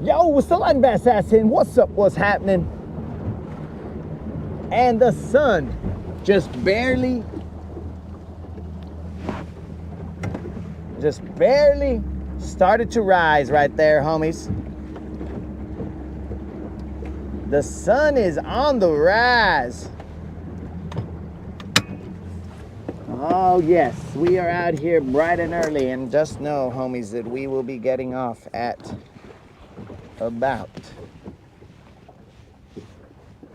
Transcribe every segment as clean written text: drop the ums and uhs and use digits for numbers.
Yo, what's up, Assassin? What's up? What's happening? And the sun just barely started to rise right there, homies. The sun is on the rise. Oh yes, we are out here bright and early, and just know, homies, that we will be getting off at about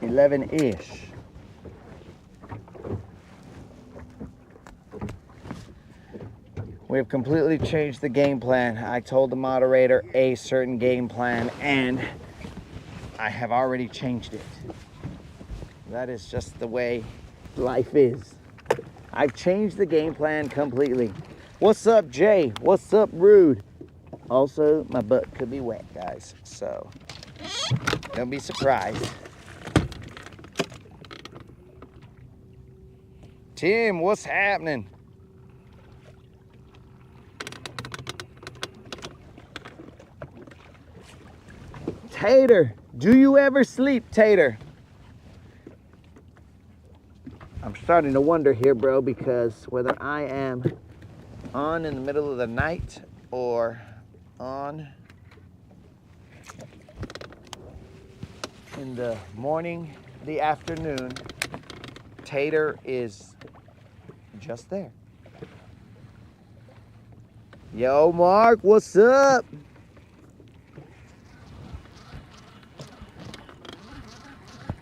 11-ish. We've completely changed the game plan. I told the moderator a certain game plan, and I have already changed it. That is just the way life is. I've changed the game plan completely. What's up, Jay? What's up, Rude? Also, my butt could be wet, guys, so don't be surprised. Tim, what's happening? Tater, do you ever sleep, Tater? I'm starting to wonder here, bro, because whether I am on in the middle of the night or on in the morning, the afternoon, Tater is just there. Yo, Mark, what's up?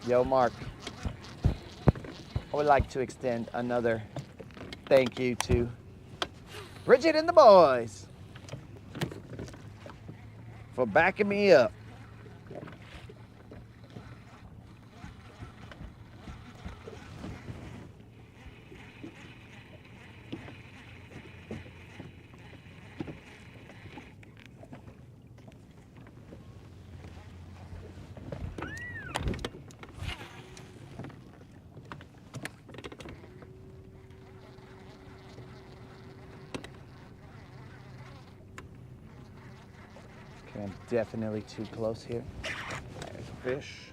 Yo, Mark, I would like to extend another thank you to Bridget and the boys for backing me up. Okay, I'm definitely too close here. There's a fish.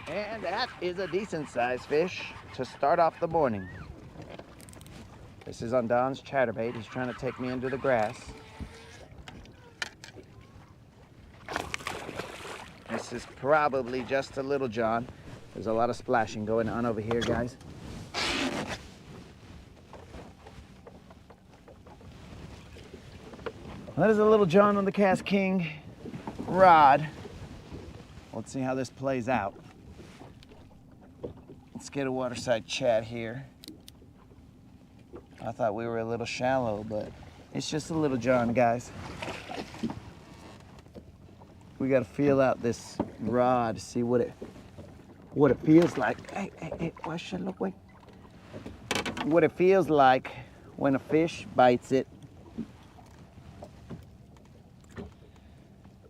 And that is a decent sized fish to start off the morning. This is on Don's chatterbait. He's trying to take me into the grass. This is probably just a little John. There's a lot of splashing going on over here, guys. That is a little John on the Cast King rod. Let's see how this plays out. Let's get a waterside chat here. I thought we were a little shallow, but it's just a little John, guys. We gotta feel out this rod, see what it feels like. Hey, watch it, look, wait. What it feels like when a fish bites it.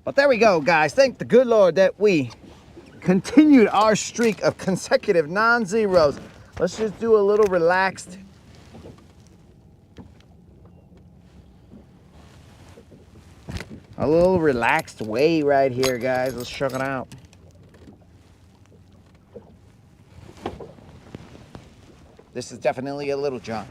But there we go, guys. Thank the good Lord that we continued our streak of consecutive non-zeros. Let's just do a little relaxed. A little relaxed way right here, guys. Let's check it out. This is definitely a little John.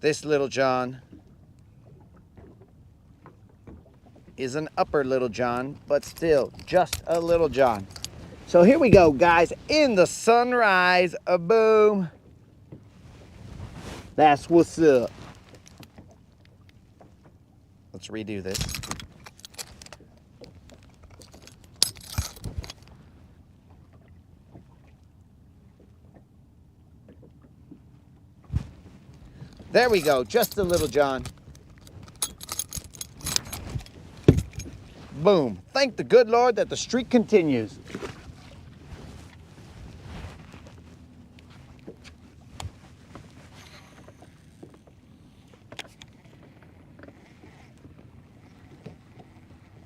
This little John is an upper little John, but still just a little John. So here we go, guys, in the sunrise, boom. That's what's up. Let's redo this. There we go, just a little John. Boom. Thank the good Lord that the streak continues.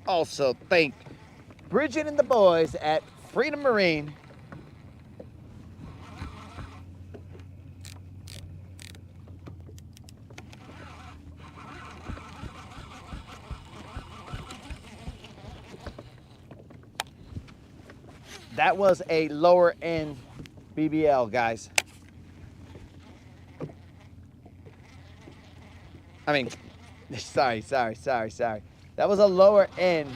Also thank Bridget and the boys at Freedom Marine That was a lower end BBL, guys. I mean, sorry. That was a lower end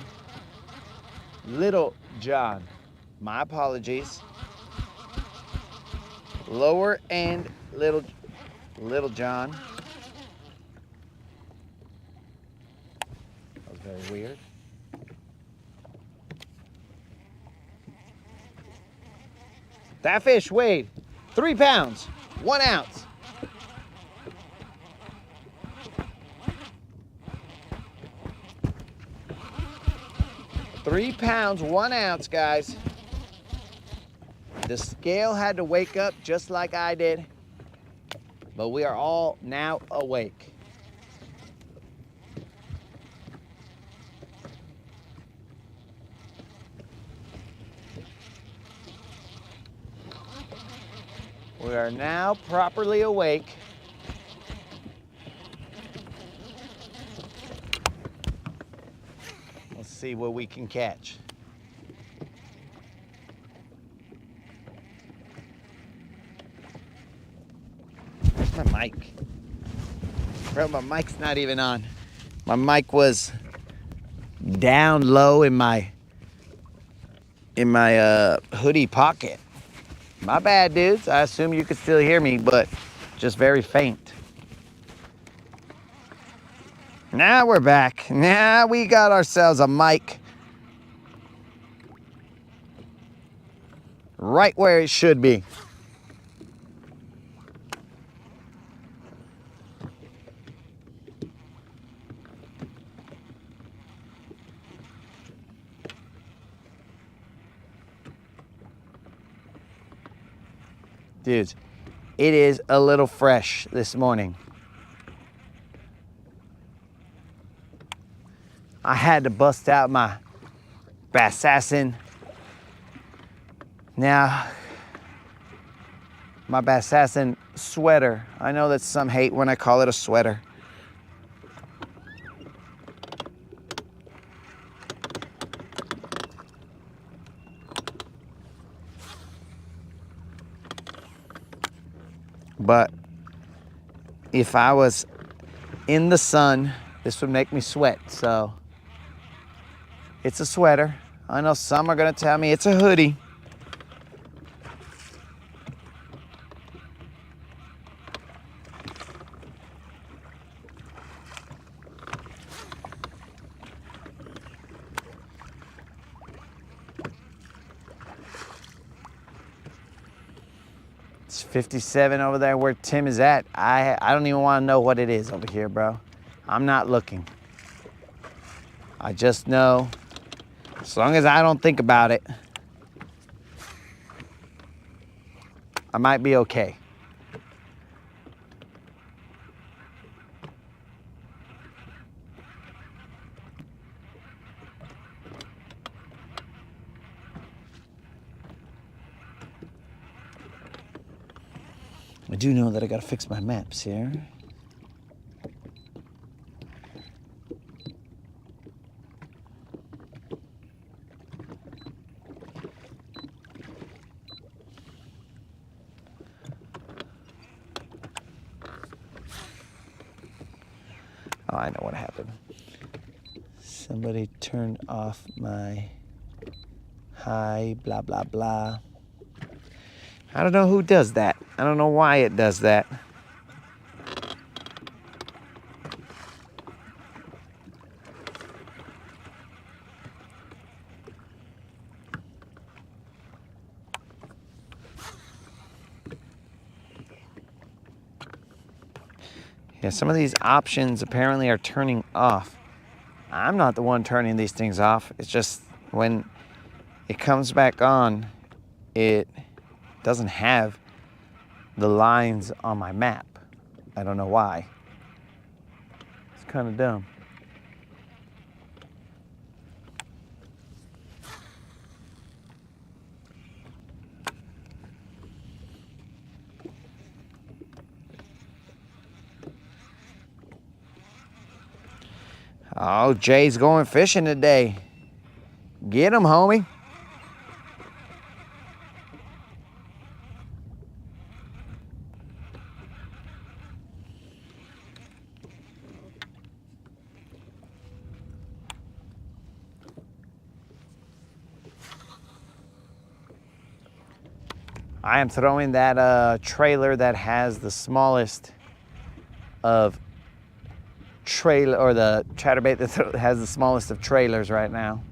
Little John. My apologies. Lower end Little John. That was very weird. That fish weighed 3 pounds, 1 ounce. £3 pounds, 1 ounce, guys. The scale had to wake up just like I did, but we are all now awake. We are now properly awake. Let's see what we can catch. Where's my mic? Bro, my mic's not even on. My mic was down low in my hoodie pocket. My bad, dudes. I assume you could still hear me, but just very faint. Now we're back. Now we got ourselves a mic right where it should be. Dudes, it is a little fresh this morning. I had to bust out my Bassassin. Now, my Bassassin sweater. I know that some hate when I call it a sweater. But if I was in the sun, this would make me sweat. So it's a sweater. I know some are gonna tell me it's a hoodie. It's 57 over there where Tim is at. I don't even want to know what it is over here, bro. I'm not looking. I just know, as long as I don't think about it, I might be okay. I do know that I gotta fix my maps here. Oh, I know what happened. Somebody turned off my hi, blah, blah, blah. I don't know who does that. I don't know why it does that. Yeah, some of these options apparently are turning off. I'm not the one turning these things off. It's just when it comes back on, it doesn't have the lines on my map. I don't know why. It's kind of dumb. Oh, Jay's going fishing today. Get him, homie. I am throwing that trailer that has the smallest of trailer, or the chatterbait that has the smallest of trailers right now.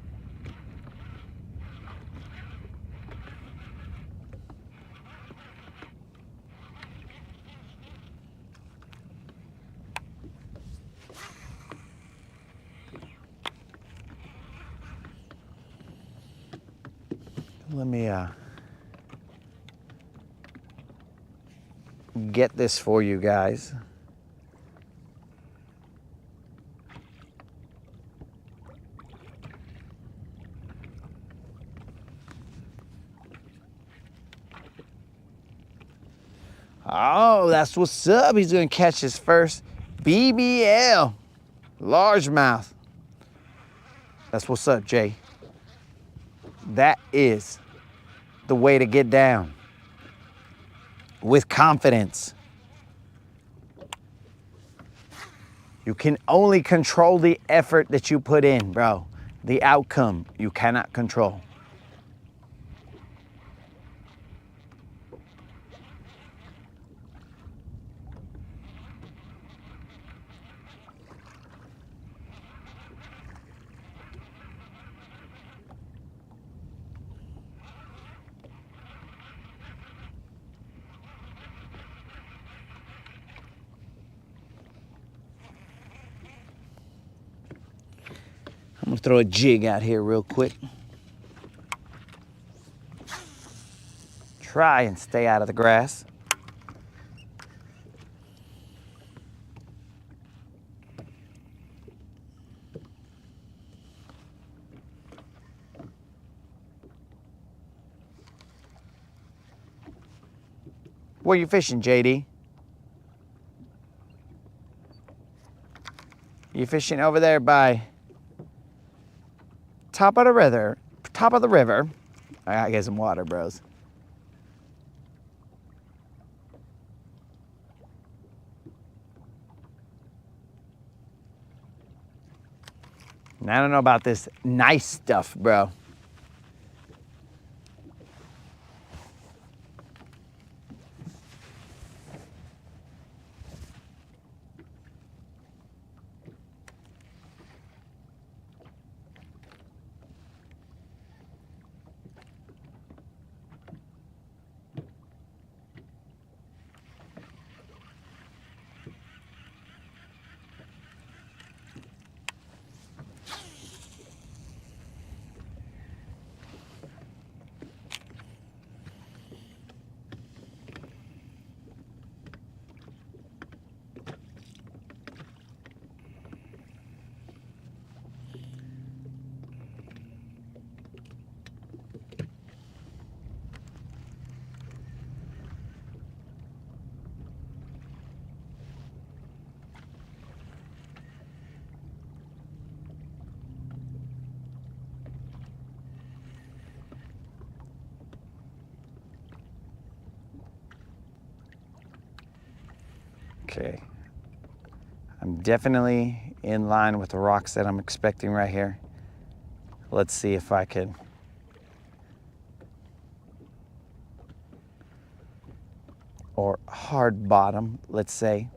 Let me get this for you guys. Oh, that's what's up. He's gonna catch his first BBL, largemouth. That's what's up, Jay. That is the way to get down. With confidence. You can only control the effort that you put in, bro. The outcome you cannot control. I'm gonna throw a jig out here real quick. Try and stay out of the grass. Where you fishing, JD? You fishing over there by top of the river. Top of the river. I gotta get some water, bros. And I don't know about this nice stuff, bro. Okay. I'm definitely in line with the rocks that I'm expecting right here. Let's see if I can. Or hard bottom, let's say.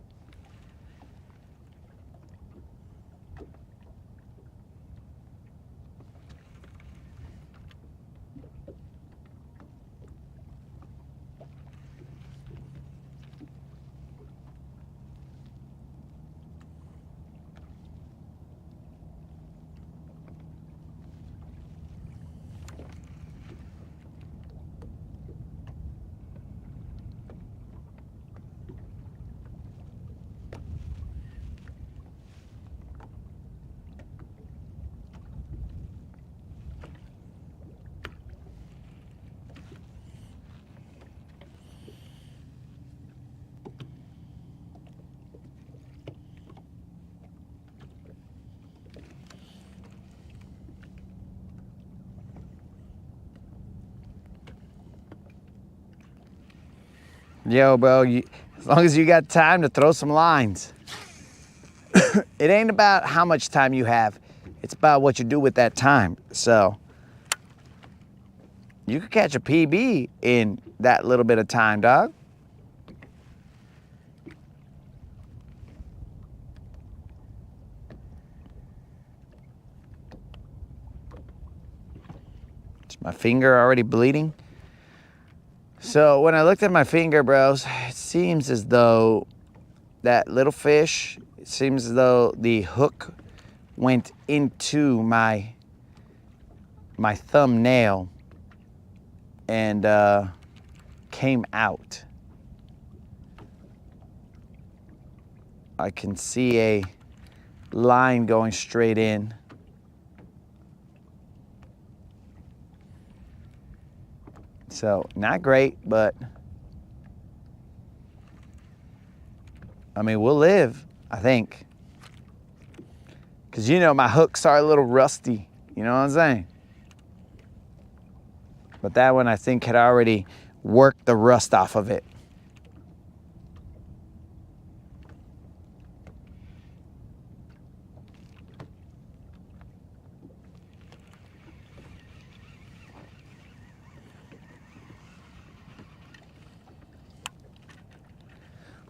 Yo, bro, as long as you got time to throw some lines. It ain't about how much time you have. It's about what you do with that time. So You could catch a PB in that little bit of time, dog. Is my finger already bleeding? So when I looked at my finger, bros, it seems as though that little fish, it seems as though the hook went into my thumbnail and came out. I can see a line going straight in. So not great, but I mean, we'll live, I think. Because you know, my hooks are a little rusty, you know what I'm saying? But that one I think had already worked the rust off of it.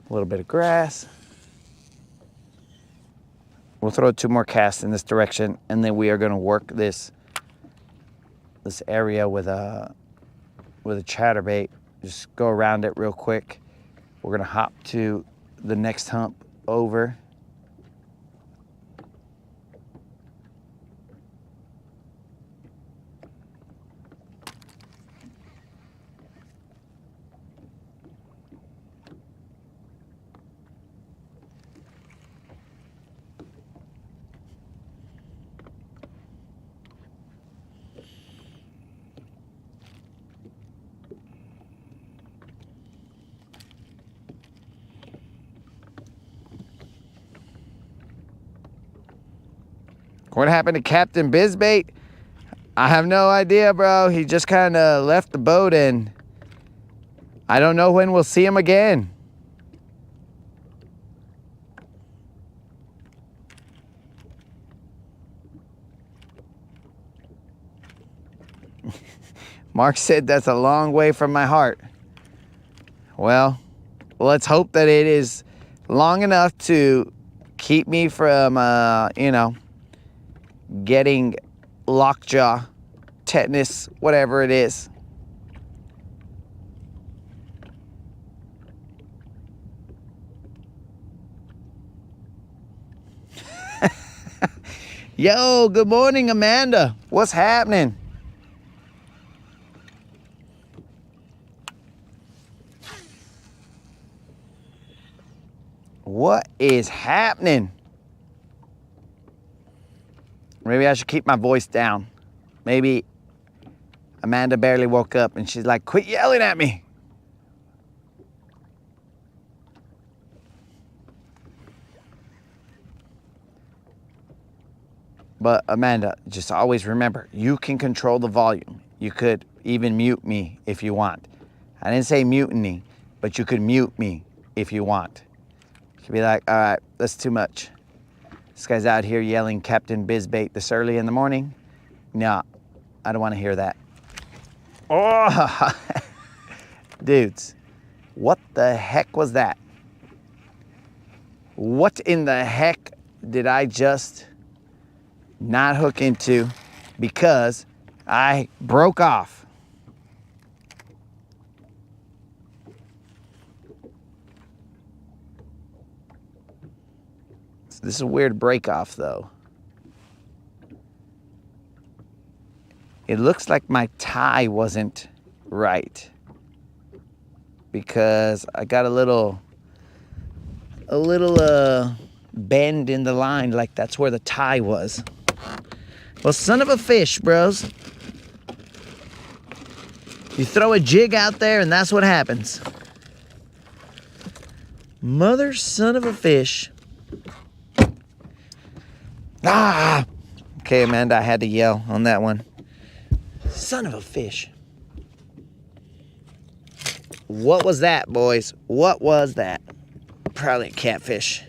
A little bit of grass. We'll throw 2 more casts in this direction, and then we are going to work this area with a chatterbait. Just go around it real quick. We're going to hop to the next hump over. What happened to Captain Bizbait? I have no idea, bro. He just kind of left the boat, and I don't know when we'll see him again. Mark said that's a long way from my heart. Well, let's hope that it is long enough to keep me from, you know, getting lockjaw, tetanus, whatever it is. Yo, good morning, Amanda. What's happening? What is happening? Maybe I should keep my voice down. Maybe Amanda barely woke up and she's like, quit yelling at me. But Amanda, just always remember, you can control the volume. You could even mute me if you want. I didn't say mutiny, but you could mute me if you want. You could be like, all right, that's too much. This guy's out here yelling Captain Bizbait this early in the morning. No, I don't want to hear that. Oh, dudes, what the heck was that? What in the heck did I just not hook into because I broke off? This is a weird break off though. It looks like my tie wasn't right because I got a little bend in the line, like that's where the tie was. Well, son of a fish, bros. You throw a jig out there and that's what happens. Mother son of a fish. Ah! Okay, Amanda, I had to yell on that one. Son of a fish. What was that, boys? What was that? Probably a catfish.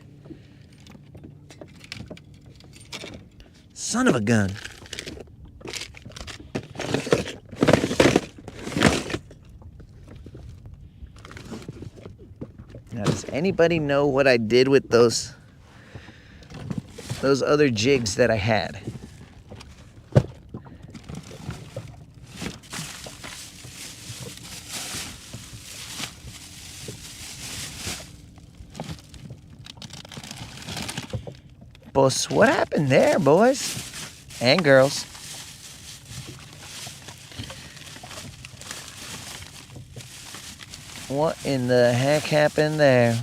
Son of a gun. Now, does anybody know what I did with those other jigs that I had? Boss, what happened there, boys and girls? What in the heck happened there?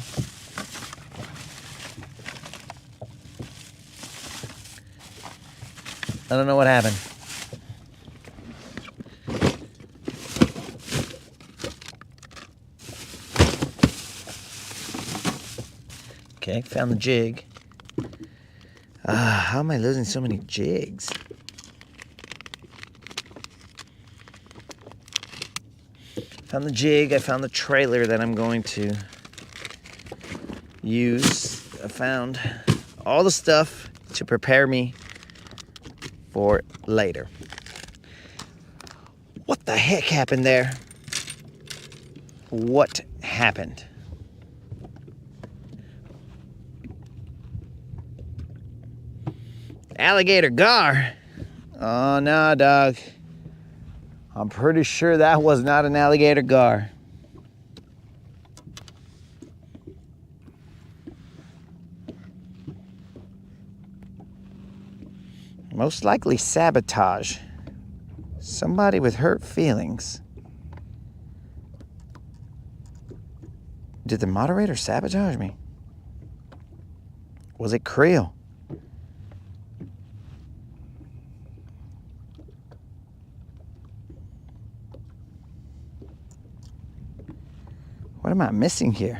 I don't know what happened. Okay, found the jig. How am I losing so many jigs? Found the jig. I found the trailer that I'm going to use. I found all the stuff to prepare me for later. What the heck happened there? What happened? Alligator gar? Oh, no, dog. I'm pretty sure that was not an alligator gar. Most likely sabotage. Somebody with hurt feelings. Did the moderator sabotage me? Was it Creel? What am I missing here?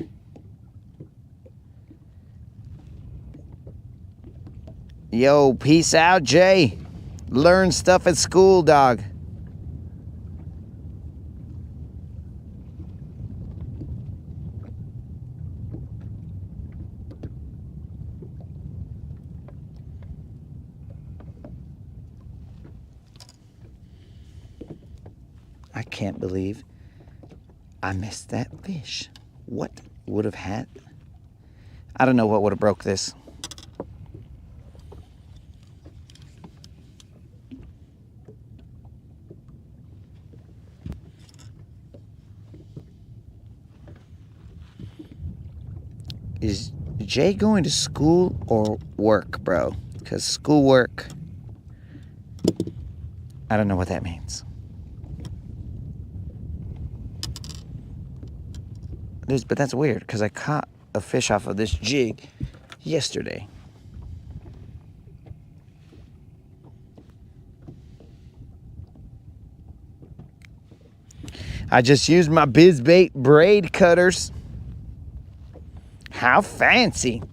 Yo, peace out, Jay. Learn stuff at school, dog. I can't believe I missed that fish. What would have had? I don't know what would have broke this. Is Jay going to school or work, bro? Because schoolwork, I don't know what that means. But that's weird, because I caught a fish off of this jig yesterday. I just used my BizBait braid cutters. How fancy.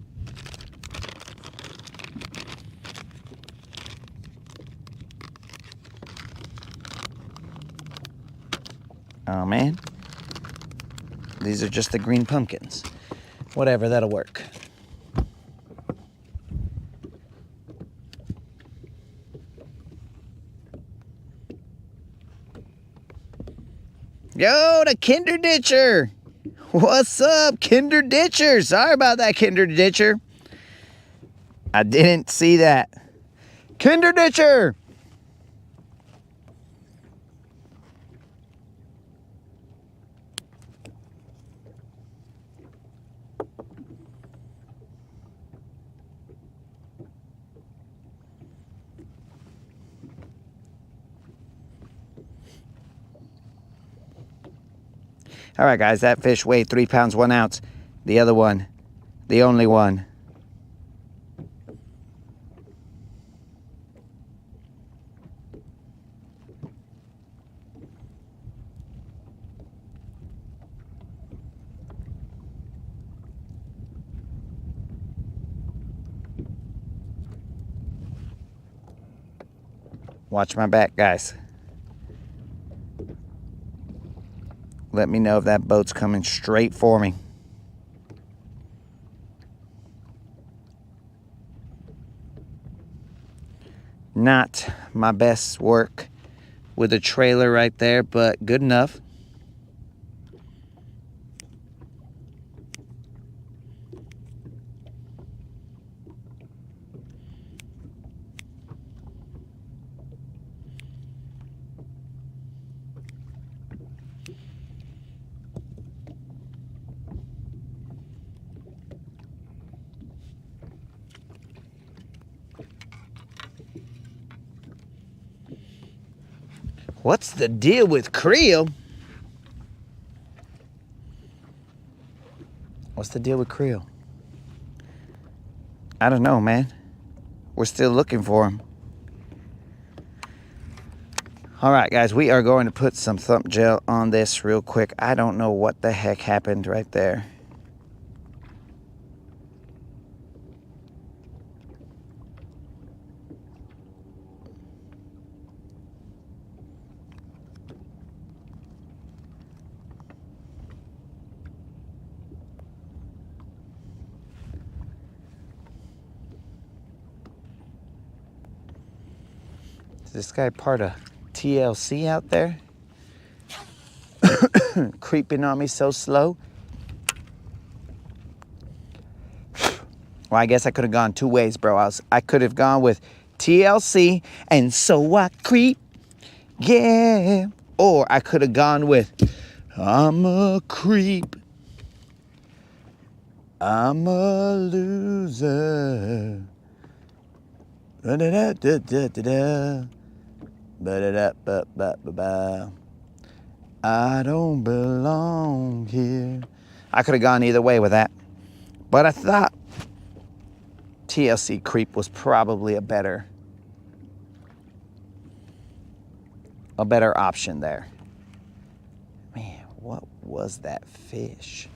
Oh, man. These are just the green pumpkins. Whatever, that'll work. Yo, the Kinder Ditcher. What's up, Kinder Ditcher? Sorry about that, Kinder Ditcher. I didn't see that. Kinder Ditcher. All right, guys, that fish weighed 3 pounds, 1 ounce. The other one, the only one. Watch my back, guys. Let me know if that boat's coming straight for me. Not my best work with a trailer right there, but good enough. What's the deal with Creel? What's the deal with Creel? I don't know, man. We're still looking for him. All right, guys, we are going to put some thump gel on this real quick. I don't know what the heck happened right there. Is this guy part of TLC out there? Creeping on me so slow. Well, I guess I could have gone two ways, bro. I could have gone with TLC and so I creep, yeah. Or I could have gone with I'm a creep, I'm a loser. Da-da-da-da-da-da-da. Ba-da-da-ba-ba-ba-ba. I don't belong here. I could have gone either way with that. But I thought TLC Creep was probably a better option there. Man, what was that fish?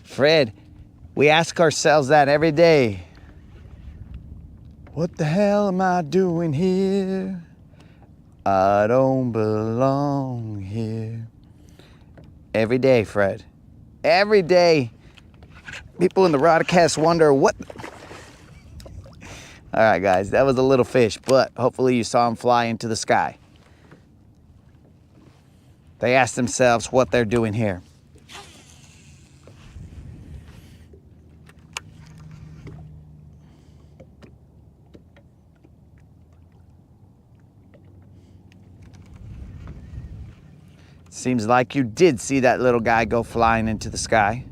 Fred, we ask ourselves that every day. What the hell am I doing here? I don't belong here. Every day, Fred. Every day. People in the Rodcast wonder what... All right, guys, that was a little fish, but hopefully you saw him fly into the sky. They ask themselves what they're doing here. Seems like you did see that little guy go flying into the sky.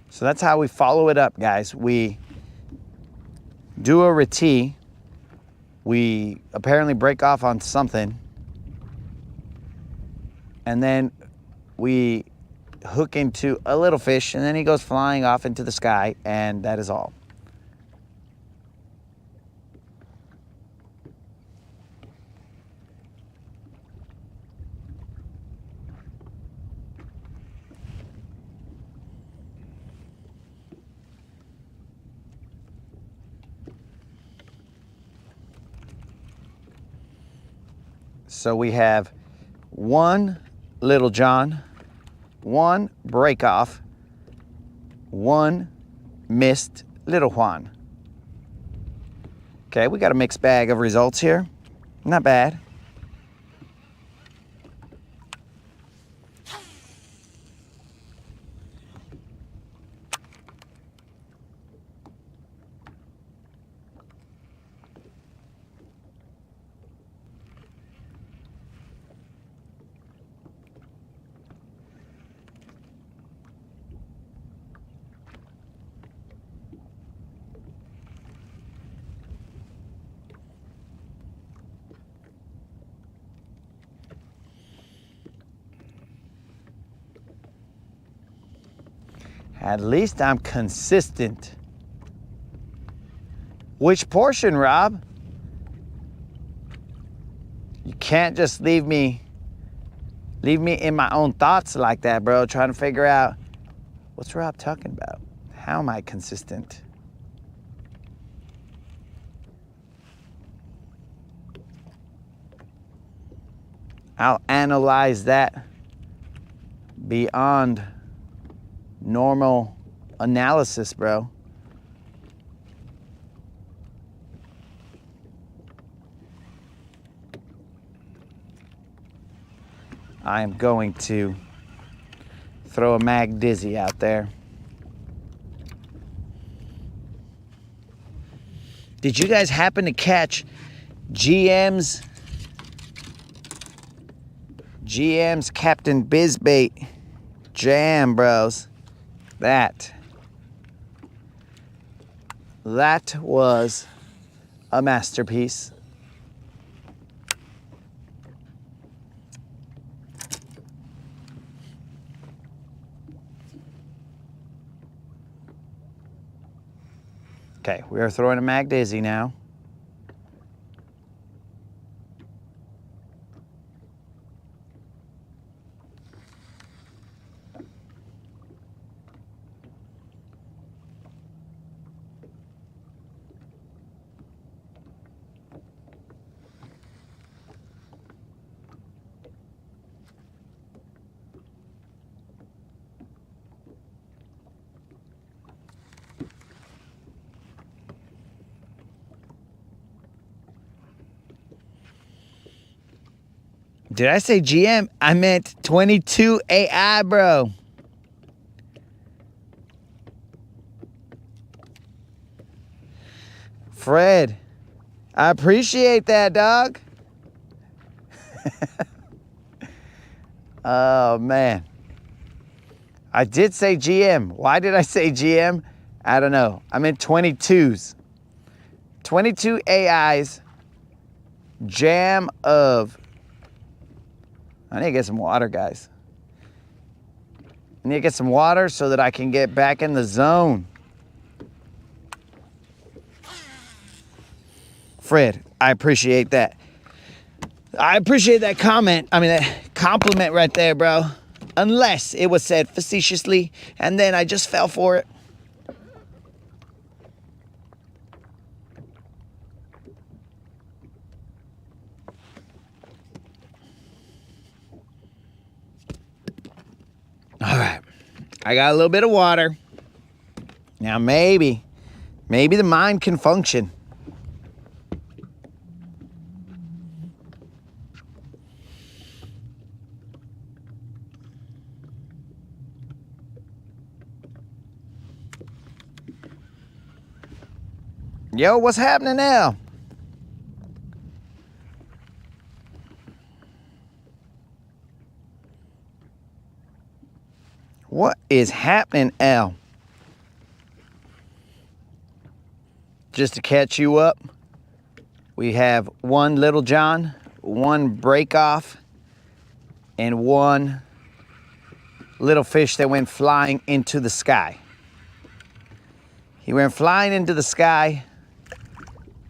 So that's how we follow it up, guys. We do a retee. We apparently break off on something. And then we hook into a little fish, and then he goes flying off into the sky, and that is all. So we have one Little John, one break off, one missed Little Juan. Okay, we got a mixed bag of results here. Not bad. At least I'm consistent. Which portion, Rob? You can't just leave me leave me in my own thoughts like that, bro. Trying to figure out, what's Rob talking about? How am I consistent? I'll analyze that beyond normal analysis, bro. I am going to throw a mag dizzy out there. Did you guys happen to catch GM's Captain Bizbait jam, bros? That was a masterpiece. Okay, we are throwing a mag dizzy now. Did I say GM? I meant 22 AI, bro. Fred, I appreciate that, dog. Oh, man. I did say GM. Why did I say GM? I don't know. I meant 22s. 22 AIs. Jam of... I need to get some water, guys. I need to get some water so that I can get back in the zone. Fred, I appreciate that. I appreciate that comment. I mean, that compliment right there, bro. Unless it was said facetiously, and then I just fell for it. All right, I got a little bit of water. Now maybe the mind can function. Yo, what's happening now? What is happening, Al? Just to catch you up, we have one Little John, one break off, and one little fish that went flying into the sky. He went flying into the sky.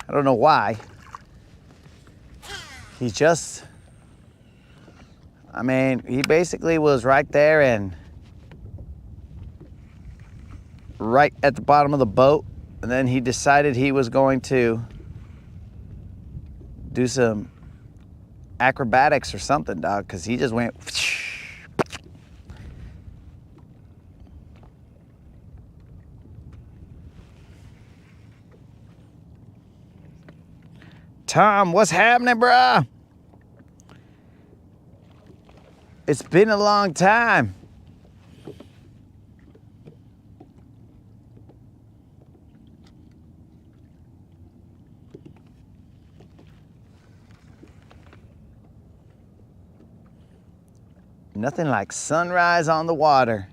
I don't know why. He just, I mean, he basically was right there and right at the bottom of the boat, and then he decided he was going to do some acrobatics or something, dog, because he just went. Tom, what's happening, bruh? It's been a long time. Nothing like sunrise on the water.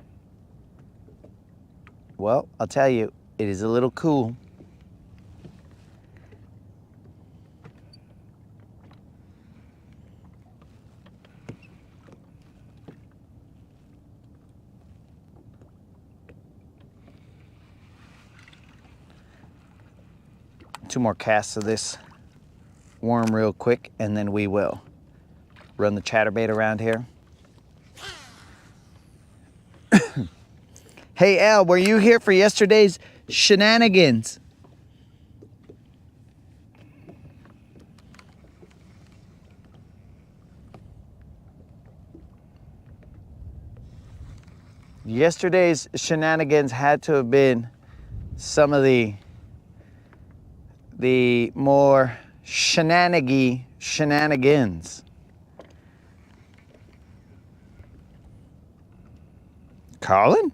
Well, I'll tell you, it is a little cool. Two more casts of this worm real quick, and then we will run the chatterbait around here. Hey, Al, were you here for yesterday's shenanigans? Yesterday's shenanigans had to have been some of the more shenanigans. Colin?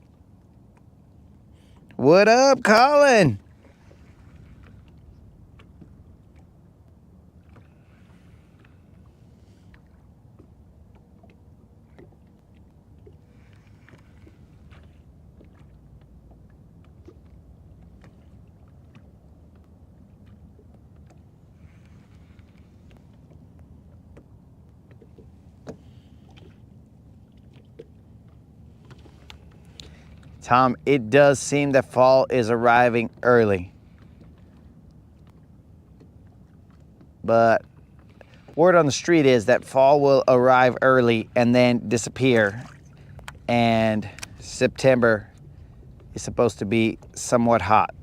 What up, Colin? Tom, it does seem that fall is arriving early. But word on the street is that fall will arrive early and then disappear. And September is supposed to be somewhat hot.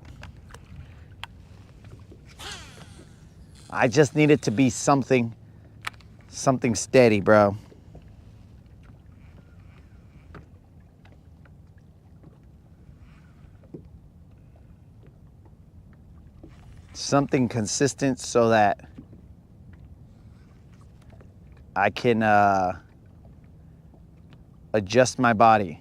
I just need it to be something steady, bro. Something consistent so that I can adjust my body.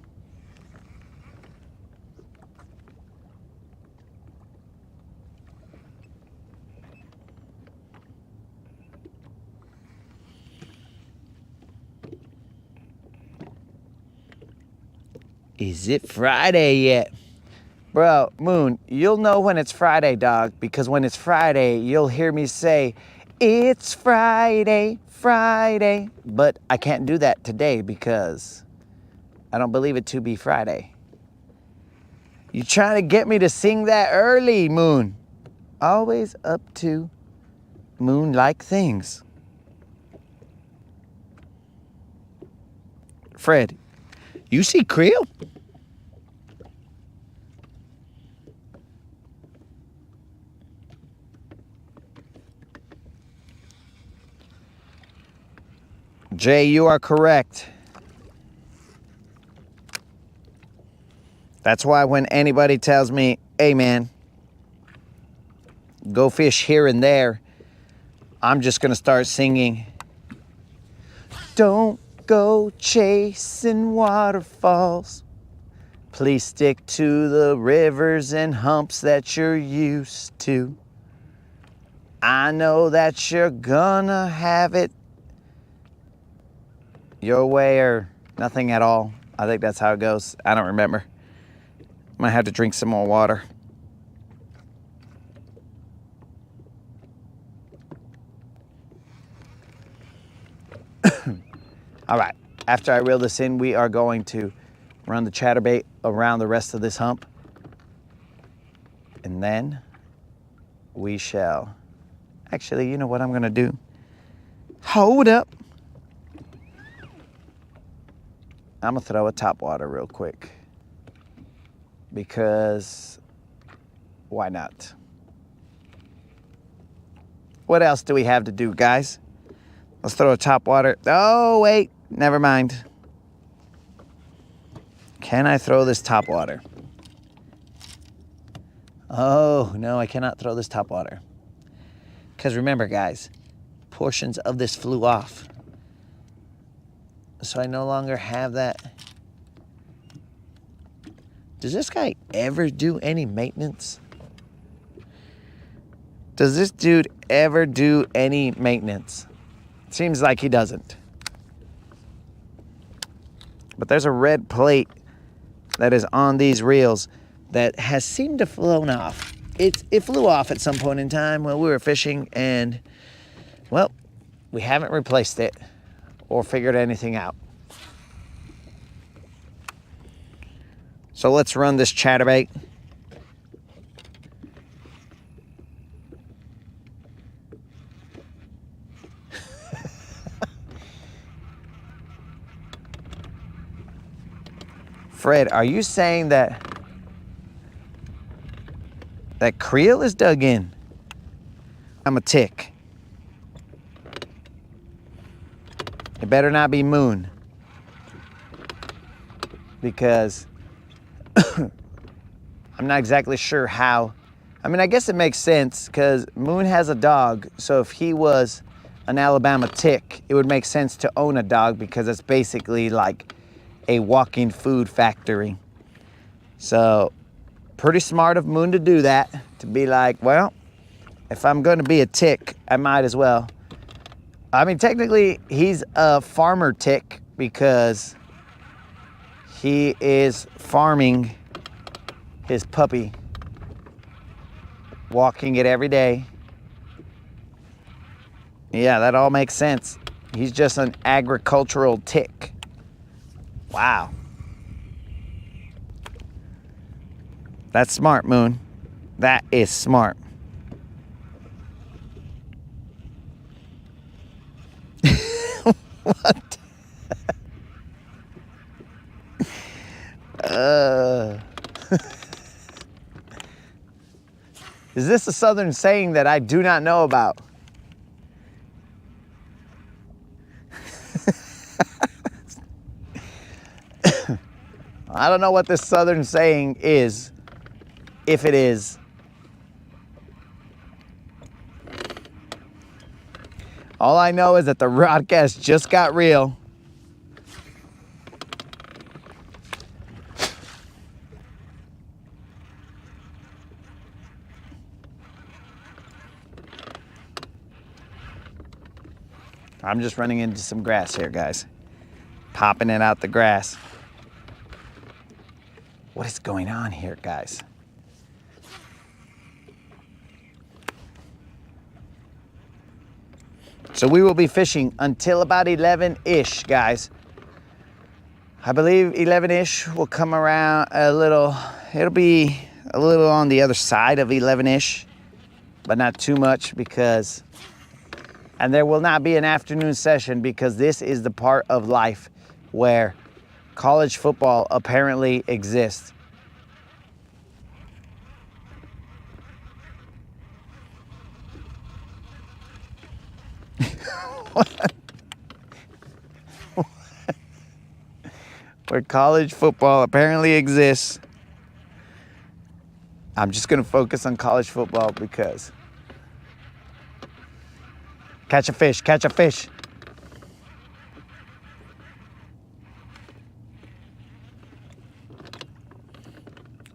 Is it Friday yet? Bro, Moon, you'll know when it's Friday, dog, because when it's Friday, you'll hear me say, it's Friday, Friday. But I can't do that today because I don't believe it to be Friday. You trying to get me to sing that early, Moon. Always up to moon-like things. Fred, you see Creel? Jay, you are correct. That's why when anybody tells me, hey man, go fish here and there, I'm just gonna start singing, don't go chasing waterfalls. Please stick to the rivers and humps that you're used to. I know that you're gonna have it your way or nothing at all. I think that's how it goes. I don't remember. Might have to drink some more water. All right, after I reel this in, we are going to run the chatterbait around the rest of this hump. And then we shall, actually, you know what I'm gonna do? Hold up. I'm gonna throw a top water real quick because why not? What else do we have to do, guys? Let's throw a top water. Oh, wait, never mind. Can I throw this top water? Oh, no, I cannot throw this top water. Because remember, guys, portions of this flew off. So I no longer have that. Does this guy ever do any maintenance? Does this dude ever do any maintenance? Seems like he doesn't. But there's a red plate that is on these reels that has seemed to flown off. It flew off at some point in time while we were fishing, and, well, we haven't replaced it or figured anything out. So let's run this chatterbait. Fred, are you saying that Creel is dug in? I'm a tick. It better not be Moon. Because I'm not exactly sure how. I mean, I guess it makes sense because Moon has a dog. So if he was an Alabama tick, it would make sense to own a dog because it's basically like a walking food factory. So pretty smart of Moon to do that, to be like, well, if I'm going to be a tick, I might as well. I mean, technically, he's a farmer tick because he is farming his puppy, walking it every day. Yeah, that all makes sense. He's just an agricultural tick. Wow. That's smart, Moon. That is smart. What? Is this a Southern saying that I do not know about? I don't know what this Southern saying is, if it is. All I know is that the Rodcast just got real. I'm just running into some grass here, guys. Popping it out the grass. What is going on here, guys? So we will be fishing until about 11-ish, guys. I believe 11-ish will come around a little. It'll be a little on the other side of 11-ish, but not too much because, and there will not be an afternoon session because this is the part of life where college football apparently exists. Where college football apparently exists. I'm just gonna focus on college football because catch a fish, catch a fish.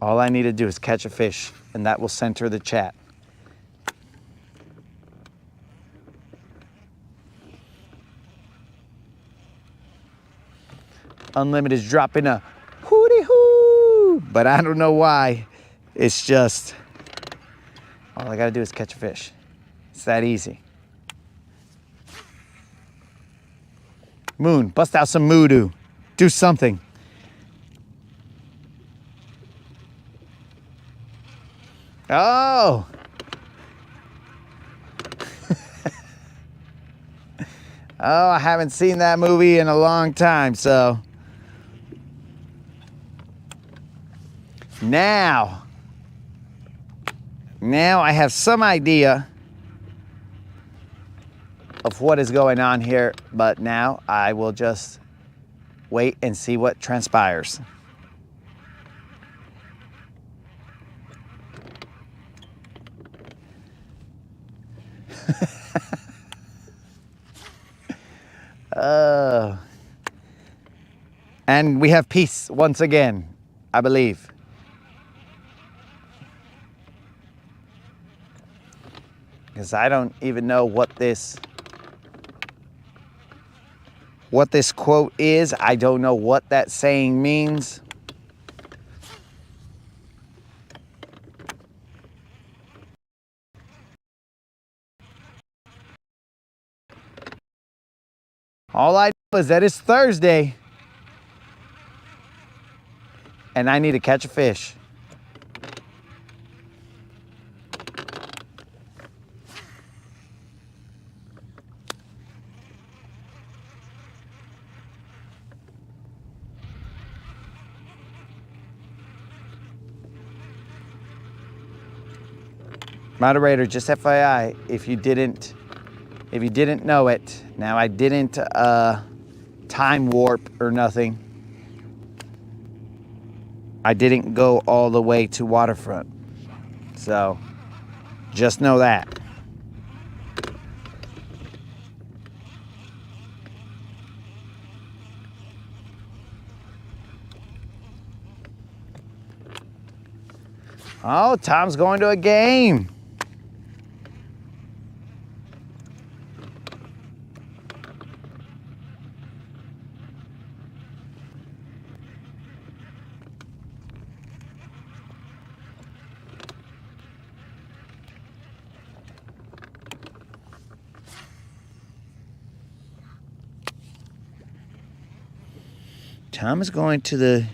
All I need to do is catch a fish and that will center the chat. Unlimited is dropping a hootie hoo, but I don't know why. It's just, all I gotta do is catch a fish. It's that easy. Moon, bust out some moo-doo. Do something. Oh. Oh, I haven't seen that movie in a long time, so. Now I have some idea of what is going on here, but now I will just wait and see what transpires. And we have peace once again, I believe. Because I don't even know what this quote is. I don't know what that saying means. All I know is that it's Thursday and I need to catch a fish. Moderator, just FYI, if you didn't know it, now I didn't time warp or nothing. I didn't go all the way to Waterfront. So, just know that. Oh, Tom's going to a game. Tom is going to the...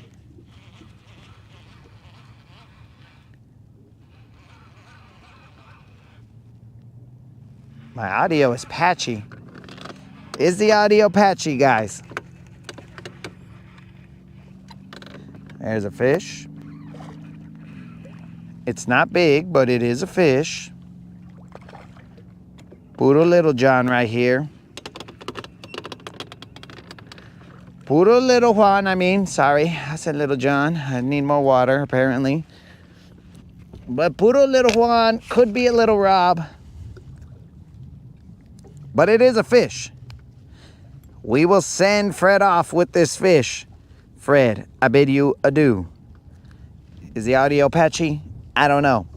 My audio is patchy. Is the audio patchy, guys? There's a fish. It's not big, but it is a fish. Puro Little John right here. Puro Little Juan, sorry. I said Little John. I need more water, apparently. But Puro Little Juan could be a Little Rob. But it is a fish. We will send Fred off with this fish. Fred, I bid you adieu. Is the audio patchy? I don't know.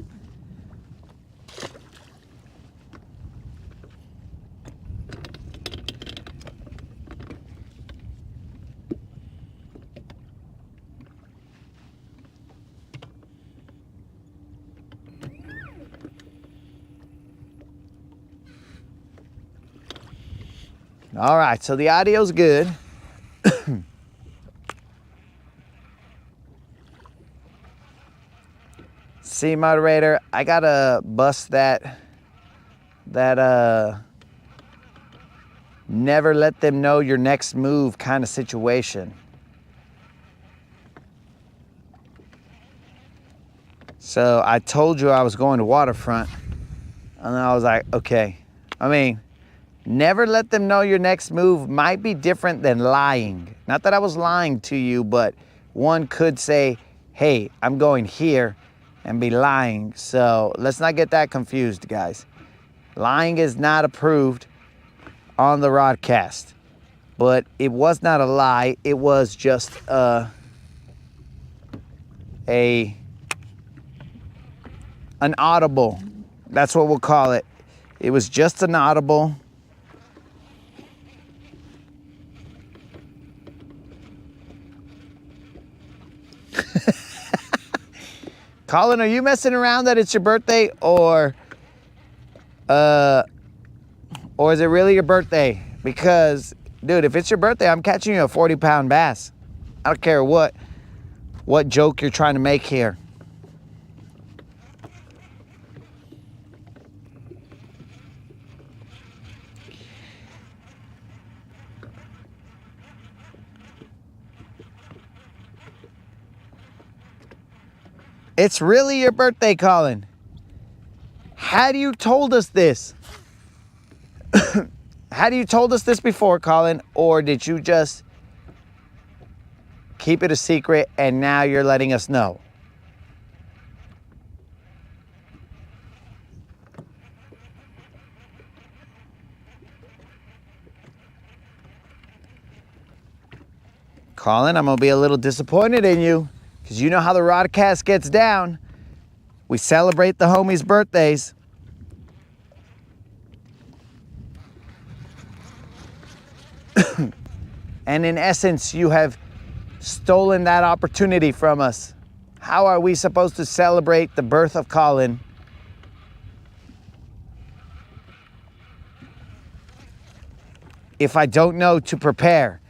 All right, so the audio's good. See, moderator, I gotta bust that never let them know your next move kind of situation. So I told you I was going to Waterfront, and I was like, okay. Never let them know your next move might be different than lying. Not that I was lying to you, but one could say, hey, I'm going here, and be lying. So let's not get that confused, guys. Lying is not approved on the Rodcast. But it was not a lie. It was just an audible. That's what we'll call it. It was just an audible. Colin, are you messing around that it's your birthday, or is it really your birthday? Because, dude, if it's your birthday, I'm catching you a 40-pound bass. I don't care what joke you're trying to make here. It's really your birthday, Colin. Had you told us this? Had you told us this before, Colin? Or did you just keep it a secret and now you're letting us know? Colin, I'm going to be a little disappointed in you. Because you know how the Rodcast gets down. We celebrate the homies' birthdays. And in essence, you have stolen that opportunity from us. How are we supposed to celebrate the birth of Colin if I don't know to prepare?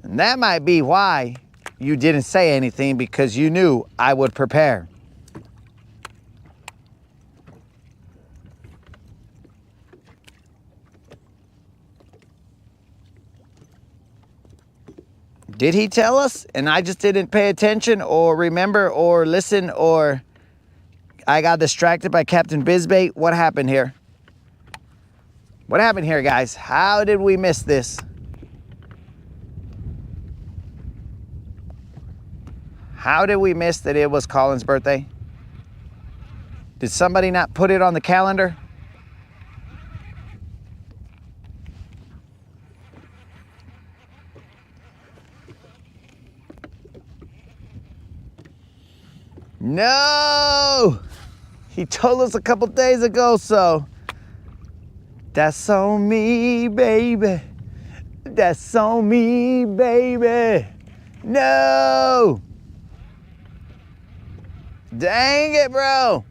And that might be why you didn't say anything, because you knew I would prepare. Did he tell us and I just didn't pay attention or remember or listen or... I got distracted by Captain Bizbait. What happened here? What happened here, guys? How did we miss this? How did we miss that it was Colin's birthday? Did somebody not put it on the calendar? No! He told us a couple days ago, so that's on me, baby. That's on me, baby. No! Dang it, bro.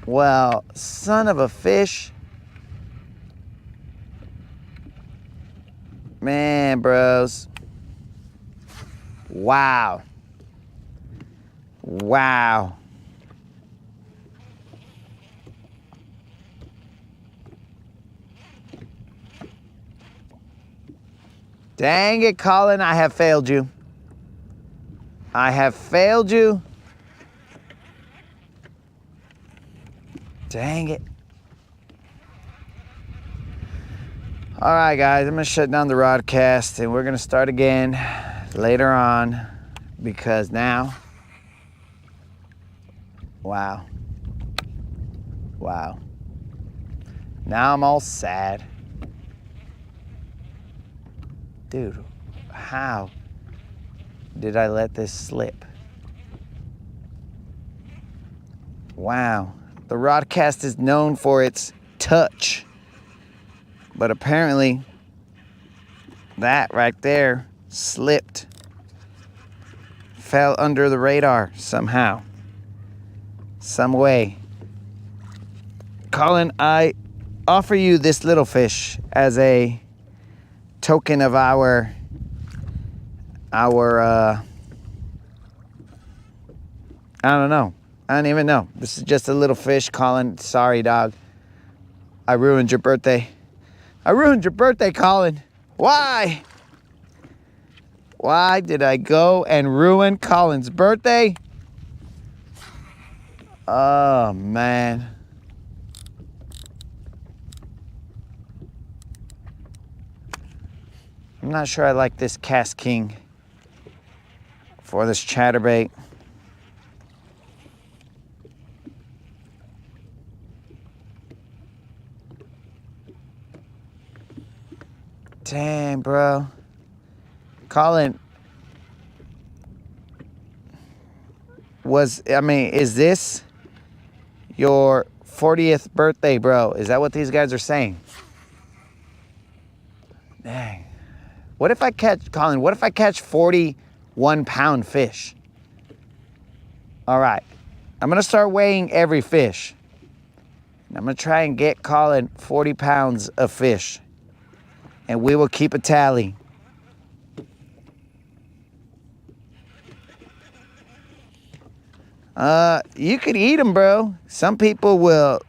Well, son of a fish. Man, bros. Wow. Wow. Dang it, Colin, I have failed you. I have failed you. Dang it. All right, guys, I'm gonna shut down the Rodcast and we're gonna start again later on because now, wow. Wow. Now I'm all sad. Dude, how did I let this slip? Wow. The Rodcast is known for its touch. But apparently, that right there slipped. Fell under the radar somehow. Some way. Colin, I offer you this little fish as a token of our I don't know. I don't even know. This is just a little fish, Colin. Sorry, dog. I ruined your birthday. I ruined your birthday, Colin. Why? Why did I go and ruin Colin's birthday? Oh, man. I'm not sure I like this Cast King for this chatterbait. Damn, bro. Colin, is this your 40th birthday, bro? Is that what these guys are saying? Dang. What if I catch, Colin, what if I catch 41-pound fish? All right. I'm going to start weighing every fish. I'm going to try and get Colin 40 pounds of fish. And we will keep a tally. You could eat them, bro. Some people will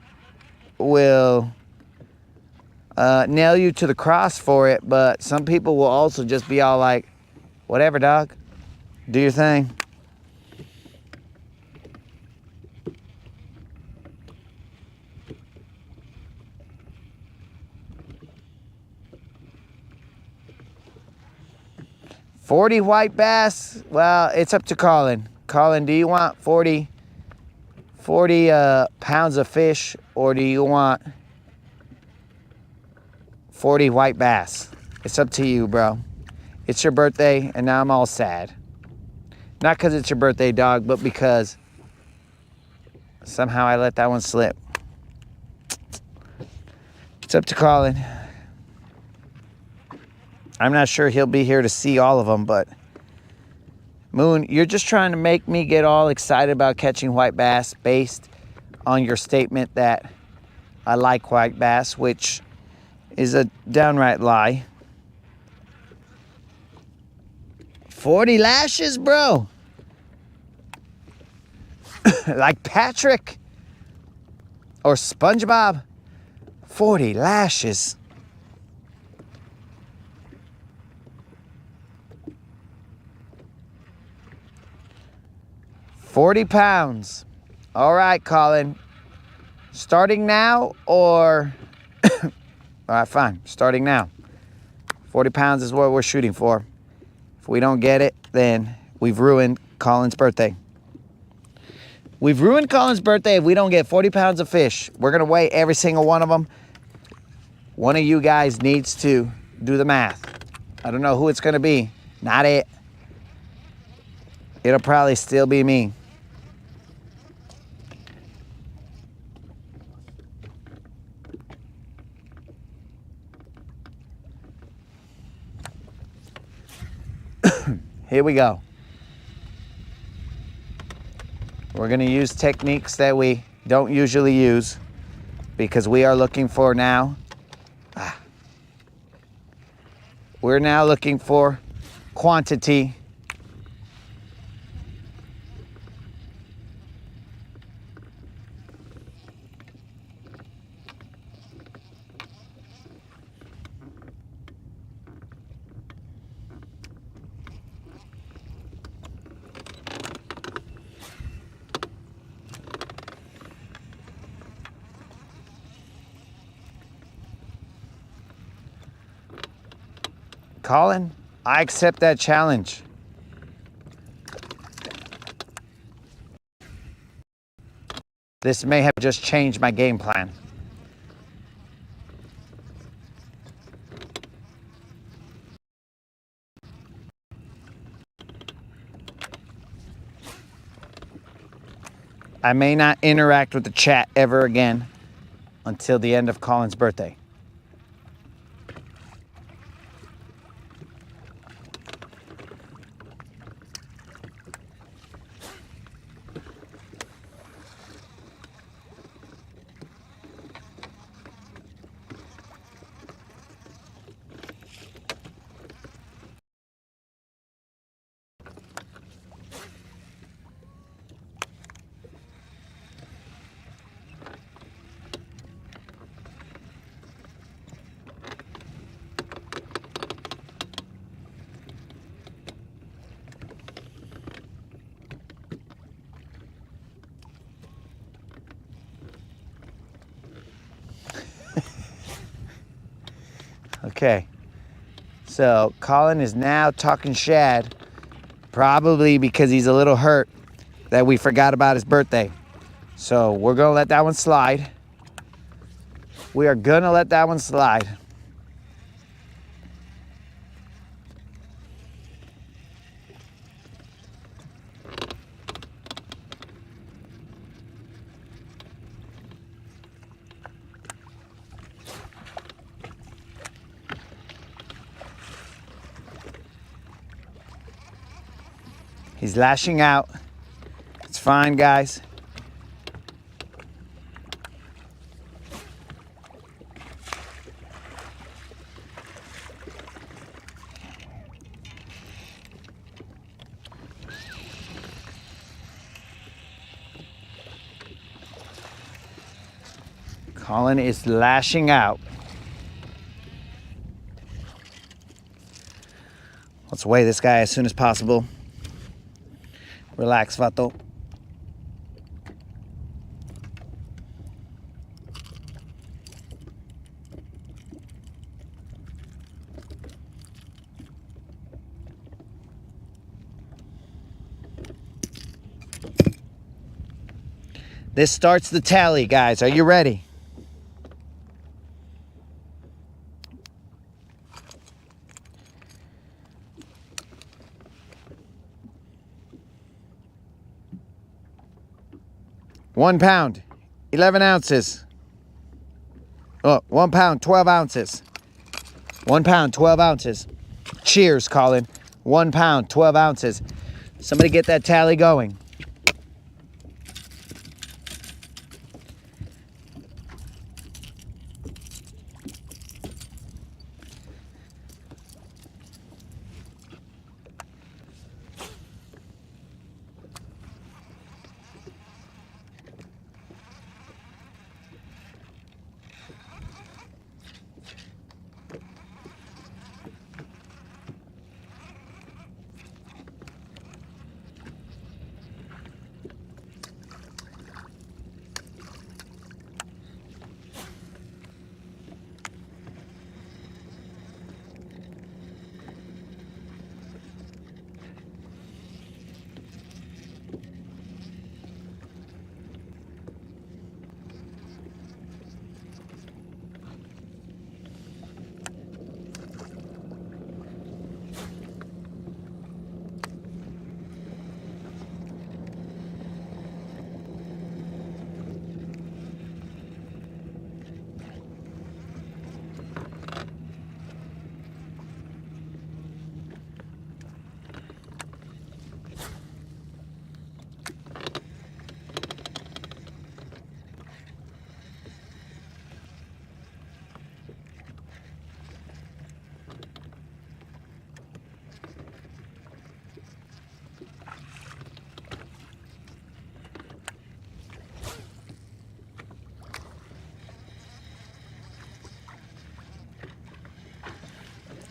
nail you to the cross for it, but some people will also just be all like, whatever, dog. Do your thing. $40 white bass. Well, it's up to Colin. Colin, do you want 40 pounds of fish, or do you want 40 white bass? It's up to you, bro. It's your birthday, and now I'm all sad. Not because it's your birthday, dog, but because somehow I let that one slip. It's up to Colin. I'm not sure he'll be here to see all of them, but Moon, you're just trying to make me get all excited about catching white bass based on your statement that I like white bass, which is a downright lie. 40 lashes, bro. Like Patrick or SpongeBob. 40 lashes. 40 pounds. All right, Colin. Starting now or... All right, fine. Starting now. 40 pounds is what we're shooting for. If we don't get it, then we've ruined Colin's birthday. We've ruined Colin's birthday if we don't get 40 pounds of fish. We're going to weigh every single one of them. One of you guys needs to do the math. I don't know who it's going to be. Not it. It'll probably still be me. Here we go. We're going to use techniques that we don't usually use because we are looking for now. We're now looking for quantity. Colin, I accept that challenge. This may have just changed my game plan. I may not interact with the chat ever again until the end of Colin's birthday. Okay, so Colin is now talking shad, probably because he's a little hurt that we forgot about his birthday. So we're gonna let that one slide. We are gonna let that one slide. He's lashing out. It's fine, guys. Colin is lashing out. Let's weigh this guy as soon as possible. Relax, Vato. This starts the tally, guys. Are you ready? £1 pound, 11 ounces. Oh, £1 pound, 12 ounces. £1 pound, 12 ounces. Cheers, Colin. £1 pound, 12 ounces. Somebody get that tally going.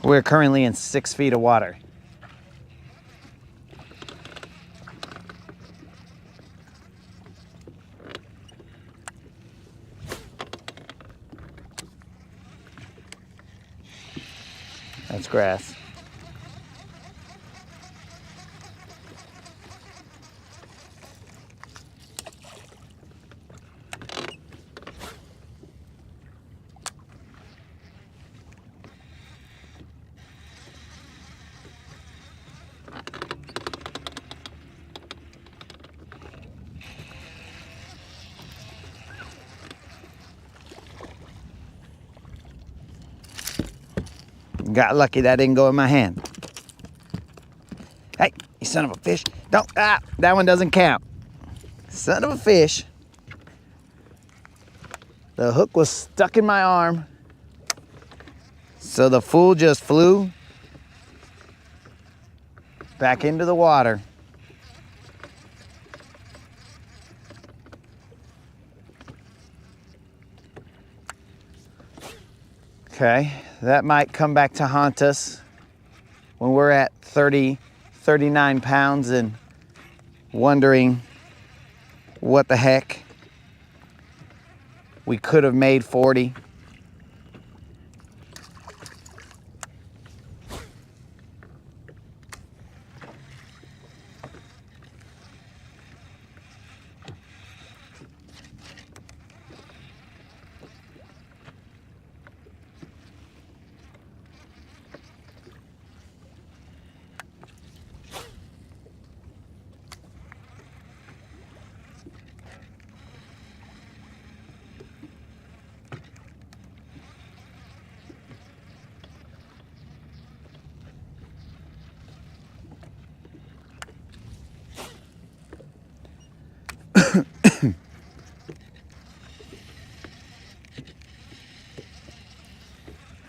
We're currently in 6 feet of water. That's grass. Got lucky that didn't go in my hand. Hey, you son of a fish. Don't, that one doesn't count. Son of a fish. The hook was stuck in my arm. So the fool just flew back into the water. Okay, that might come back to haunt us when we're at 30, 39 pounds and wondering what the heck. We could have made 40.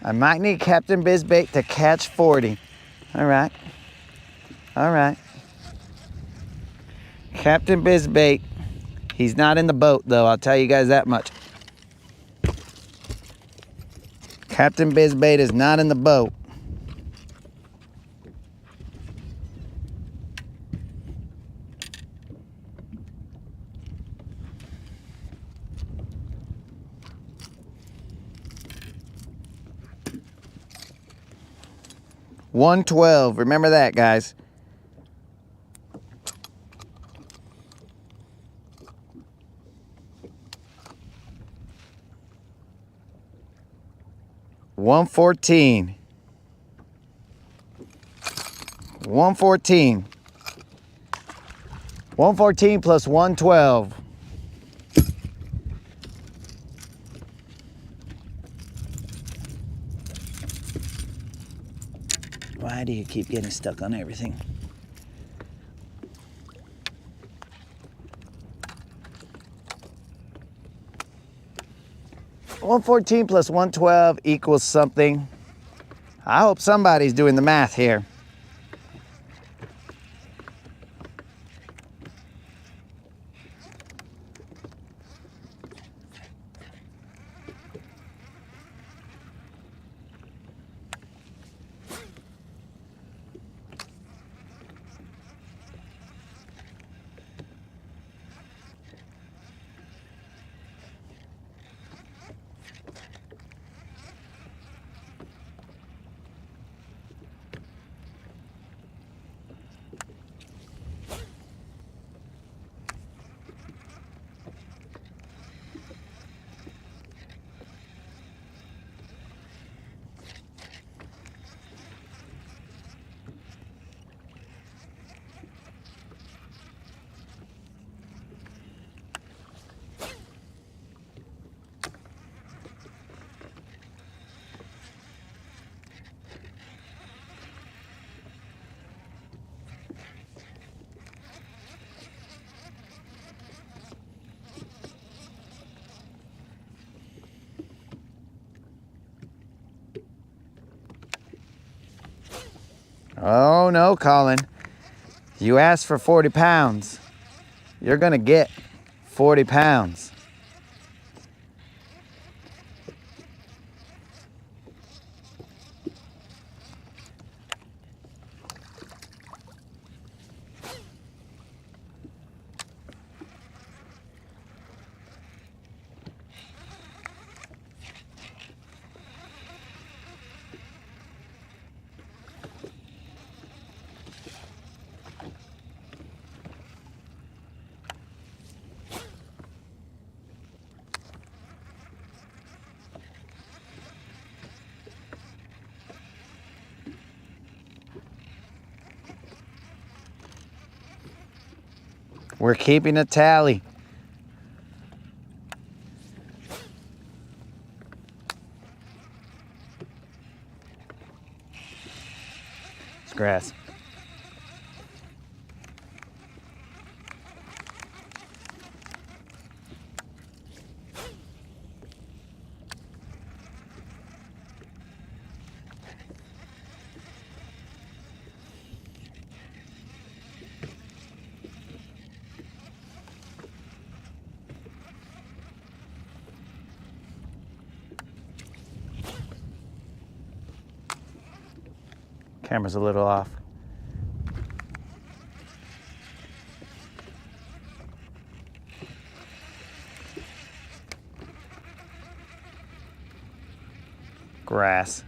I might need Captain Bizbait to catch 40. All right. All right. Captain Bizbait, he's not in the boat though, I'll tell you guys that much. Captain Bizbait is not in the boat. $112, remember that, guys. $114. $114. $114 plus $112. Why do you keep getting stuck on everything? $114 plus $112 equals something. I hope somebody's doing the math here. Oh no, Colin. You asked for 40 pounds. You're gonna get 40 pounds. We're keeping a tally. It's grass. Camera's a little off. Grass.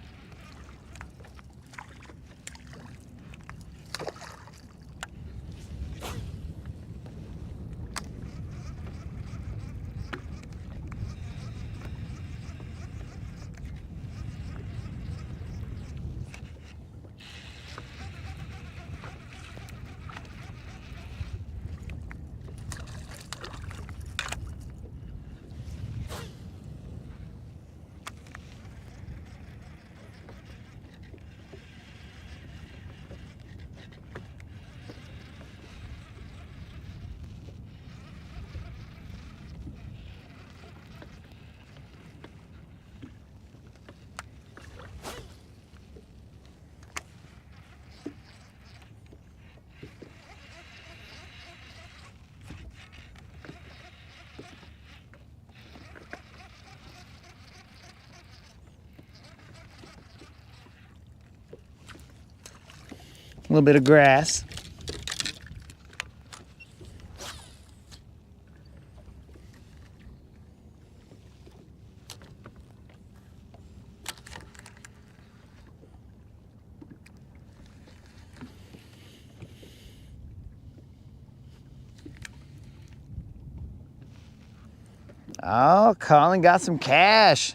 A little bit of grass. Oh, Colin got some cash.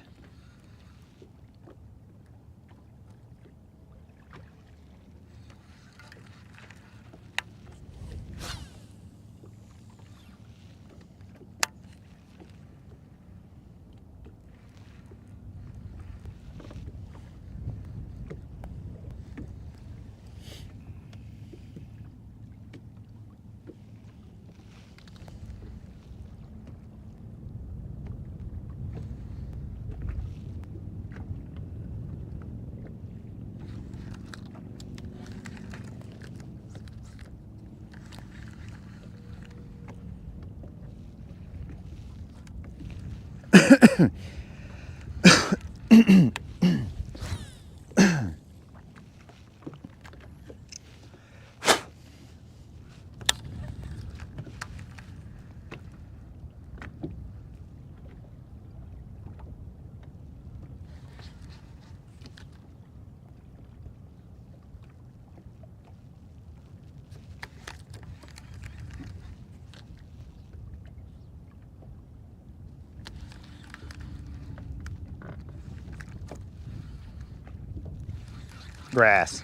Grass.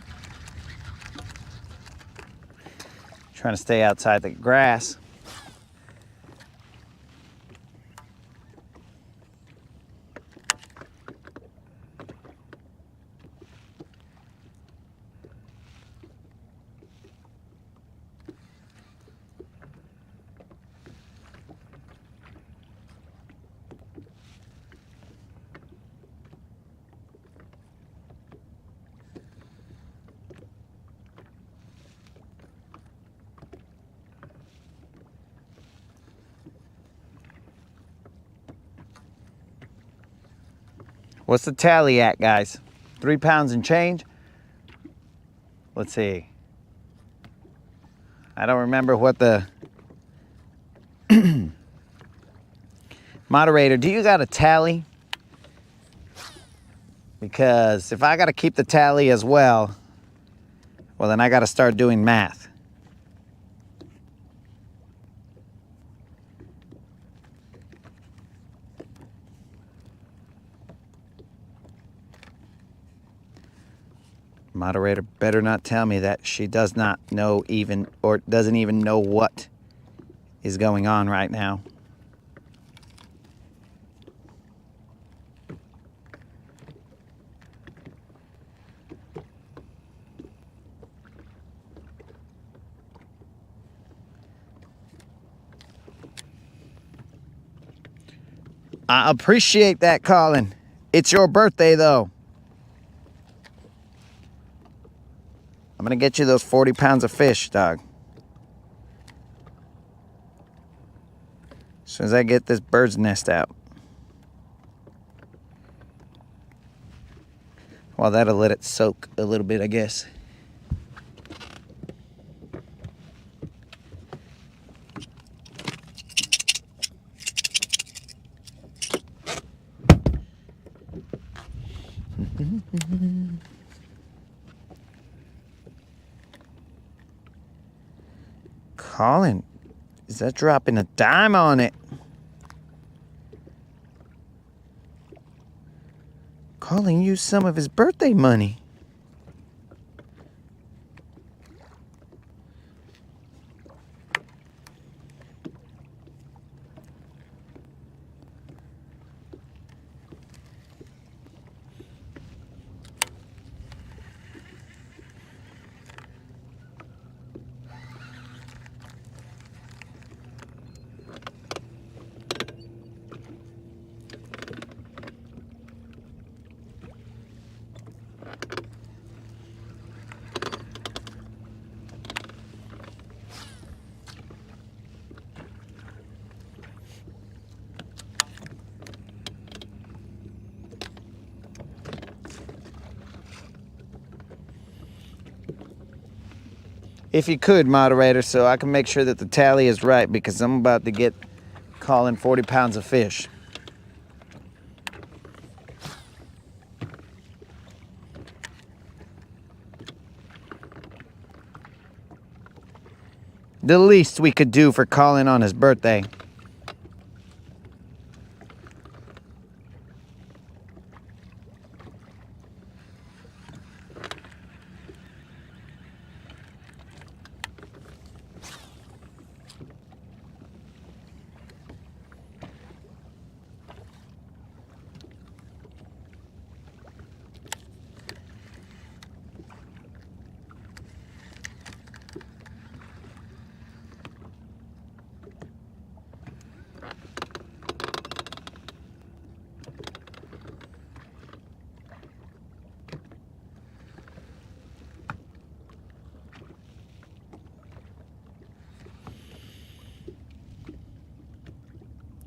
Trying to stay outside the grass. What's the tally at, guys? 3 pounds and change? Let's see. I don't remember what the... Moderator, do you got a tally? Because if I got to keep the tally as well, well, then I got to start doing math. Moderator better not tell me that she does not know even, or doesn't even know what is going on right now. I appreciate that, Colin. It's your birthday, though. I'm going to get you those 40 pounds of fish, dog. As soon as I get this bird's nest out. Well, that'll let it soak a little bit, I guess. Colin, is that dropping a dime on it? Colin used some of his birthday money. If you could, moderator, so I can make sure that the tally is right, because I'm about to get Colin 40 pounds of fish. The least we could do for Colin on his birthday.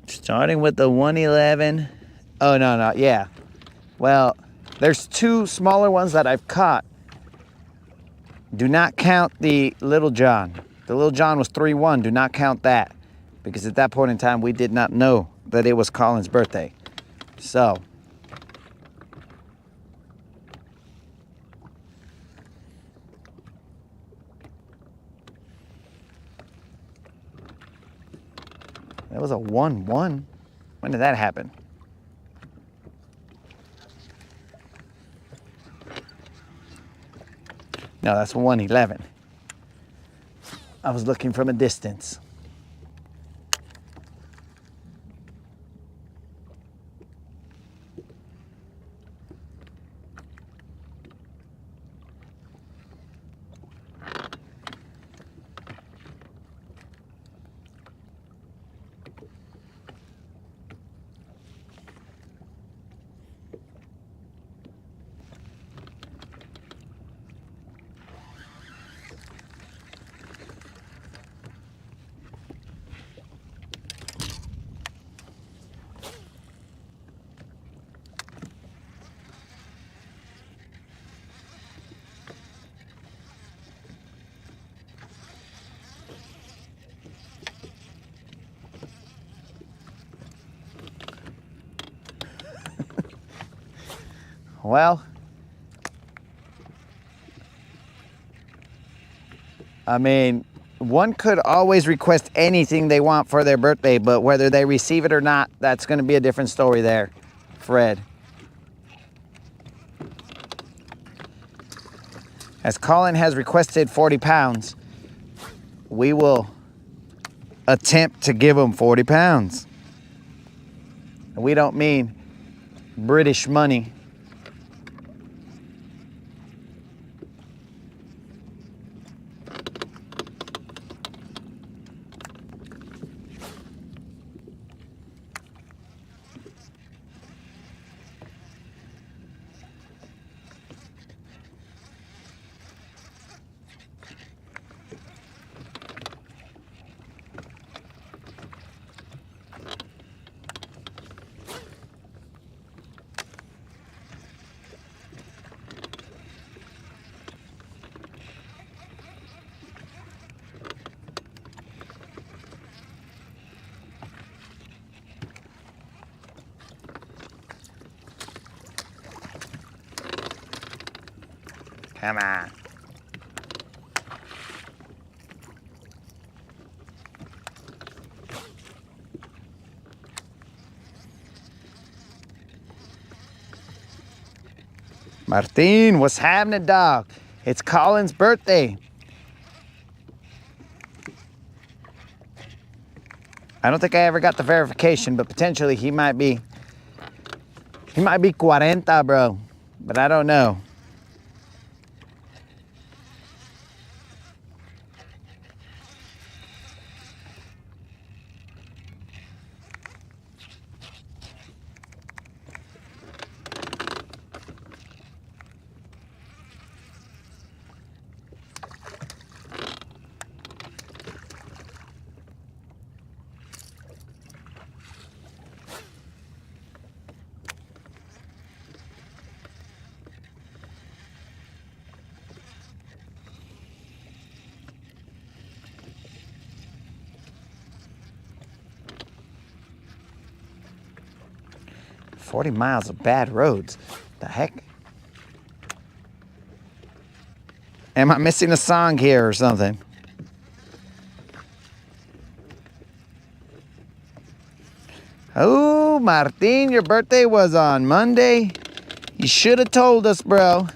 Starting with the 111. Oh, no, yeah. Well, there's two smaller ones that I've caught. Do not count the Little John. The Little John was 3-1. Do not count that. Because at that point in time, we did not know that it was Colin's birthday. So. That was a 1-1. When did that happen? No, that's 111. I was looking from a distance. Well, I mean, one could always request anything they want for their birthday, but whether they receive it or not, that's going to be a different story there, Fred. As Colin has requested 40 pounds, we will attempt to give him 40 pounds. And we don't mean British money. Come on. Martin, what's happening, dog? It's Colin's birthday. I don't think I ever got the verification, but potentially he might be 40, bro. But I don't know. "40 miles of bad roads. The heck? Am I missing a song here or something?" Oh, Martin, your birthday was on Monday. You should have told us, bro.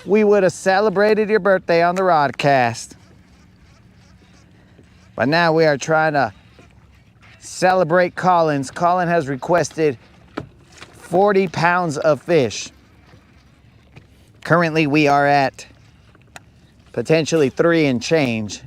We would have celebrated your birthday on the Rodcast. But now we are trying to celebrate Colin's. Colin has requested 40 pounds of fish. Currently we are at potentially 3 and change.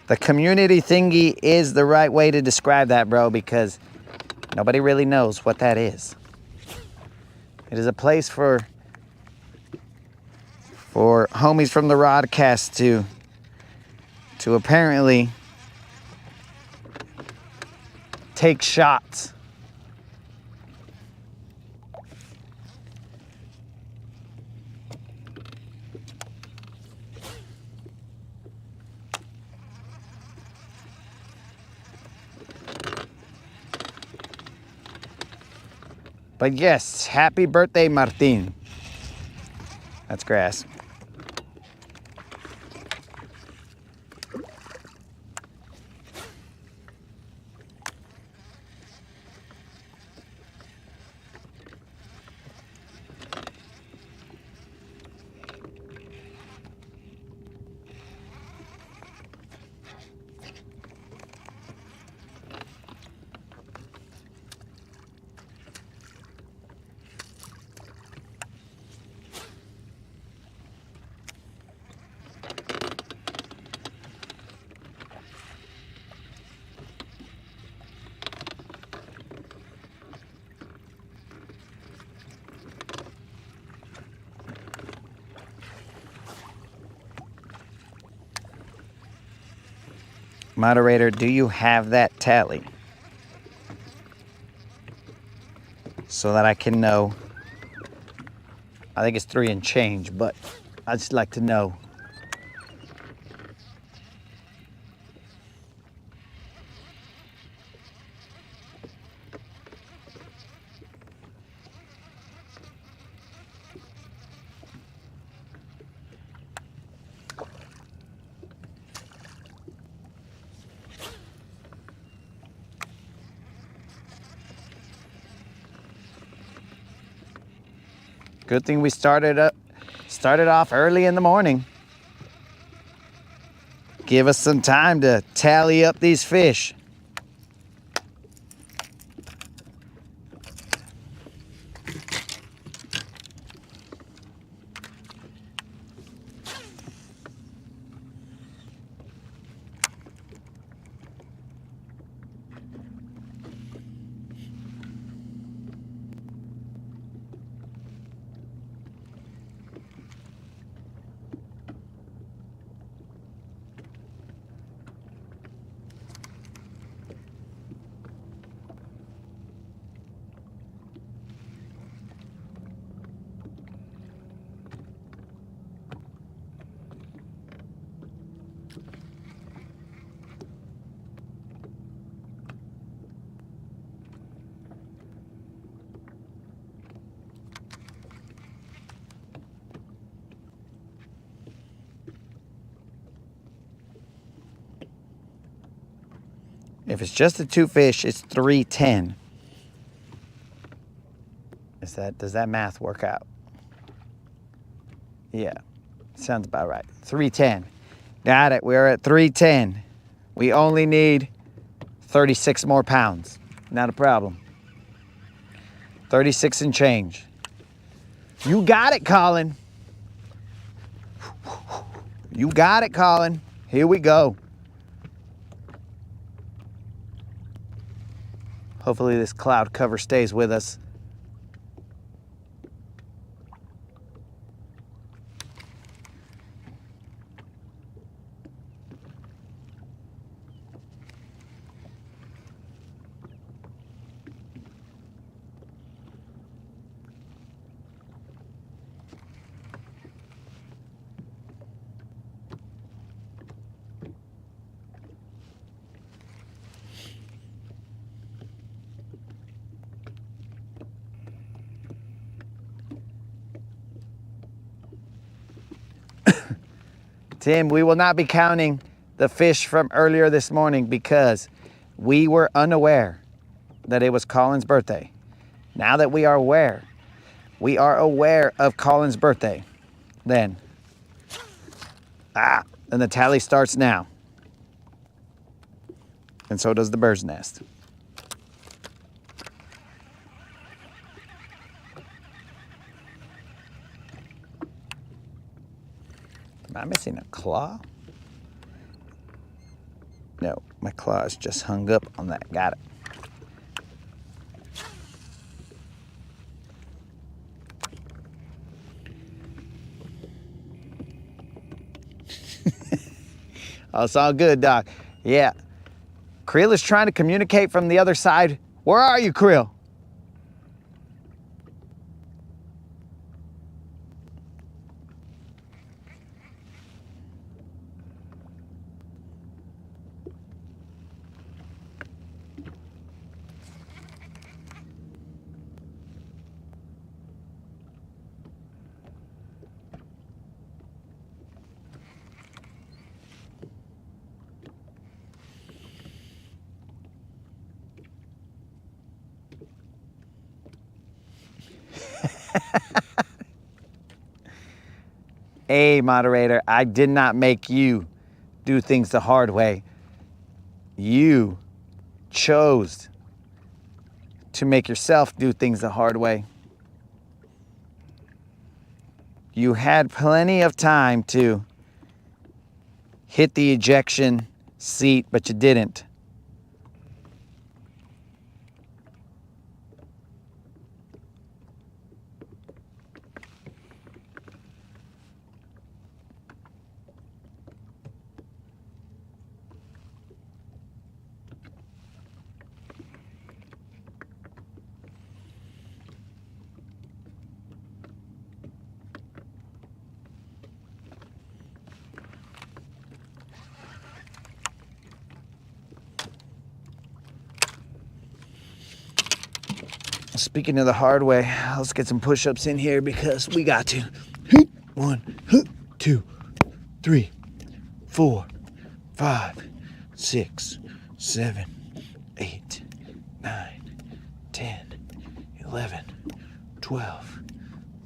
The community thingy is the right way to describe that, bro, because nobody really knows what that is. It is a place for homies from the Rodcast to apparently take shots. But yes, happy birthday, Martin. That's grass. Moderator, do you have that tally? so that I can know. I think it's 3 and change, but I'd just like to know. Good thing we started off early in the morning. Give us some time to tally up these fish. If it's just the 2 fish, it's 310. Does that math work out? Yeah, sounds about right. 310. Got it. We're at 310. We only need 36 more pounds. Not a problem. 36 and change. You got it, Colin. You got it, Colin. Here we go. Hopefully this cloud cover stays with us. Tim, we will not be counting the fish from earlier this morning because we were unaware that it was Colin's birthday. Now that we are aware of Colin's birthday, then the tally starts now. And so does the bird's nest. Am I missing a claw? No, my claw is just hung up on that. Got it. Oh, it's all good, Doc. Yeah. Creel is trying to communicate from the other side. Where are you, Creel? Hey, moderator, I did not make you do things the hard way. You chose to make yourself do things the hard way. You had plenty of time to hit the ejection seat, but you didn't. Speaking of the hard way, let's get some push-ups in here because we got to. 1, 2, 3, 4, 5, 6, 7, 8, 9, 10, 11, 12,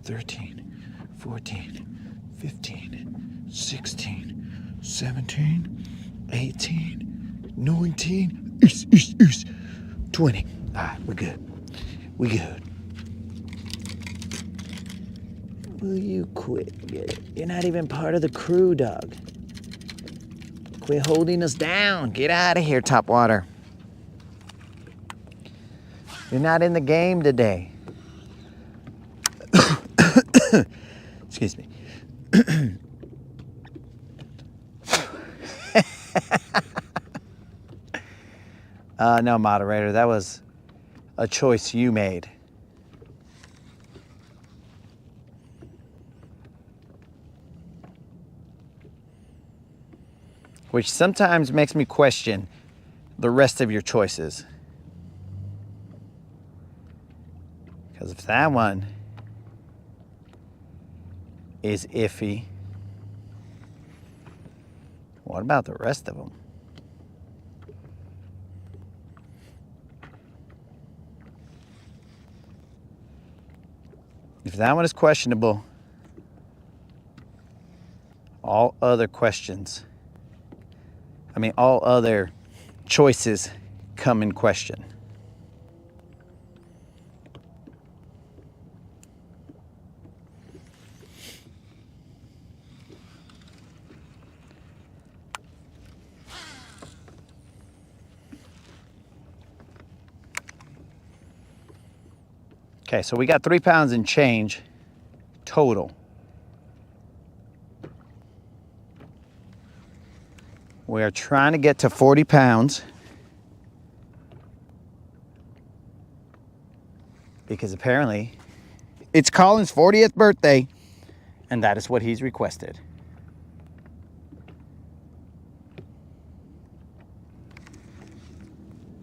13, 14, 15, 16, 17, 18, 19, 20. All right, we're good. We good. Will you quit? Get it? You're not even part of the crew, dog. Quit holding us down. Get out of here, Topwater. You're not in the game today. Excuse me. No, moderator, that was a choice you made. Which sometimes makes me question the rest of your choices. Because if that one is iffy, what about the rest of them? If that one is questionable, all other choices come in question. Okay, so we got 3 pounds and change total. We are trying to get to 40 pounds because apparently it's Colin's 40th birthday and that is what he's requested.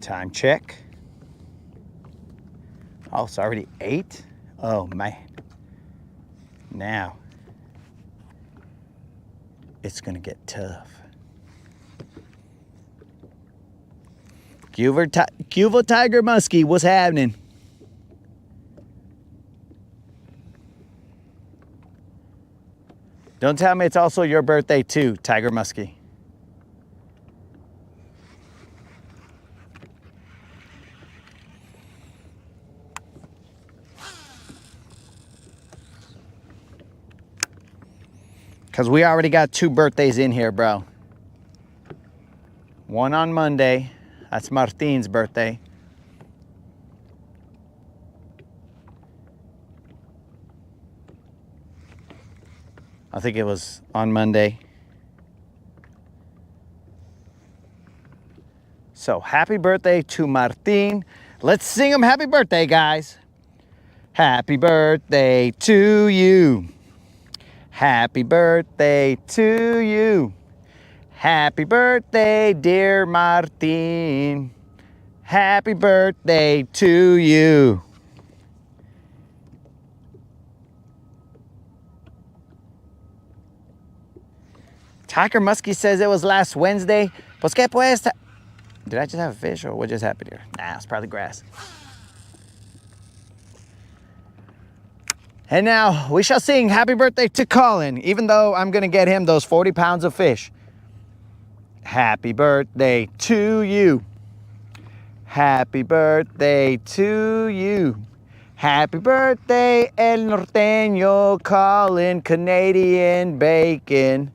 Time check. Oh, it's already 8? Oh, man. Now, it's going to get tough. Cuvo Tiger Muskie, what's happening? Don't tell me it's also your birthday too, Tiger Muskie. Because we already got 2 birthdays in here, bro. One on Monday. That's Martin's birthday. I think it was on Monday. So happy birthday to Martin. Let's sing him happy birthday, guys. Happy birthday to you. Happy birthday to you. Happy birthday, dear Martin. Happy birthday to you. Tiger Muskie says it was last Wednesday. Pues que pues? Did I just have a fish or what just happened here? Nah, it's probably grass. And now we shall sing happy birthday to Colin, even though I'm gonna get him those 40 pounds of fish. Happy birthday to you. Happy birthday to you. Happy birthday, El Norteño, Colin, Canadian Bacon.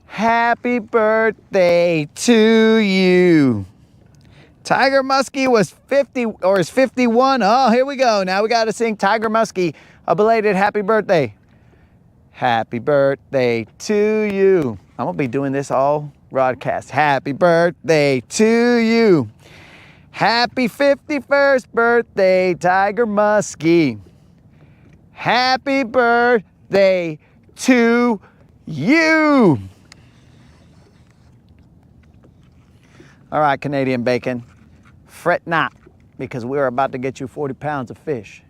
Happy birthday to you. Tiger Muskie was 50 or is 51. Oh, here we go. Now we got to sing Tiger Muskie a belated happy birthday. Happy birthday to you. I'm going to be doing this all Rodcast. Happy birthday to you. Happy 51st birthday, Tiger Muskie. Happy birthday to you. All right, Canadian Bacon. Fret not. because we're about to get you 40 pounds of fish.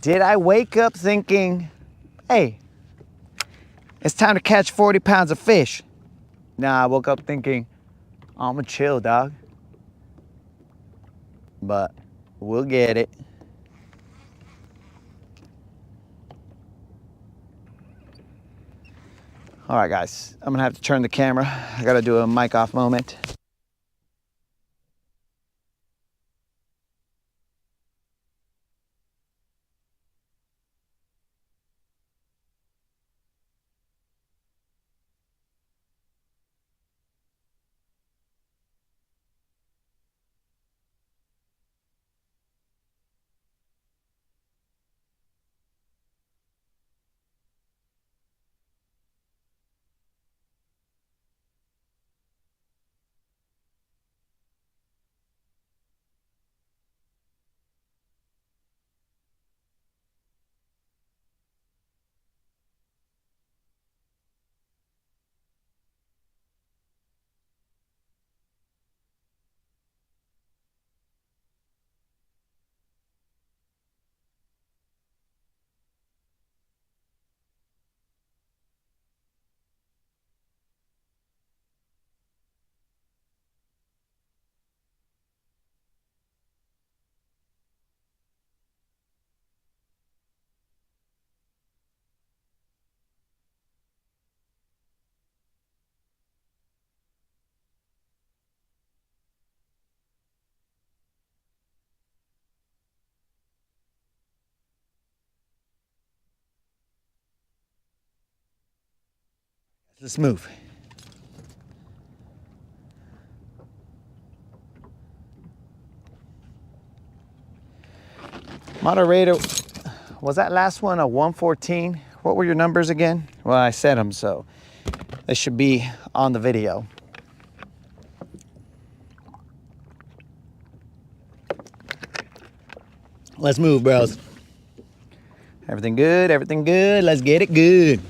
Did I wake up thinking, hey, it's time to catch 40 pounds of fish? Nah, I woke up thinking, I'm gonna chill, dog. But we'll get it. All right, guys, I'm gonna have to turn the camera. I gotta do a mic off moment. Let's move. Moderator, was that last one a 114? What were your numbers again? Well, I said them, so they should be on the video. Let's move, bros. Everything good? Everything good? Let's get it good.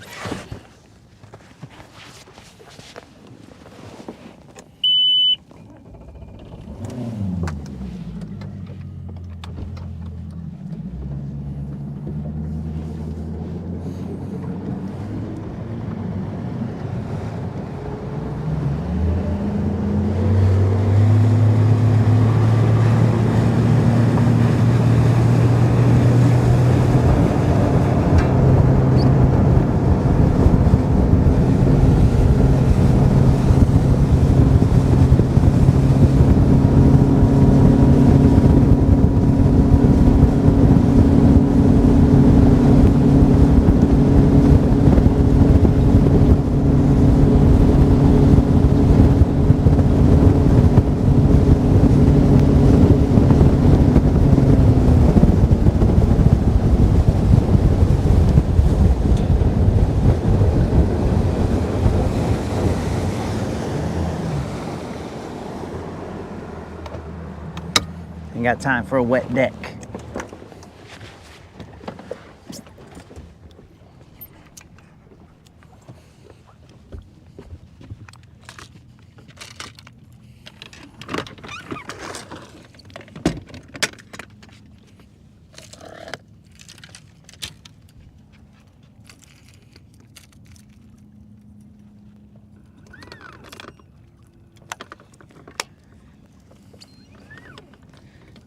Ain't got time for a wet deck.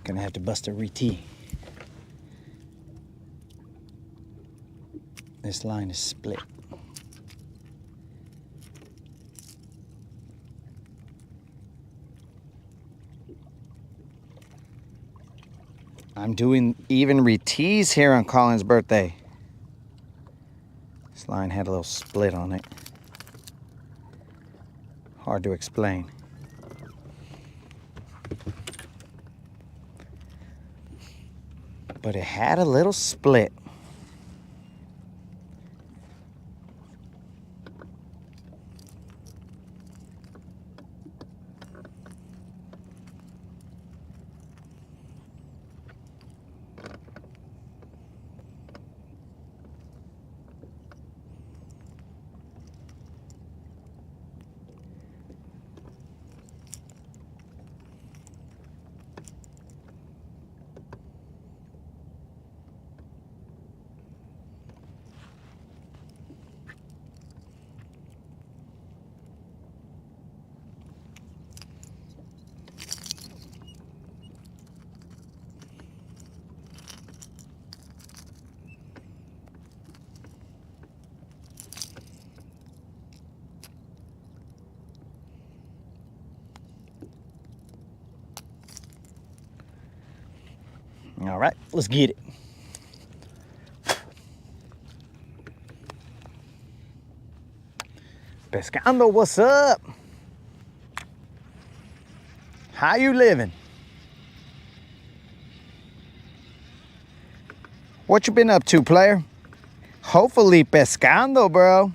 Gonna have to bust a re-tee. This line is split. I'm doing even re-tees here on Colin's birthday. This line had a little split on it. Hard to explain. But it had a little split. All right, let's get it. Pescando, what's up? How you living? What you been up to, player? Hopefully pescando, bro.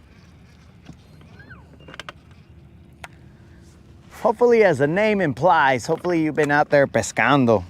Hopefully, as the name implies, hopefully you've been out there pescando.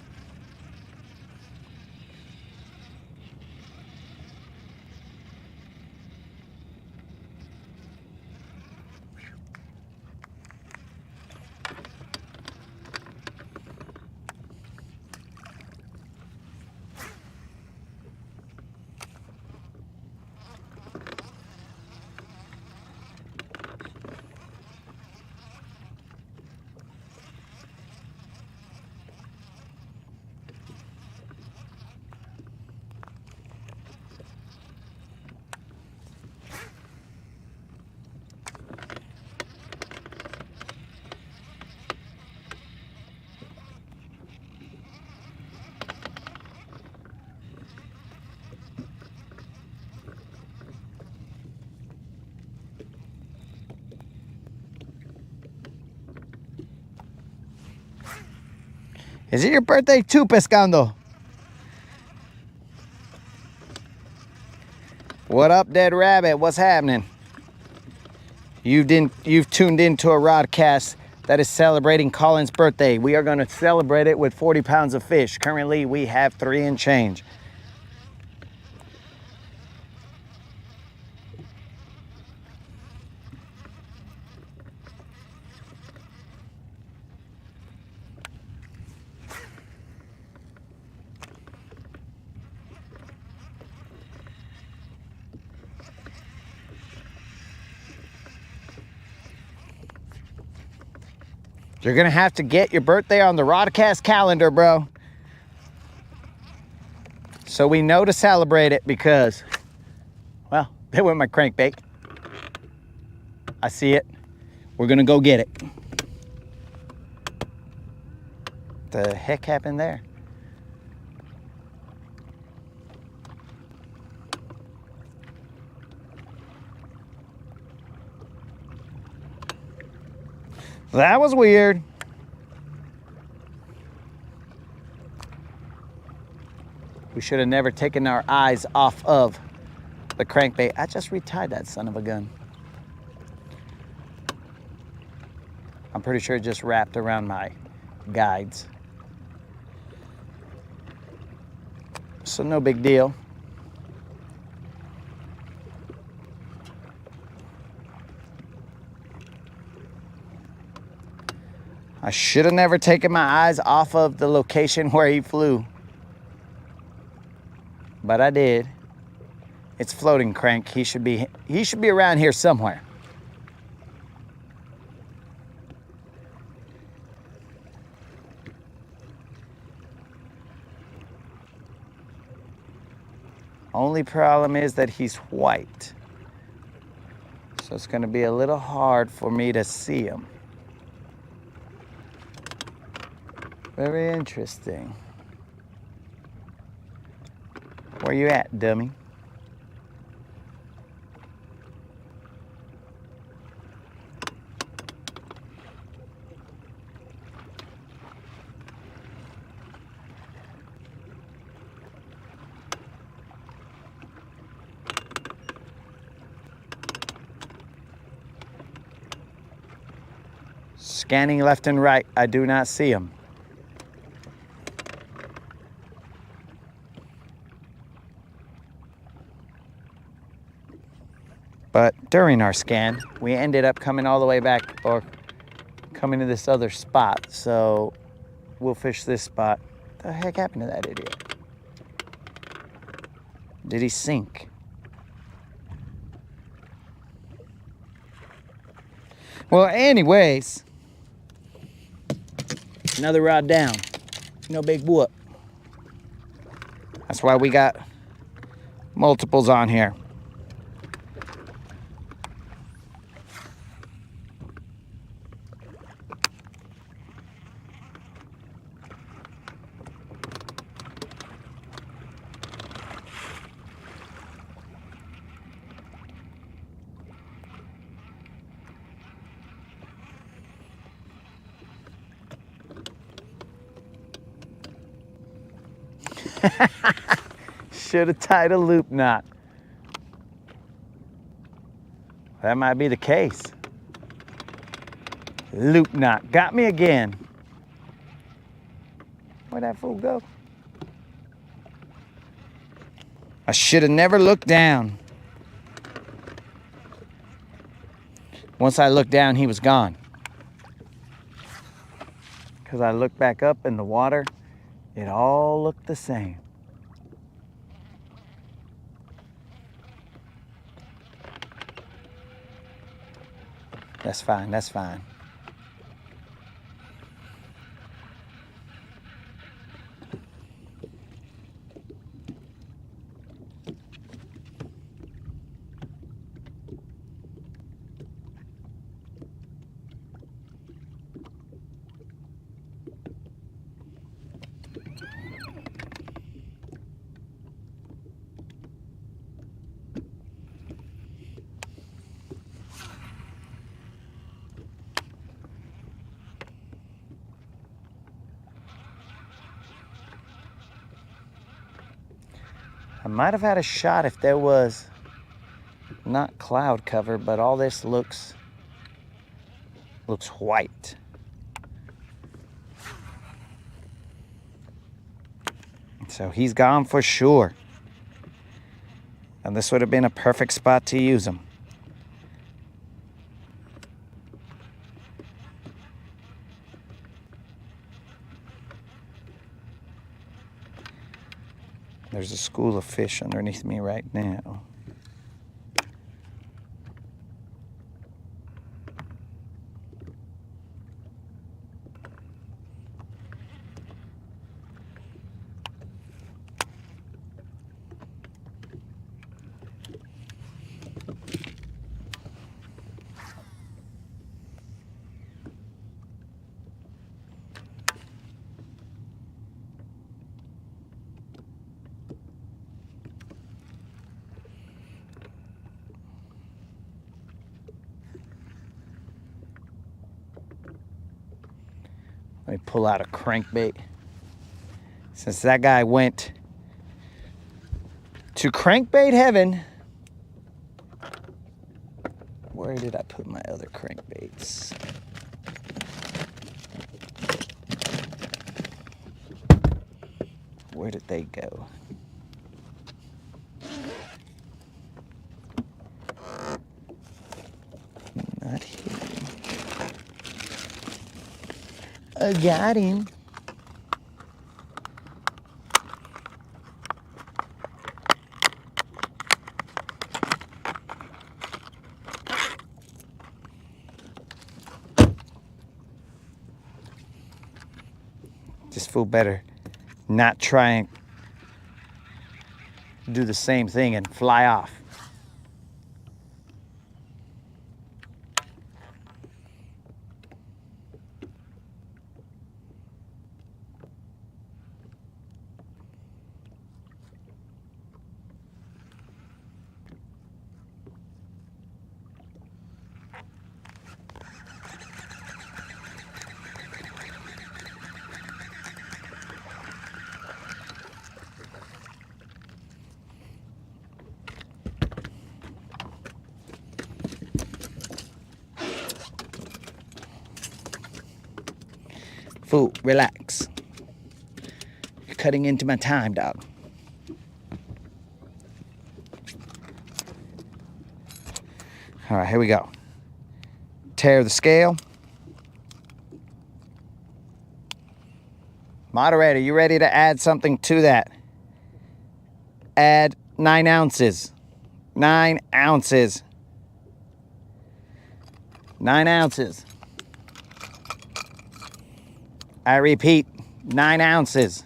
Is it your birthday too, Pescando? What up, Dead Rabbit? What's happening? You've tuned into a Rodcast that is celebrating Colin's birthday. We are going to celebrate it with 40 pounds of fish. Currently, we have 3 and change. You're gonna have to get your birthday on the Rodcast calendar, bro. So we know to celebrate it because, well, there went my crankbait. I see it. We're gonna go get it. The heck happened there? That was weird. We should have never taken our eyes off of the crankbait. I just retied that son of a gun. I'm pretty sure it just wrapped around my guides. So no big deal. I should have never taken my eyes off of the location where he flew. But I did. It's floating crank. He should be around here somewhere. Only problem is that he's white. So it's going to be a little hard for me to see him. Very interesting. Where you at, dummy? Scanning left and right. I do not see him. But during our scan, we ended up coming all the way back, or coming to this other spot. So we'll fish this spot. What the heck happened to that idiot? Did he sink? Well, anyways, another rod down. No big whoop. That's why we got multiples on here. Should have tied a loop knot. That might be the case. Loop knot. Got me again. Where'd that fool go? I should have never looked down. Once I looked down, he was gone. Because I looked back up in the water, it all looked the same. That's fine, that's fine. I might have had a shot if there was not cloud cover, but all this looks white. So he's gone for sure. And this would have been a perfect spot to use him. There's a school of fish underneath me right now. Let me pull out a crankbait. Since that guy went to crankbait heaven, where did I put my other crankbaits? Where did they go? Not here. I got him. This fool better not try and do the same thing and fly off. Fool, relax. You're cutting into my time, dog. All right, here we go. Tear the scale. Moderator, you ready to add something to that? Add 9 ounces. 9 ounces. 9 ounces. I repeat, 9 ounces.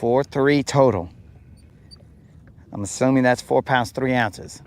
4.3 total. I'm assuming that's 4 pounds, 3 ounces.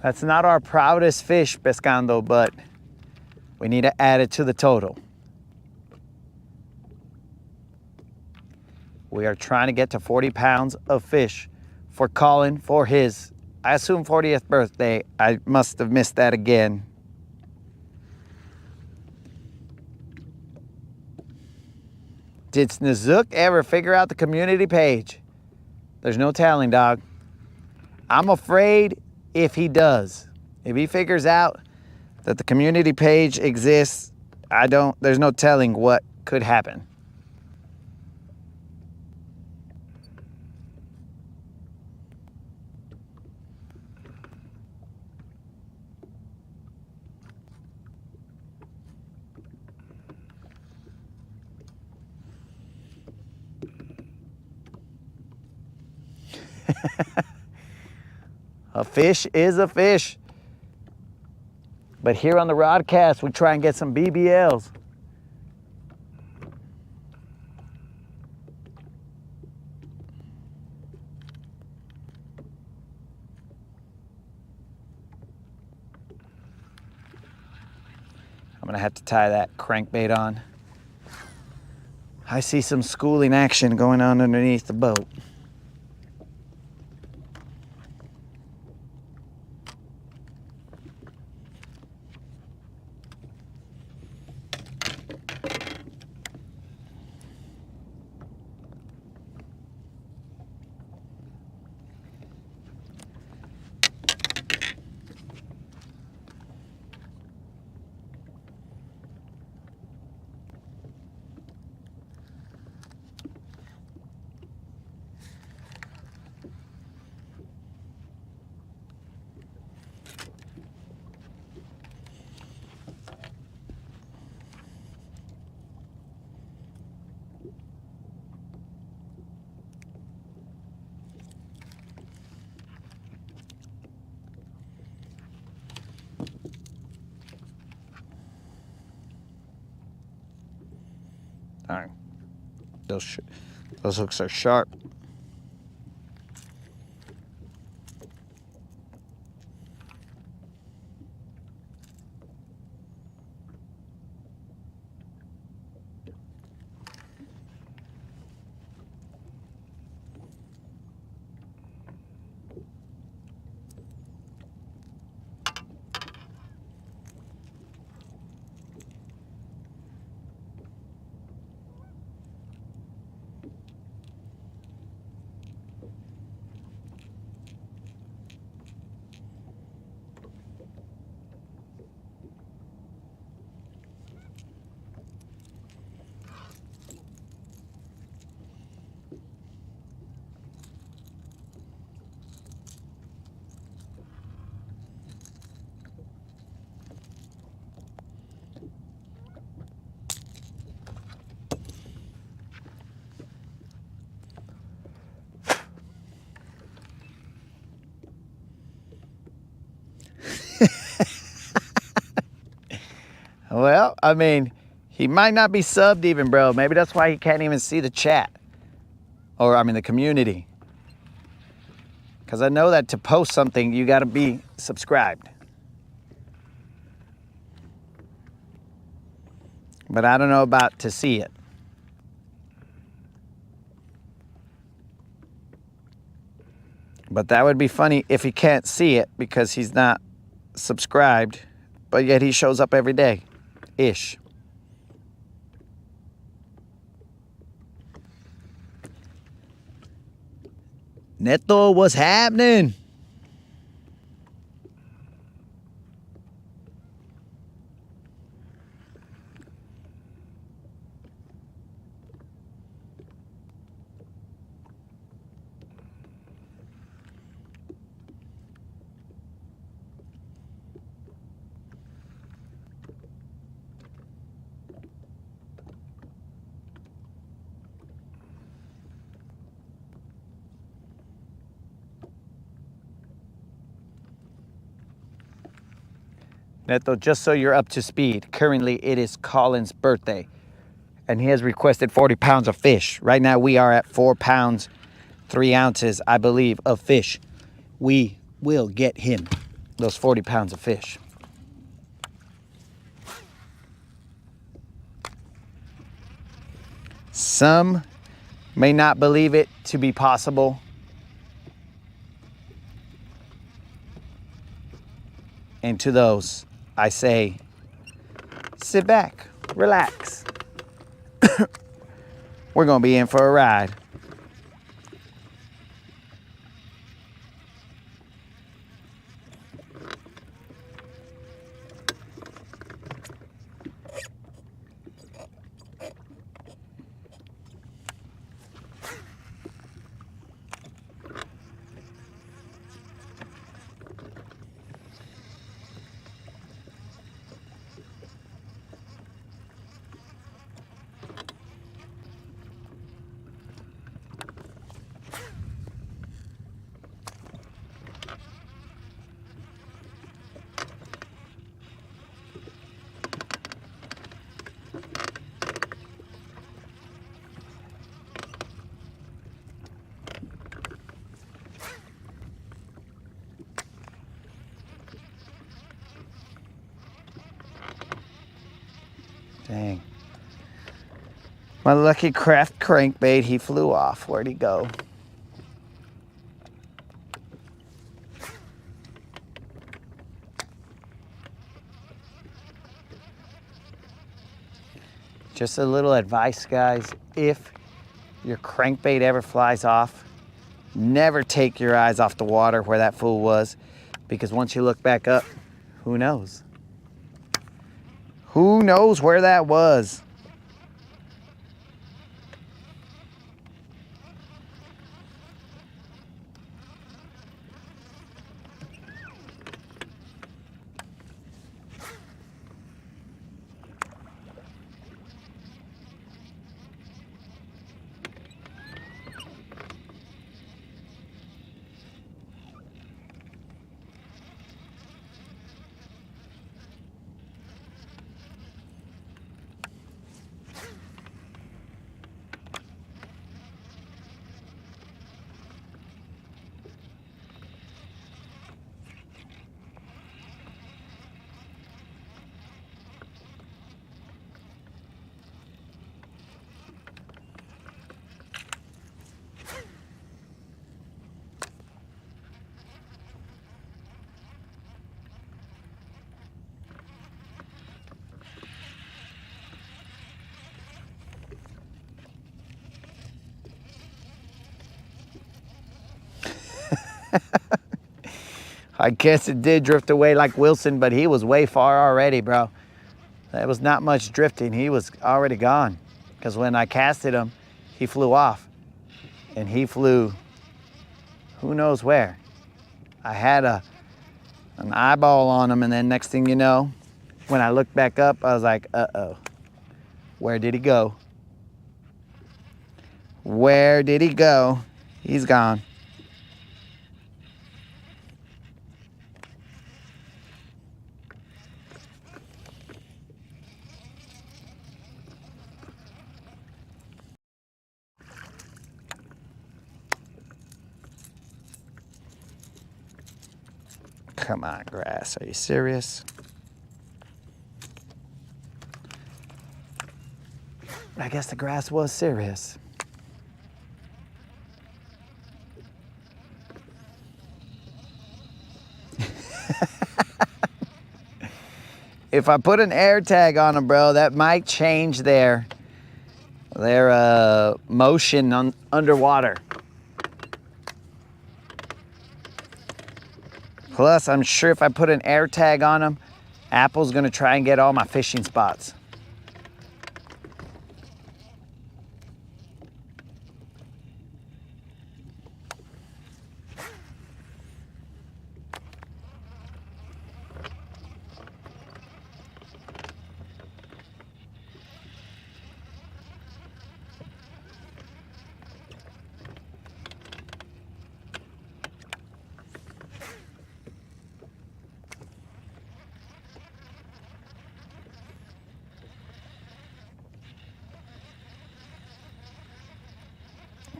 That's not our proudest fish, pescando, but we need to add it to the total. We are trying to get to 40 pounds of fish for Colin for his, I assume, 40th birthday. I must have missed that again. Did Snozook ever figure out the community page? There's no telling, dog. I'm afraid if he does, if he figures out that the community page exists, there's no telling what could happen. A fish is a fish. But here on the Rodcast, we try and get some BBLs. I'm gonna have to tie that crankbait on. I see some schooling action going on underneath the boat. All right, those hooks are sharp. Well, I mean, he might not be subbed even, bro. Maybe that's why he can't even see the chat. Or, I mean, the community. Because I know that to post something, you got to be subscribed. But I don't know about to see it. But that would be funny if he can't see it because he's not subscribed, but yet he shows up every day. Ish. Neto, what's happening? Neto, just so you're up to speed, currently it is Colin's birthday, and he has requested 40 pounds of fish. Right now we are at 4 pounds, 3 ounces, I believe, of fish. We will get him those 40 pounds of fish. Some may not believe it to be possible. And to those, I say, sit back, relax. We're gonna be in for a ride. Dang. My lucky craft crankbait, he flew off. Where'd he go? Just a little advice, guys. If your crankbait ever flies off, never take your eyes off the water where that fool was, because once you look back up, who knows? Who knows where that was? I guess it did drift away like Wilson, but he was way far already, bro. That was not much drifting. He was already gone. Because when I casted him, he flew off. And he flew who knows where. I had an eyeball on him, and then next thing you know, when I looked back up, I was like, uh-oh. Where did he go? Where did he go? He's gone. Come on, grass. Are you serious? I guess the grass was serious. If I put an air tag on them, bro, that might change their motion underwater. Plus, I'm sure if I put an air tag on them, Apple's gonna try and get all my fishing spots.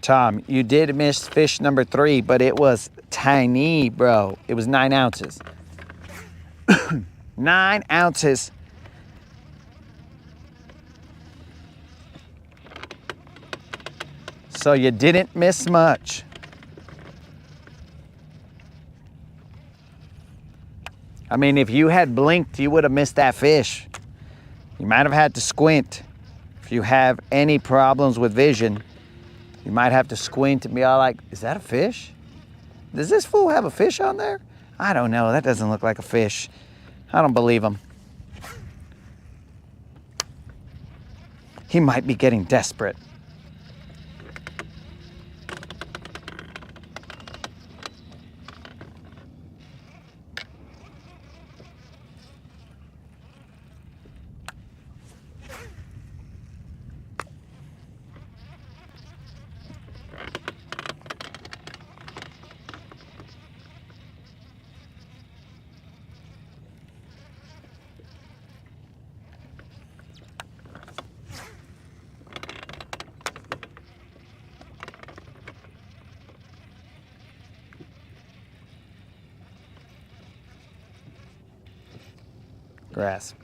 Tom, you did miss fish number 3, but it was tiny, bro. It was 9 ounces. 9 ounces. So you didn't miss much. I mean, if you had blinked, you would have missed that fish. You might have had to squint. If you have any problems with vision, you might have to squint and be all like, is that a fish? Does this fool have a fish on there? I don't know, that doesn't look like a fish. I don't believe him. He might be getting desperate. Grass.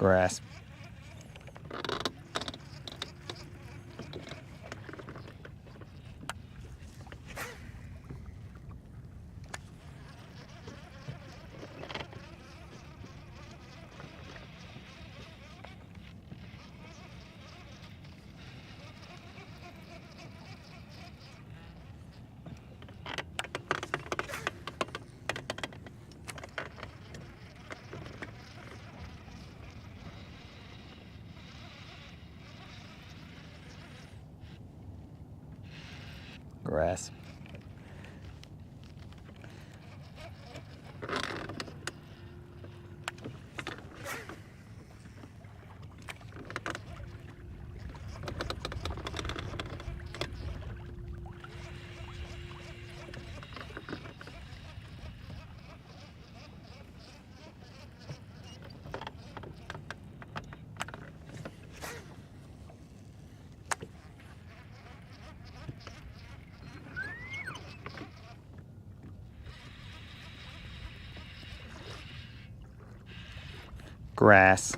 Grass. Grass. Grass.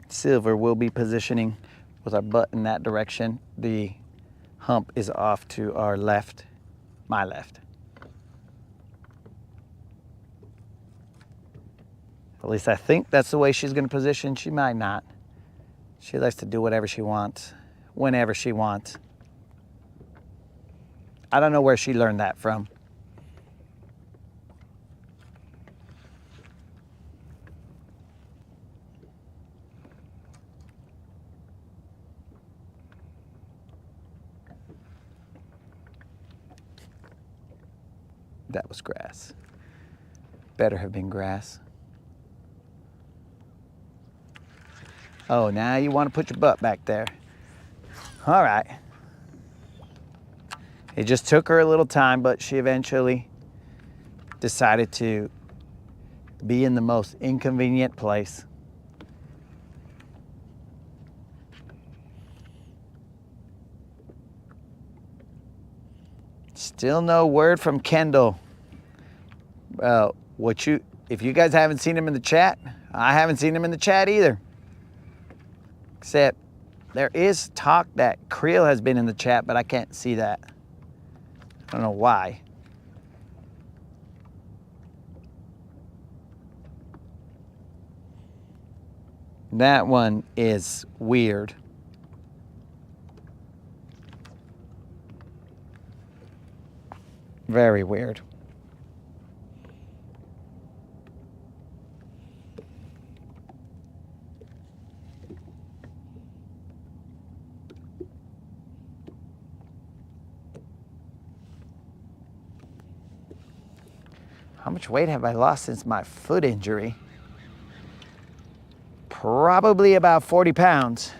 Silver will be positioning with our butt in that direction. The hump is off to our left, my left. At least I think that's the way she's going to position. She might not. She likes to do whatever she wants, whenever she wants. I don't know where she learned that from. That was grass. Better have been grass. Oh, now you want to put your butt back there. All right. It just took her a little time, but she eventually decided to be in the most inconvenient place. Still no word from Kendall. If you guys haven't seen him in the chat, I haven't seen him in the chat either. Except There is talk that Creel has been in the chat, but I can't see that. I don't know why. That one is weird. Very weird. How much weight have I lost since my foot injury? Probably about 40 pounds.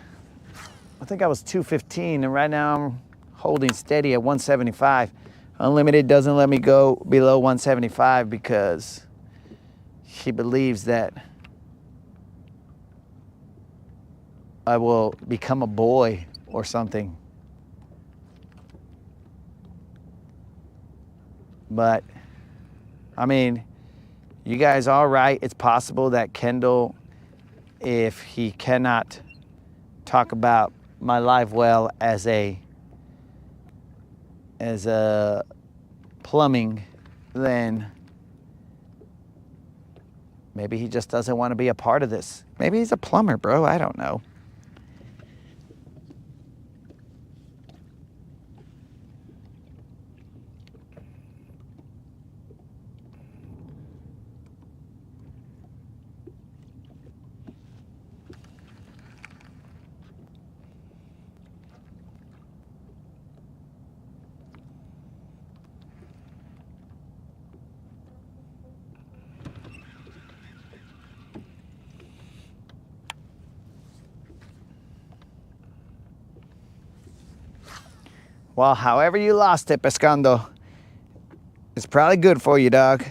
I think I was 215, and right now I'm holding steady at 175. Unlimited doesn't let me go below 175 because she believes that I will become a boy or something. But, I mean, you guys are right. It's possible that Kendall, if he cannot talk about my life well as a plumbing, then maybe he just doesn't want to be a part of this. Maybe he's a plumber, bro. I don't know. Well, however you lost it, Pescando, it's probably good for you, dog.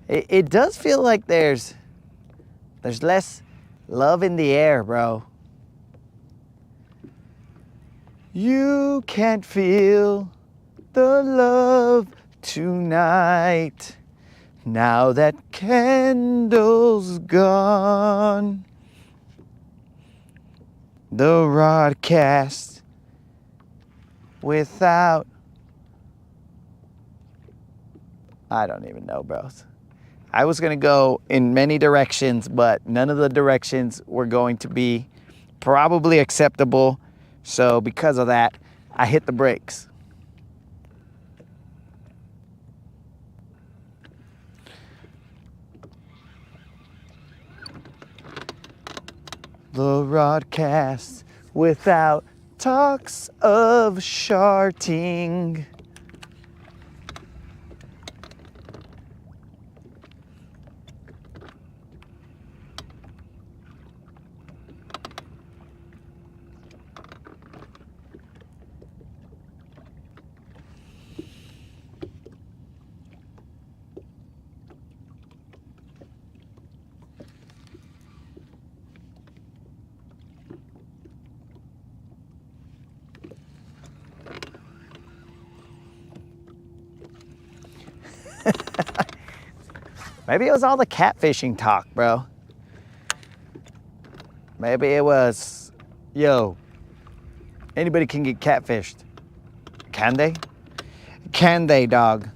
It does feel like there's less love in the air, bro. You can't feel the love tonight. Now that Kendall's gone, the Rodcast without, I don't even know, bros. I was gonna go in many directions, but none of the directions were going to be probably acceptable. So because of that, I hit the brakes. The Rodcast without talks of sharting. Maybe it was all the catfishing talk, bro. Maybe it was, yo, anybody can get catfished. Can they? Can they, dog?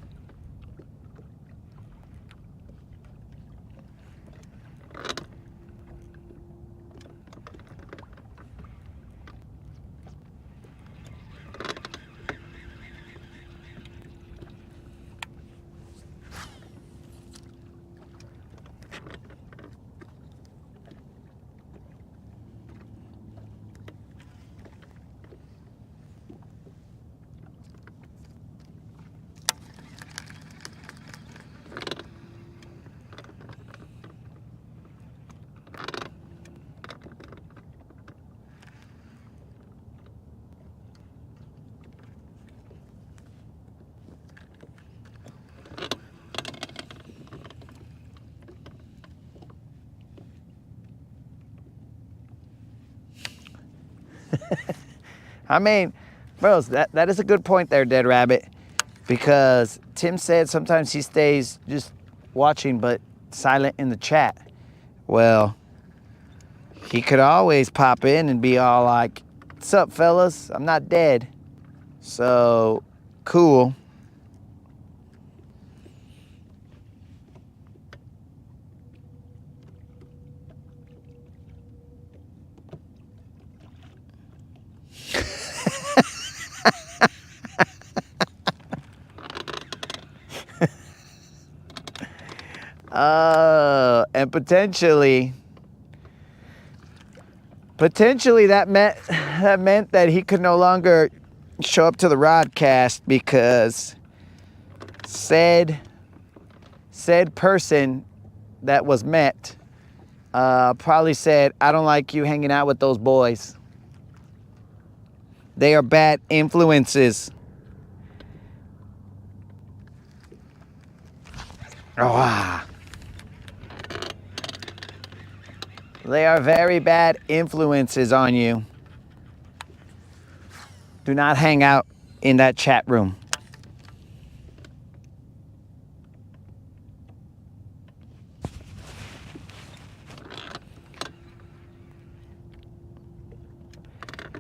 I mean, bros, that is a good point there, Dead Rabbit. because Tim said sometimes he stays just watching but silent in the chat. Well, he could always pop in and be all like, "What's up, fellas? I'm not dead." So, cool. And potentially that meant that he could no longer show up to the Rodcast because said person that was met probably said, "I don't like you hanging out with those boys. They are bad influences." Oh, they are very bad influences on you. Do not hang out in that chat room.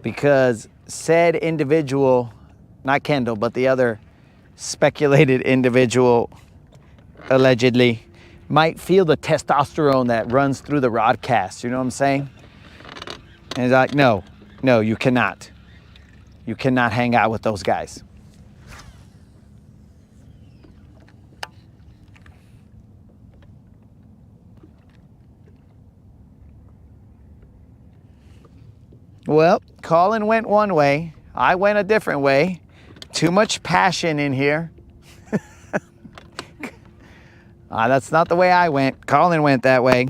Because said individual, not Kendall, but the other speculated individual, allegedly, might feel the testosterone that runs through the Rodcast. You know what I'm saying? And he's like, no, you cannot. You cannot hang out with those guys. Well, Colin went one way. I went a different way. Too much passion in here. That's not the way I went. Colin went that way.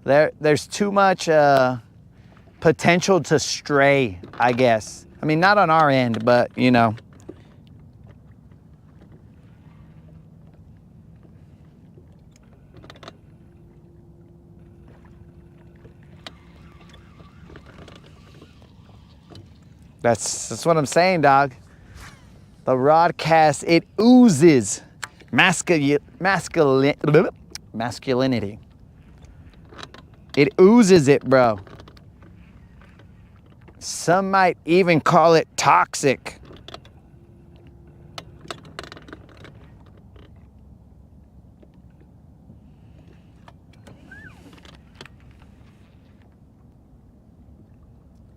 There's too much potential to stray, I guess. I mean, not on our end, but, you know. That's what I'm saying, dog. The Rodcast, it oozes masculinity. It oozes it, bro. Some might even call it toxic.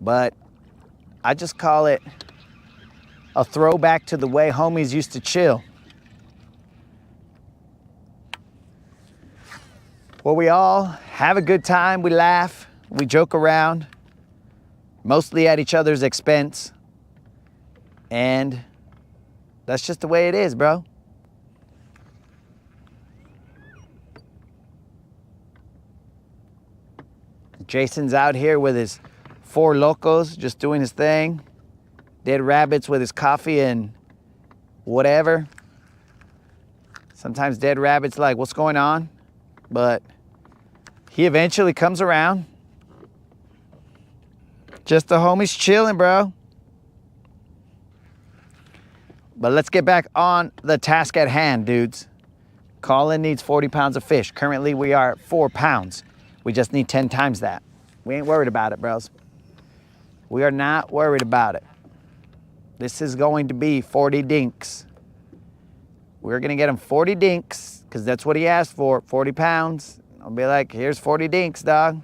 But I just call it a throwback to the way homies used to chill. Where we all have a good time, we laugh, we joke around, mostly at each other's expense. And that's just the way it is, bro. Jason's out here with his 4 locos, just doing his thing. Dead rabbits with his coffee and whatever. Sometimes dead rabbit's like, what's going on? But he eventually comes around. Just the homies chilling, bro. But let's get back on the task at hand, dudes. Colin needs 40 pounds of fish. Currently, we are at 4 pounds. We just need 10 times that. We ain't worried about it, bros. We are not worried about it. This is going to be 40 dinks. We're going to get him 40 dinks because that's what he asked for, 40 pounds. I'll be like, here's 40 dinks, dog.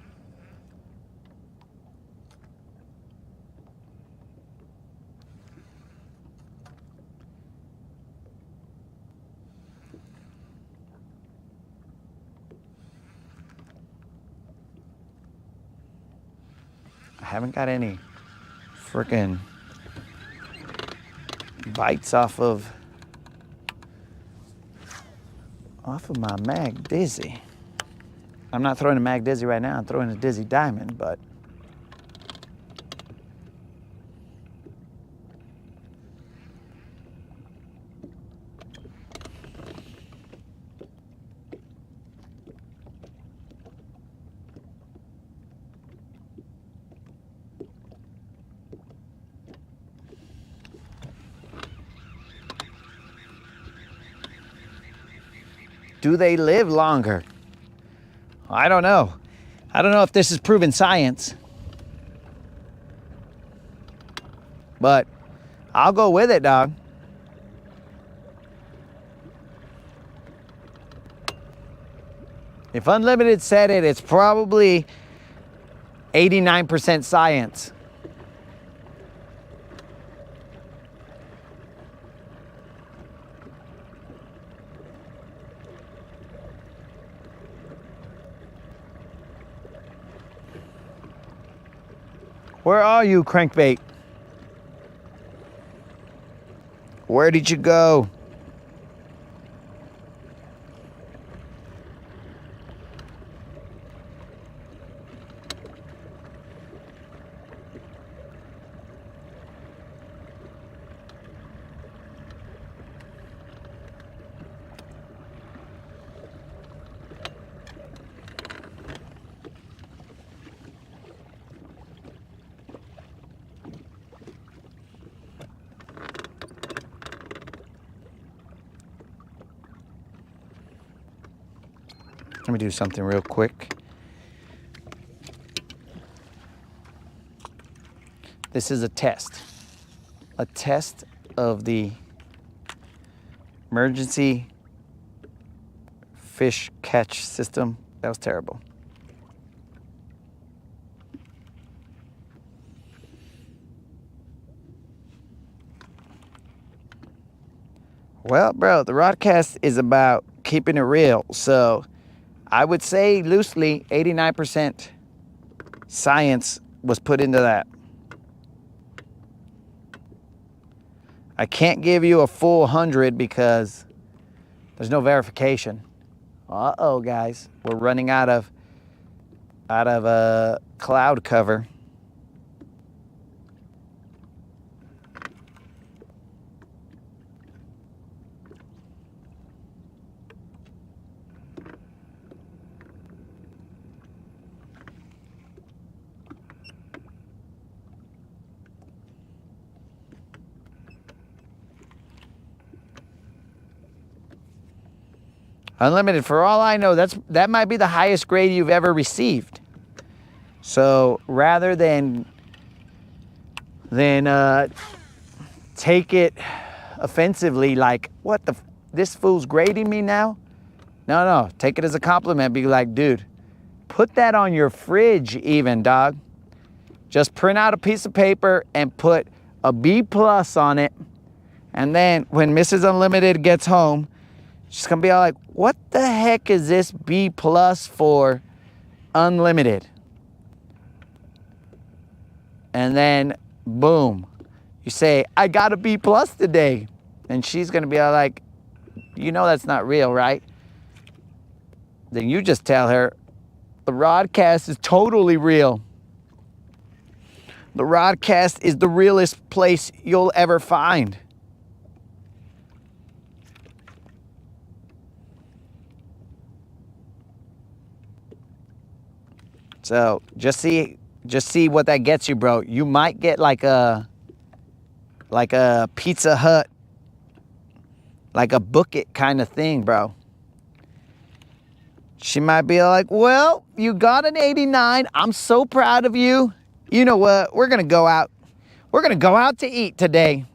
I haven't got any freaking bites off of my Mag Dizzy. I'm not throwing a Mag Dizzy right now. I'm throwing a Dizzy Diamond, but do they live longer? I don't know. I don't know if this is proven science. But I'll go with it, dog. If Unlimited said it, it's probably 89% science. Where are you, crankbait? Where did you go? Let me do something real quick. This is a test of the emergency fish catch system. That was terrible. Well, bro, the Rodcast is about keeping it real, so I would say loosely 89% science was put into that. I can't give you a full 100 because there's no verification. Uh-oh, guys, we're running out of cloud cover. Unlimited, for all I know, that might be the highest grade you've ever received. So rather than take it offensively, like, what the, this fool's grading me now? No, take it as a compliment. Be like, dude, put that on your fridge even, dog. Just print out a piece of paper and put a B+ on it. And then when Mrs. Unlimited gets home, she's gonna be all like, what the heck is this B+ for Unlimited? And then, boom, you say, I got a B+ today. And she's gonna be all like, you know that's not real, right? Then you just tell her, the Rodcast is totally real. The Rodcast is the realest place you'll ever find. So just see what that gets you, bro. You might get like a Pizza Hut, like a book it kind of thing, bro. She might be like, well, you got an 89. I'm so proud of you. You know what? We're gonna go out. We're gonna go out to eat today.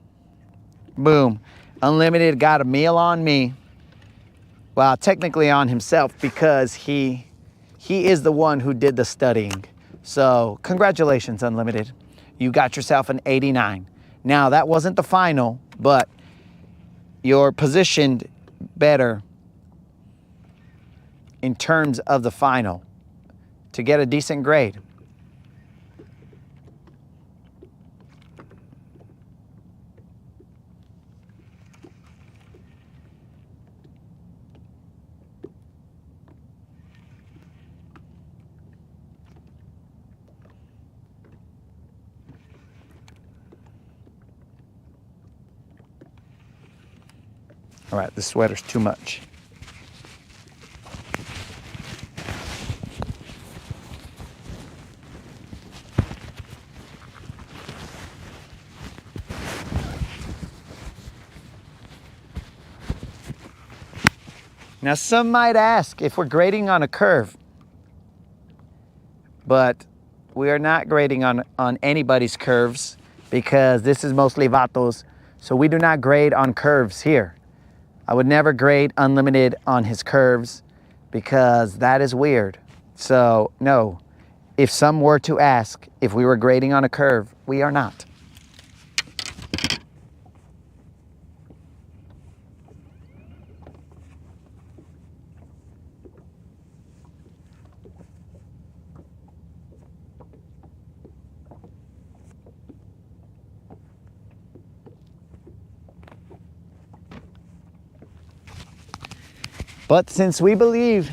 Boom. Unlimited got a meal on me. Well, technically on himself because he is the one who did the studying. So congratulations, Unlimited. You got yourself an 89. Now, that wasn't the final, but you're positioned better in terms of the final to get a decent grade. All right, this sweater's too much. Now, some might ask if we're grading on a curve, but we are not grading on anybody's curves because this is mostly Vatos, so we do not grade on curves here. I would never grade Unlimited on his curves because that is weird. So, no, if some were to ask if we were grading on a curve, we are not. But since we believe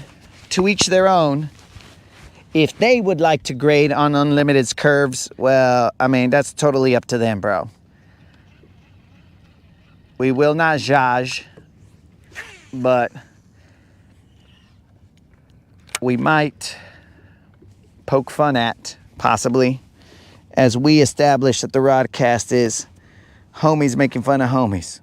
to each their own, if they would like to grade on Unlimited's curves, well, I mean, that's totally up to them, bro. We will not judge, but we might poke fun at, possibly, as we establish that the Rodcast is homies making fun of homies.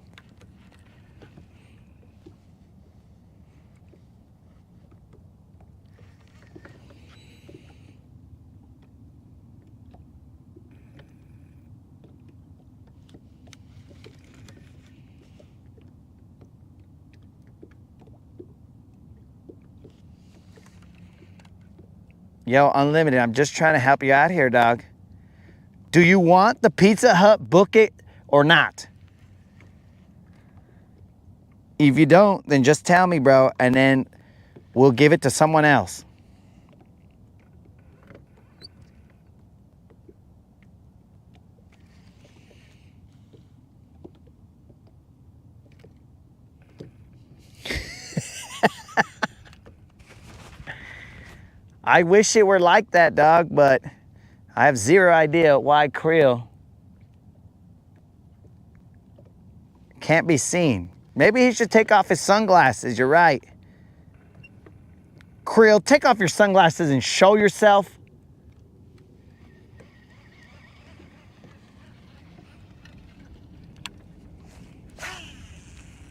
Yo, Unlimited, I'm just trying to help you out here, dog. Do you want the Pizza Hut book it or not? If you don't, then just tell me, bro, and then we'll give it to someone else. I wish it were like that, dog, but I have zero idea why Creel can't be seen. Maybe he should take off his sunglasses. You're right. Creel, take off your sunglasses and show yourself.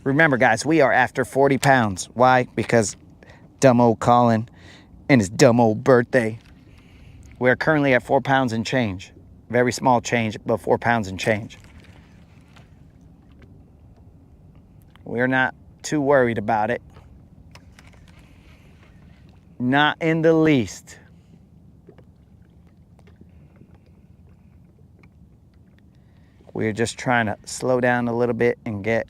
Remember, guys, we are after 40 pounds. Why? Because dumb old Colin and his dumb old birthday. We're currently at 4 pounds and change. Very small change, but 4 pounds and change. We're not too worried about it. Not in the least. We're just trying to slow down a little bit and get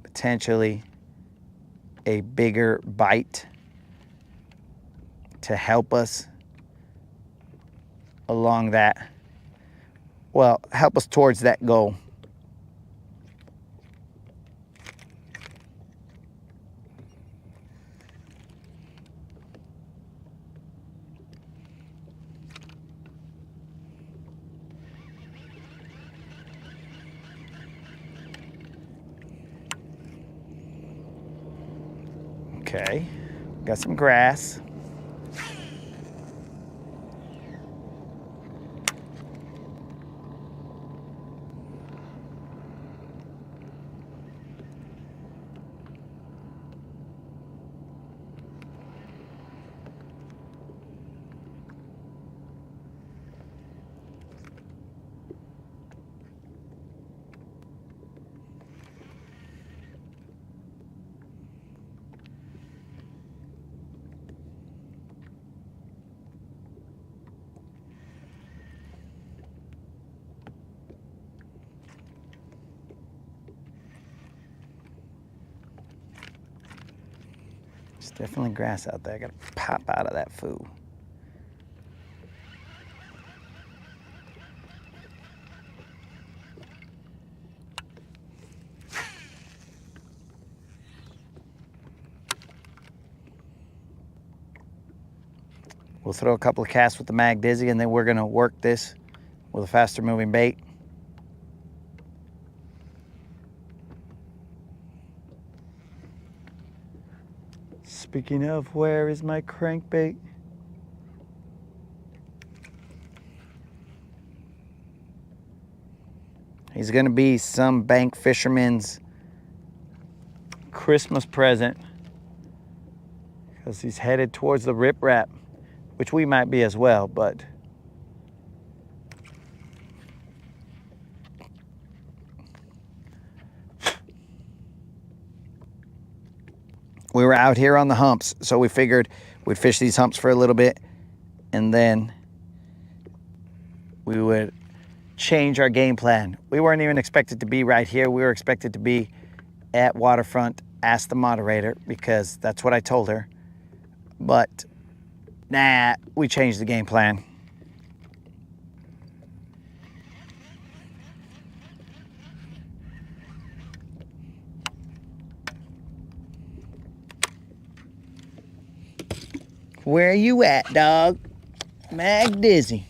potentially a bigger bite to help us along that, well, help us towards that goal. Okay, got some grass. There's definitely grass out there. I gotta pop out of that food. We'll throw a couple of casts with the Mag Dizzy, and then we're gonna work this with a faster moving bait. Speaking of, where is my crankbait? He's gonna be some bank fisherman's Christmas present because he's headed towards the riprap, which we might be as well, but we were out here on the humps, so we figured we'd fish these humps for a little bit and then we would change our game plan. We weren't even expected to be right here. We were expected to be at waterfront. Ask the moderator because that's what I told her. But nah, we changed the game plan. Where are you at, dog? Mag Dizzy.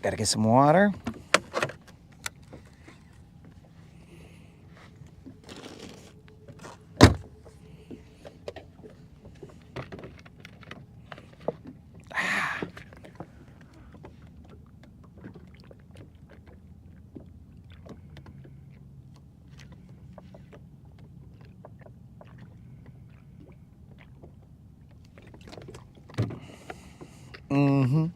Gotta get some water. Mm-hmm.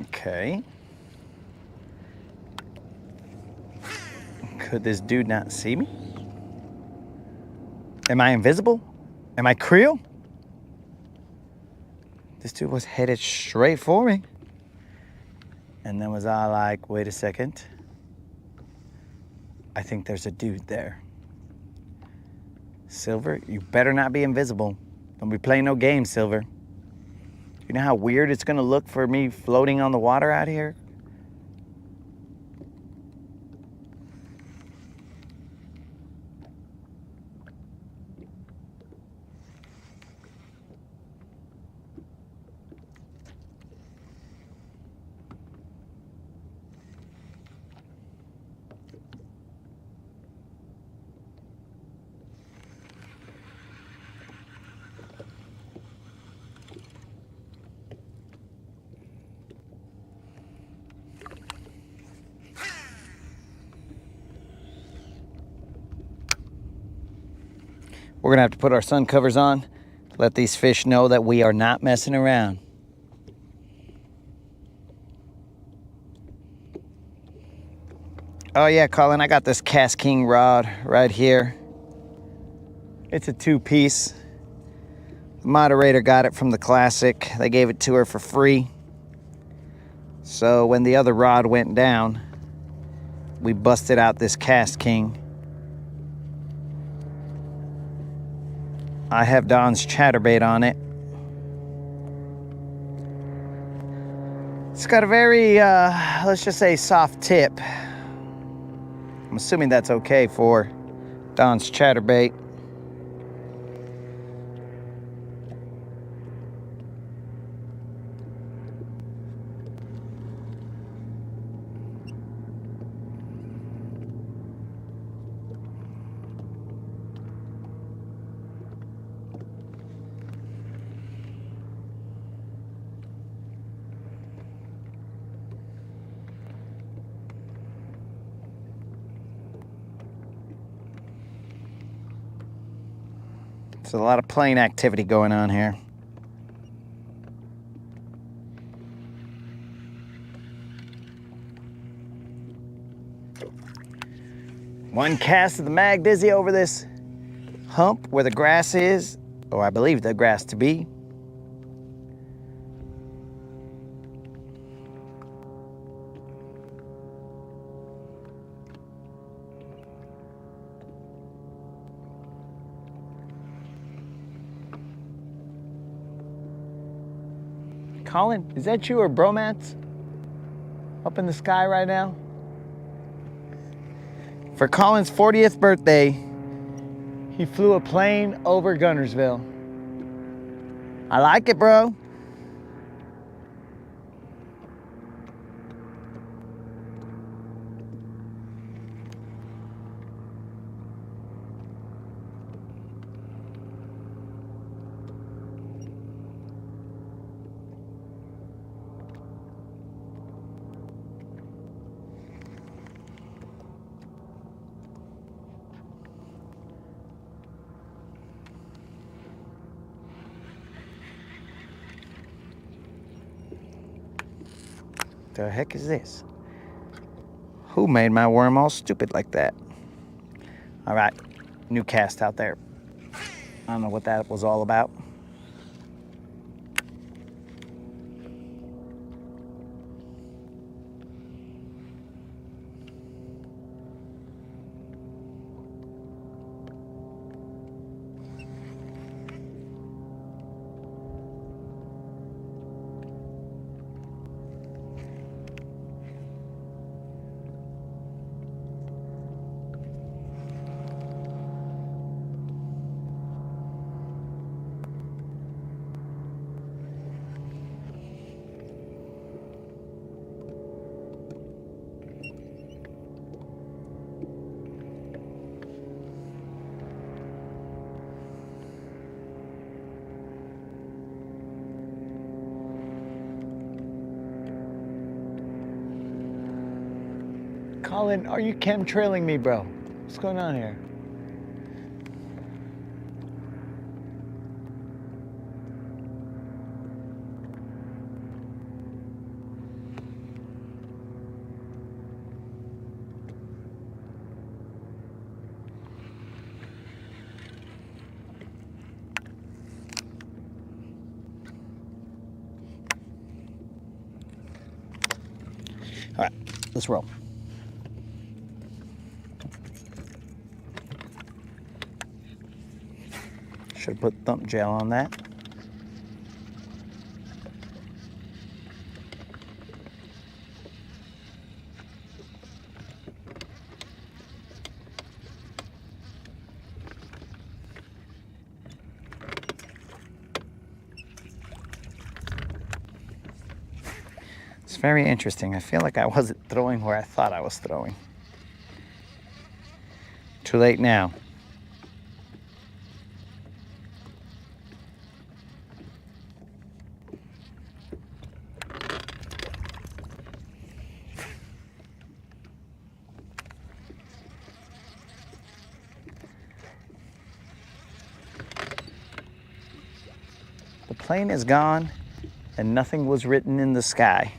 Okay. Could this dude not see me? Am I invisible? Am I Creel? This dude was headed straight for me. And then was I like, wait a second. I think there's a dude there. Silver, you better not be invisible. Don't be playing no games, Silver. You know how weird it's gonna look for me floating on the water out here? We're gonna have to put our sun covers on, let these fish know that we are not messing around. Oh yeah, Colin, I got this Cast King rod right here. It's a 2-piece. The moderator got it from the Classic. They gave it to her for free. So when the other rod went down, we busted out this Cast King. I have Don's chatterbait on it. It's got a very, let's just say, soft tip. I'm assuming that's okay for Don's chatterbait. There's a lot of plane activity going on here. One cast of the Mag Dizzy over this hump where the grass is, or I believe the grass to be. Colin, is that you or Bromance? Up in the sky right now? For Colin's 40th birthday, he flew a plane over Guntersville. I like it, bro. The heck is this? Who made my worm all stupid like that? All right, new cast out there. I don't know what that was all about. Colin, are you chemtrailing me, bro? What's going on here? All right, let's roll. Should have put thump gel on that. It's very interesting. I feel like I wasn't throwing where I thought I was throwing. Too late now. The plane is gone and nothing was written in the sky.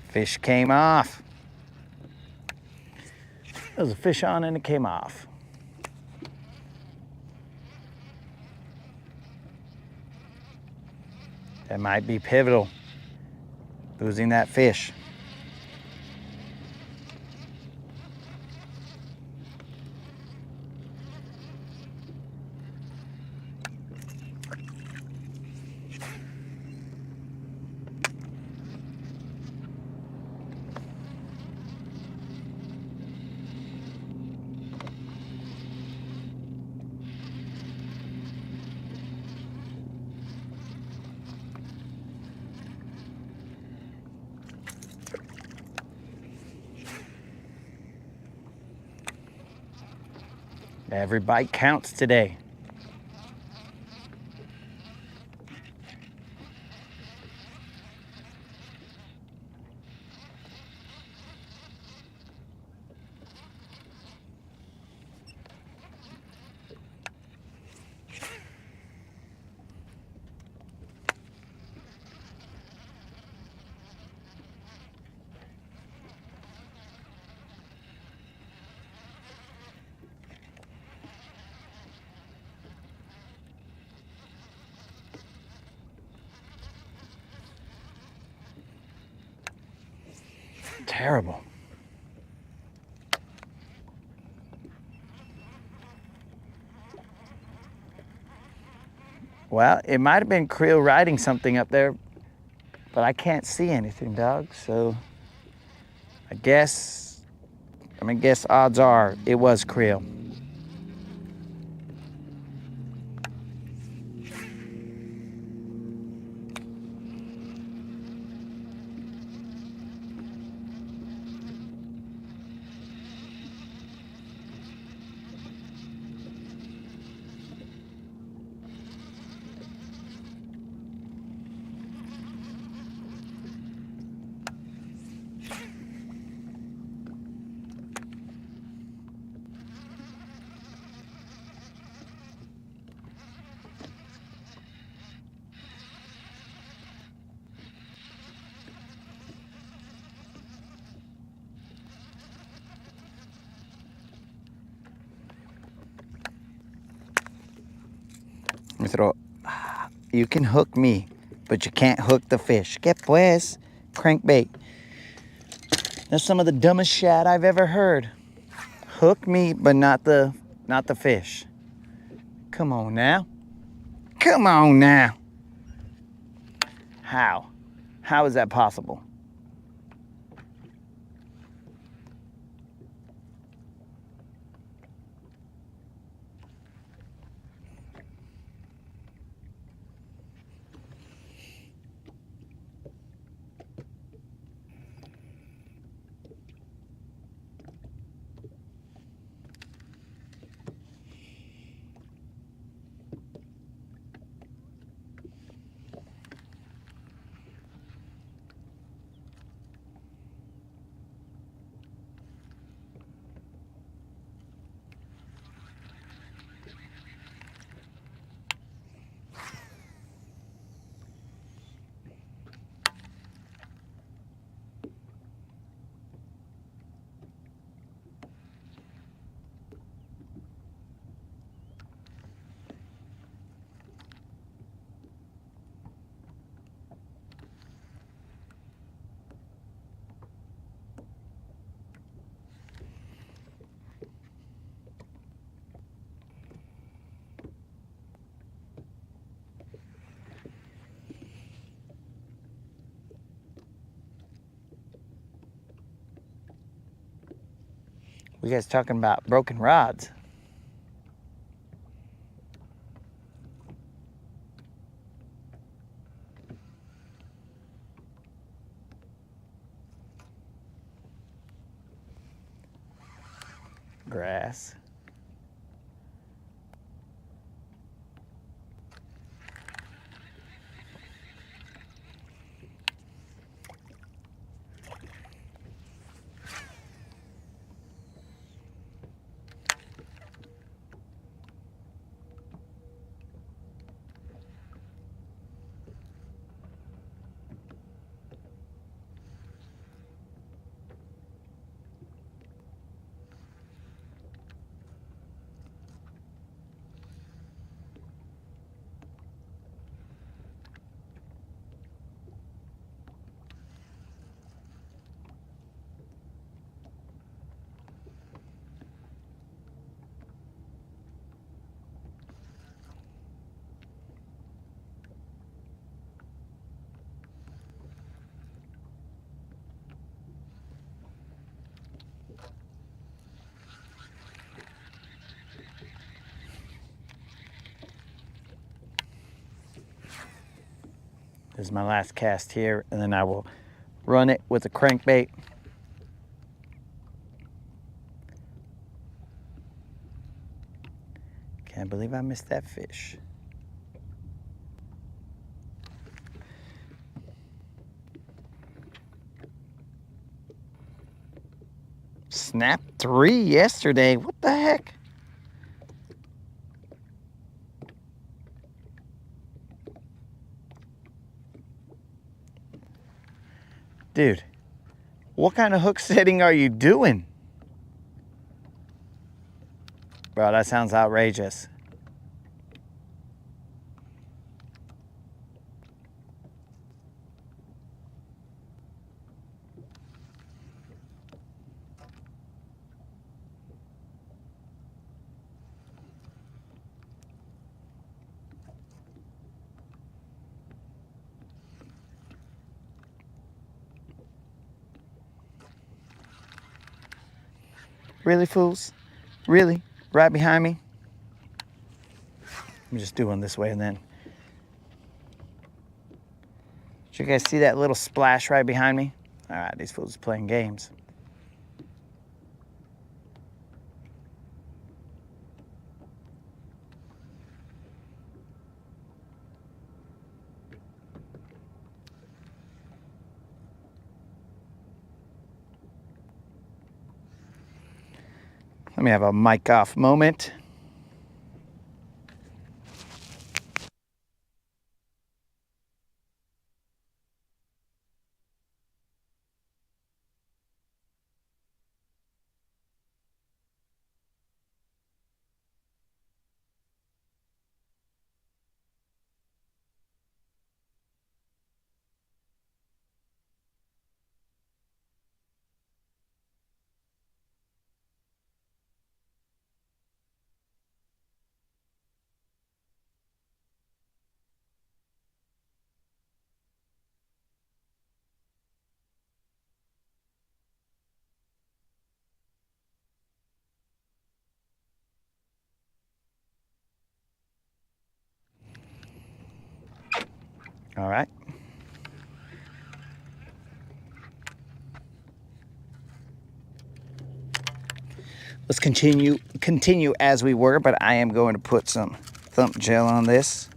Fish came off. There was a fish on and it came off. That might be pivotal, losing that fish. Every bite counts today. Terrible. Well, it might have been Creel riding something up there, but I can't see anything, dog. So I guess odds are it was Creel. Me throw. You can hook me, but you can't hook the fish. Que pues? Crankbait. That's some of the dumbest shit I've ever heard. Hook me, but not the fish. Come on now. Come on now. How? How is that possible? We guys talking about broken rods. Grass. This is my last cast here, and then I will run it with a crankbait. Can't believe I missed that fish. Snapped 3 yesterday. What the heck? Dude, what kind of hook setting are you doing? Bro, that sounds outrageous. Really, fools? Really? Right behind me? I'm just doing this way and then. Did you guys see that little splash right behind me? All right, these fools are playing games. Let me have a mic off moment. All right. Let's continue as we were, but I am going to put some thump gel on this.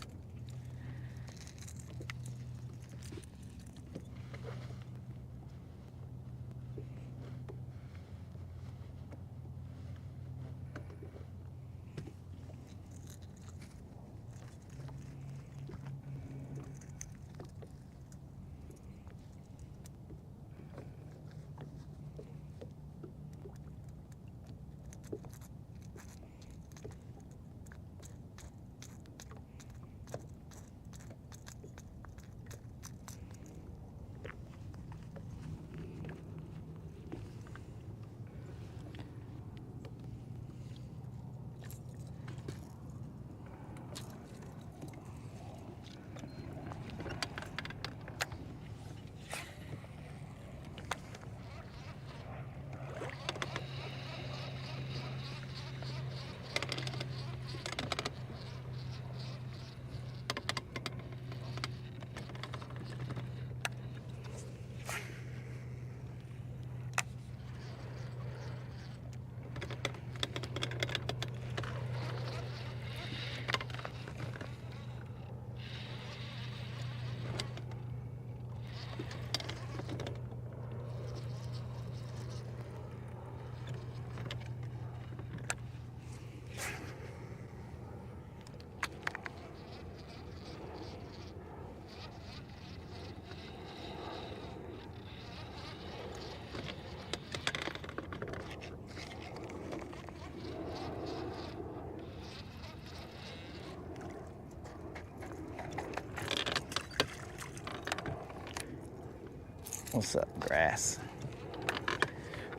What's up, grass?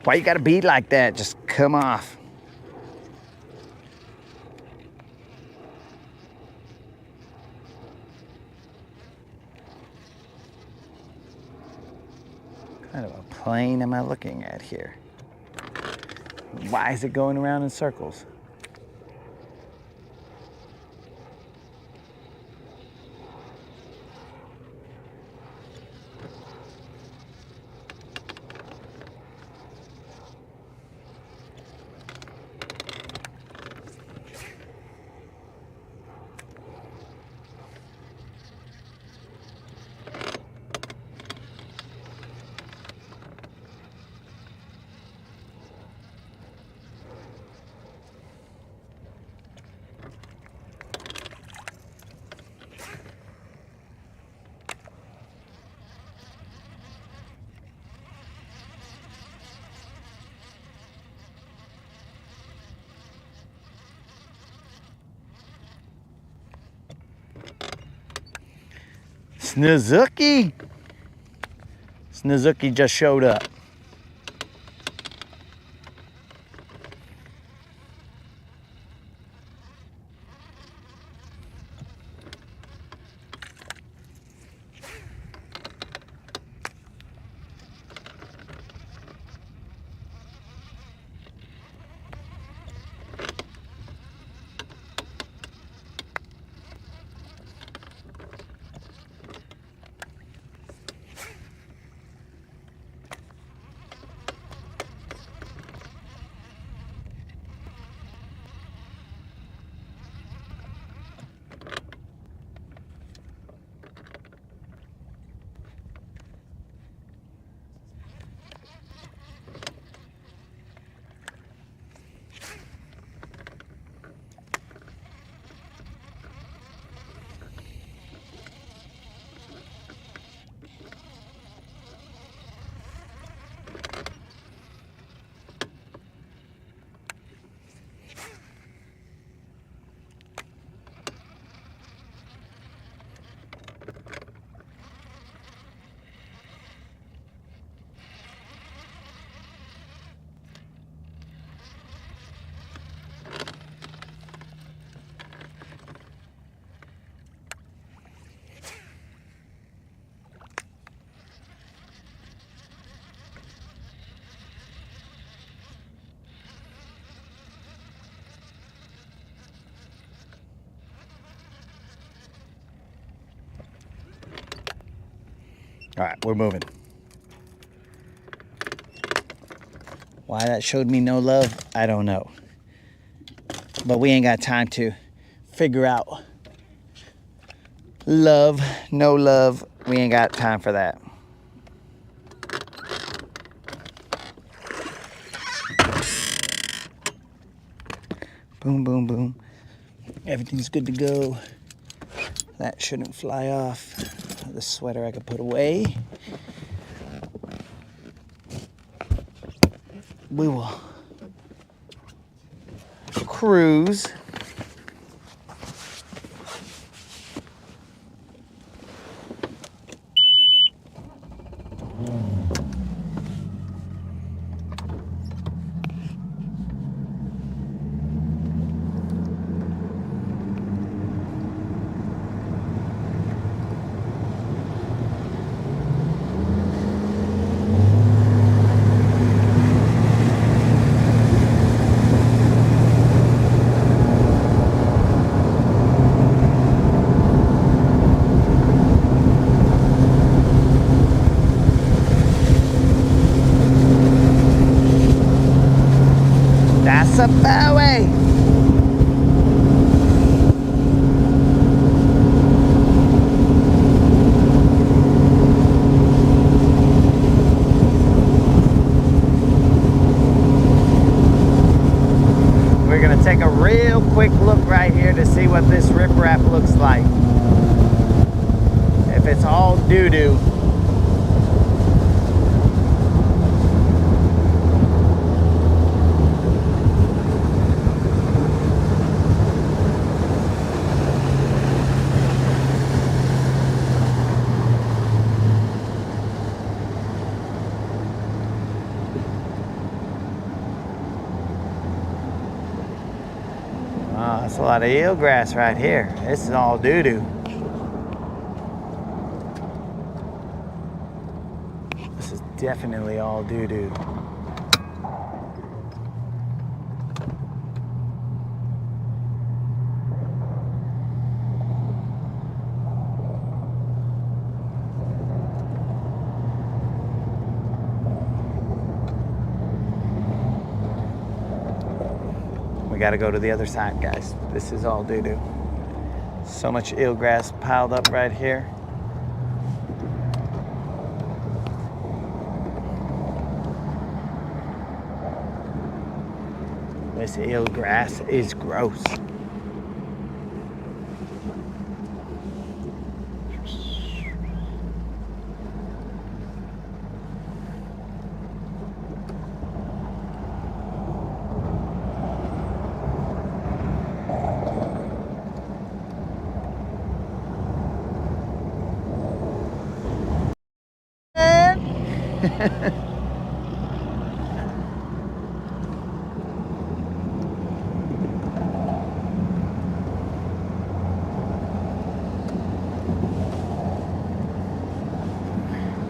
Why you gotta be like that? Just come off. What kind of a plane am I looking at here? Why is it going around in circles? Snizuki? Snizuki just showed up. All right, we're moving. Why that showed me no love, I don't know. But we ain't got time to figure out love, no love. We ain't got time for that. Boom, boom, boom. Everything's good to go. That shouldn't fly off. The sweater I could put away. We will cruise. That's a Bowie. We're gonna take a real quick look right here to see what this riprap looks like. If it's all doo-doo. Oh, that's a lot of eelgrass right here. This is all doo-doo. This is definitely all doo-doo. We got to go to the other side, guys. This is all doo-doo. So much eelgrass piled up right here. This eelgrass is gross.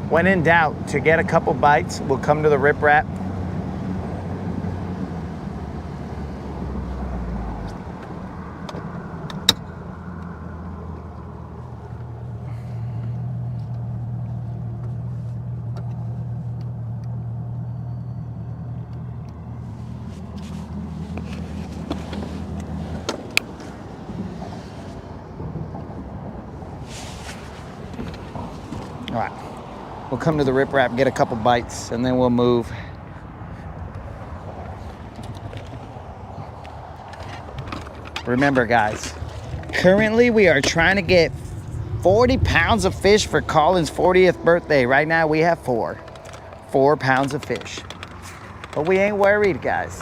When in doubt, to get a couple bites, we'll come to the riprap. All right. We'll come to the riprap, get a couple bites, and then we'll move. Remember, guys, currently we are trying to get 40 pounds of fish for Colin's 40th birthday. Right now we have 4 pounds of fish. But we ain't worried, guys.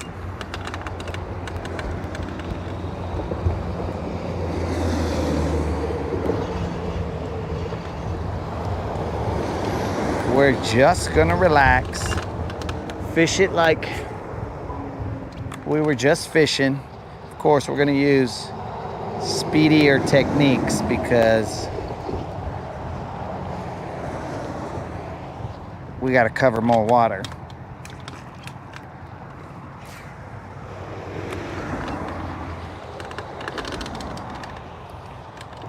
We're just gonna relax, fish it like we were just fishing. Of course, we're gonna use speedier techniques because we gotta cover more water.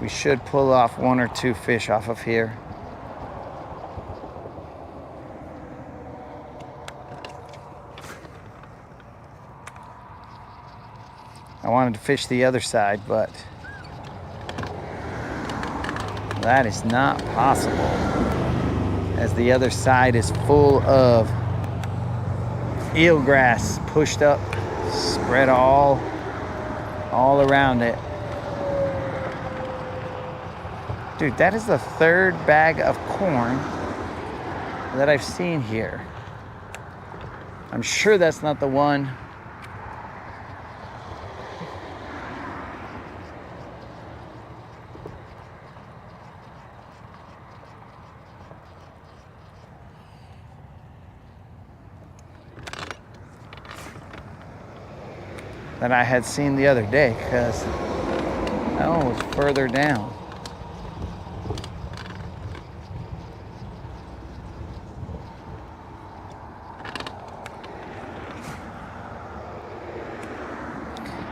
We should pull off 1 or 2 fish off of here. I wanted to fish the other side, but that is not possible, as the other side is full of eelgrass pushed up, spread all around it. Dude, that is the third bag of corn that I've seen here. I'm sure that's not the one that I had seen the other day, because that one was further down.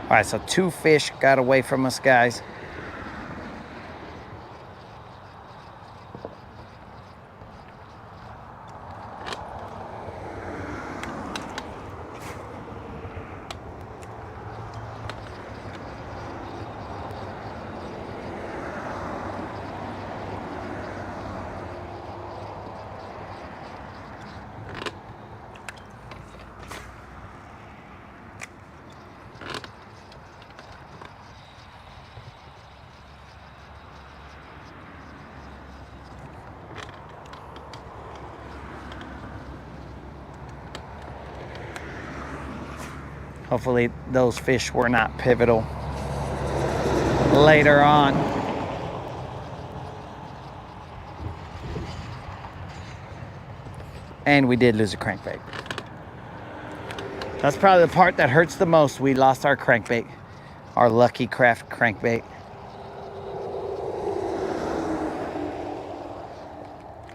All right, so 2 fish got away from us, guys. Hopefully those fish were not pivotal later on. And we did lose a crankbait. That's probably the part that hurts the most. We lost our crankbait, our Lucky Craft crankbait.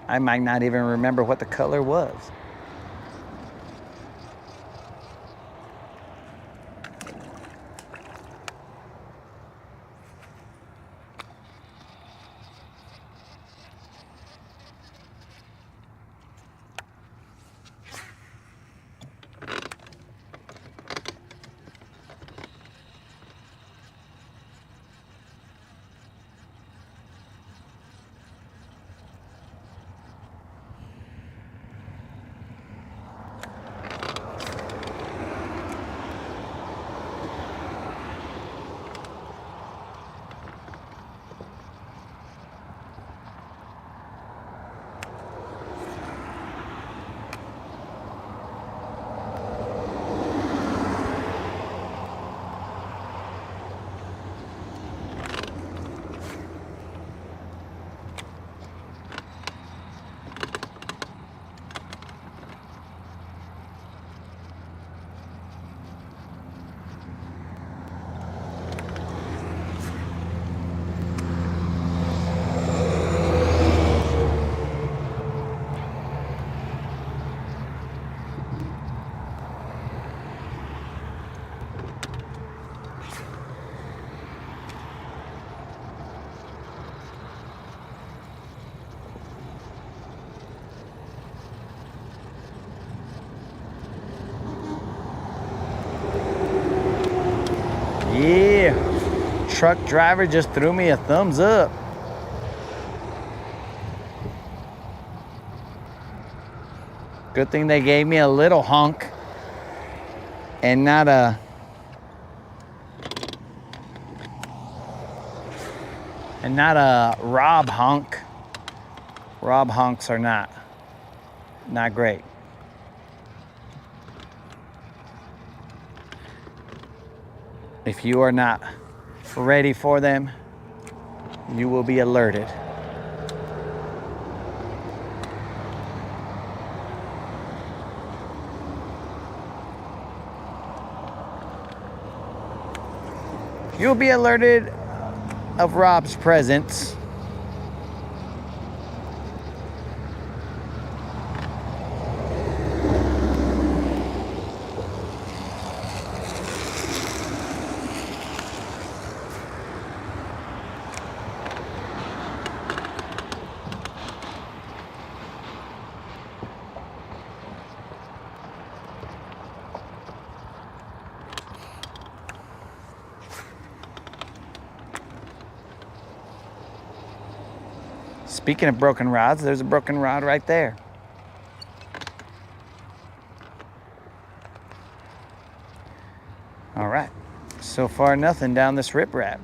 I might not even remember what the color was. Yeah, truck driver just threw me a thumbs up. Good thing they gave me a little honk and not a Rob honk. Rob honks are not great. If you are not ready for them, you will be alerted. You'll be alerted of Rob's presence. Speaking of broken rods, there's a broken rod right there. All right, so far nothing down this riprap.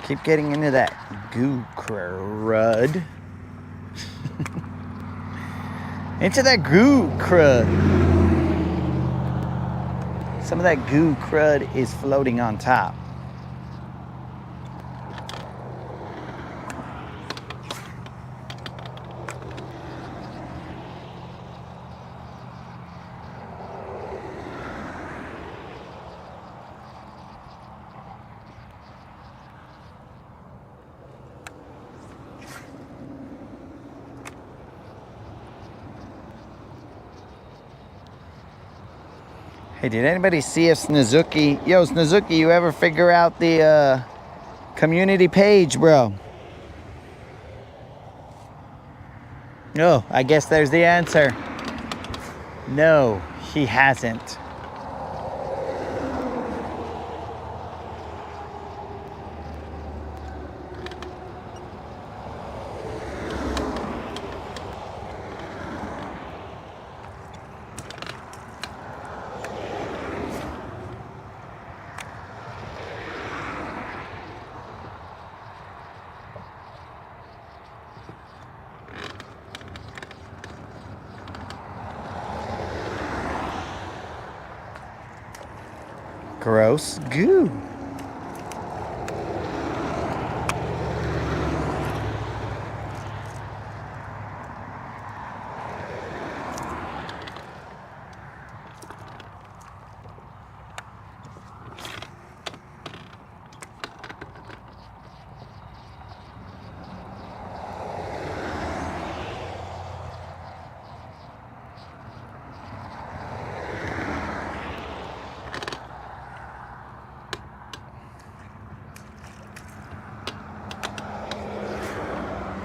Keep getting into that goo crud. Into that goo crud. Some of that goo crud is floating on top. Hey, did anybody see if Snazuki... Yo, Snazuki, you ever figure out the community page, bro? No, I guess there's the answer. No, he hasn't. Gross goo.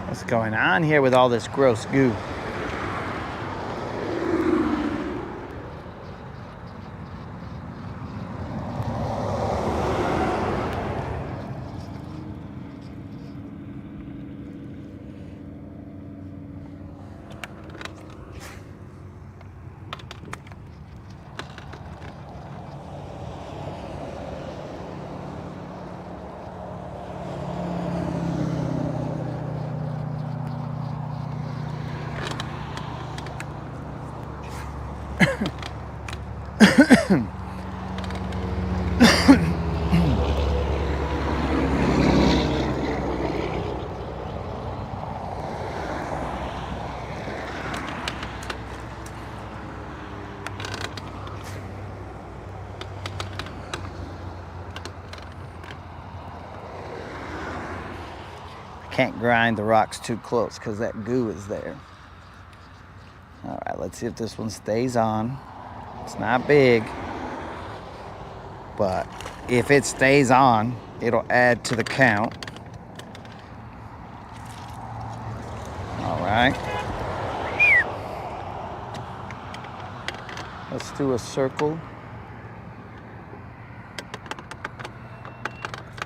What's going on here with all this gross goo? Can't grind the rocks too close because that goo is there. All right, let's see if this one stays on. It's not big, but if it stays on, it'll add to the count. All right. Let's do a circle.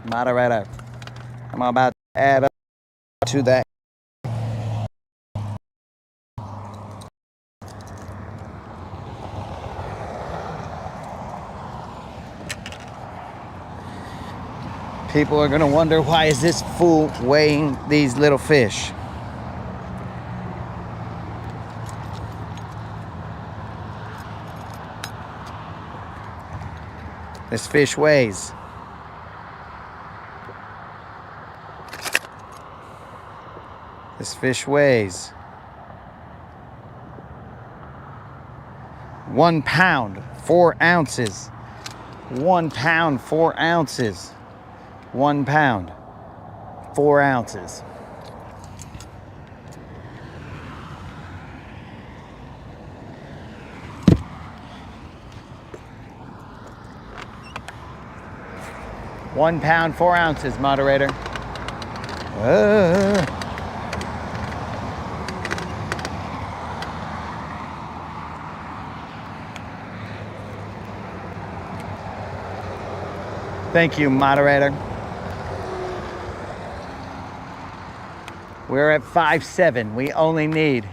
Moderator, I'm about to add up to that. People are gonna wonder, why is this fool weighing these little fish? This fish weighs. This fish weighs 1 pound, 4 ounces. 1 pound, 4 ounces. 1 pound, 4 ounces. 1 pound, 4 ounces, moderator. Thank you, moderator. We're at 5.7. We only need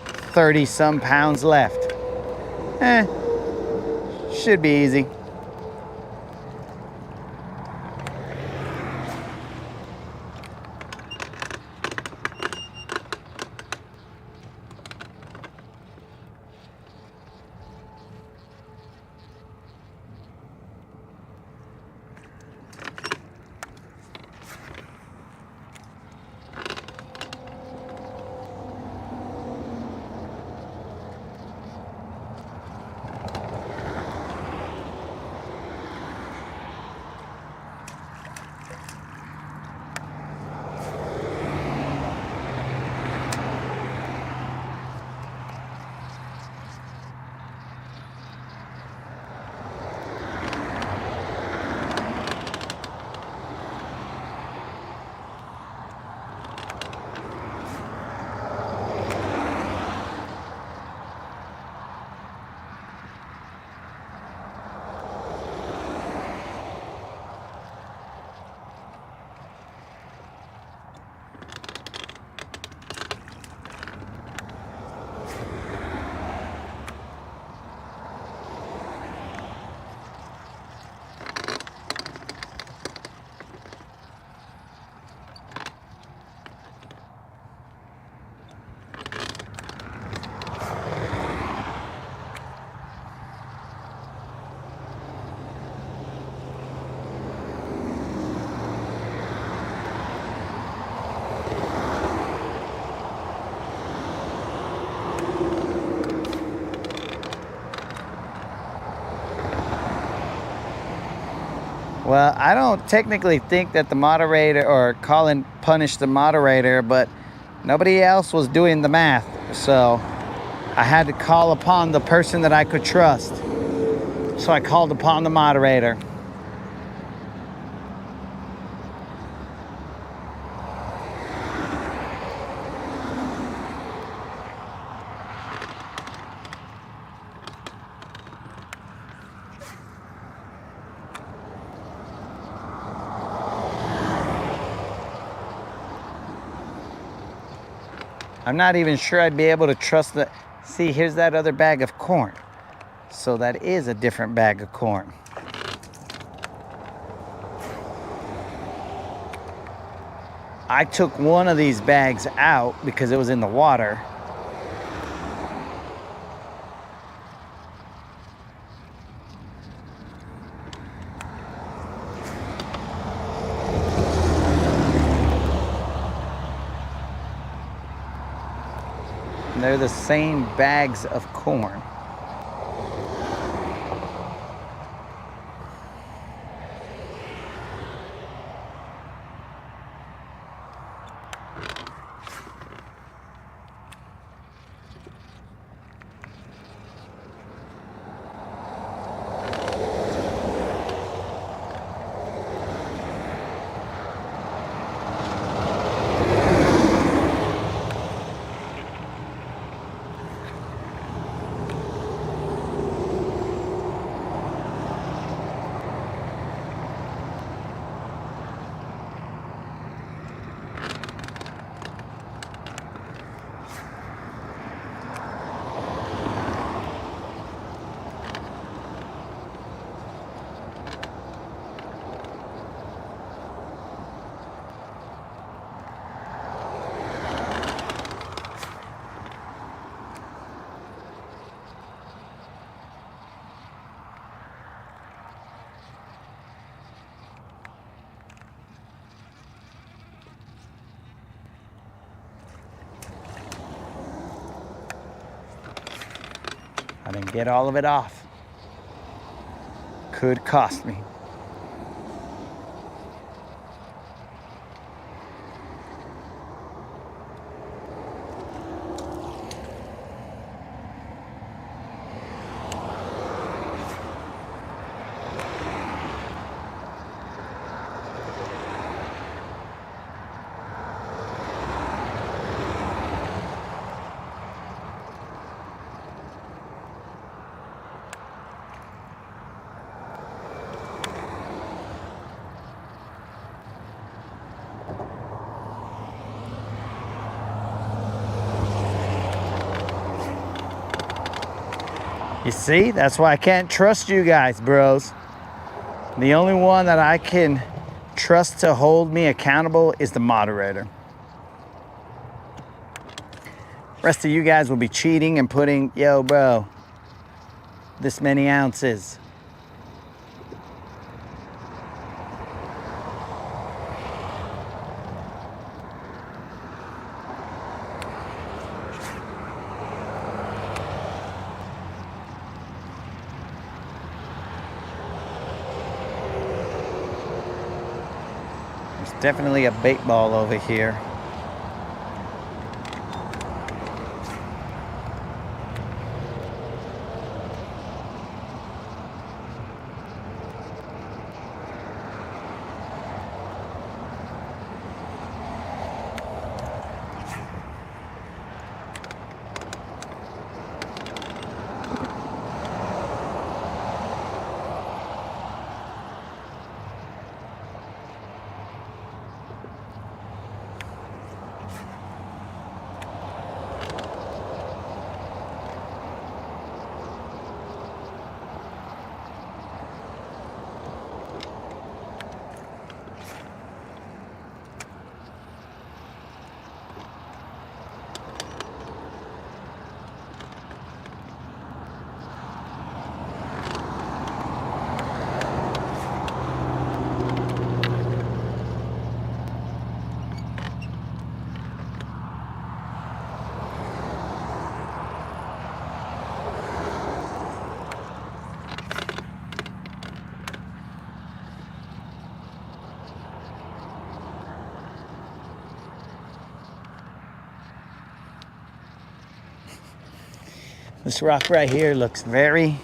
30 some pounds left. Should be easy. Well, I don't technically think that the moderator or Colin punished the moderator, but nobody else was doing the math. So I had to call upon the person that I could trust. So I called upon the moderator. I'm not even sure I'd be able to trust the... See, here's that other bag of corn. So that is a different bag of corn. I took one of these bags out because it was in the water. They're the same bags of corn. I didn't get all of it off. Could cost me. You see, that's why I can't trust you guys, bros. The only one that I can trust to hold me accountable is the moderator. Rest of you guys will be cheating and putting, yo, bro, this many ounces. There's definitely a bait ball over here. This rock right here looks very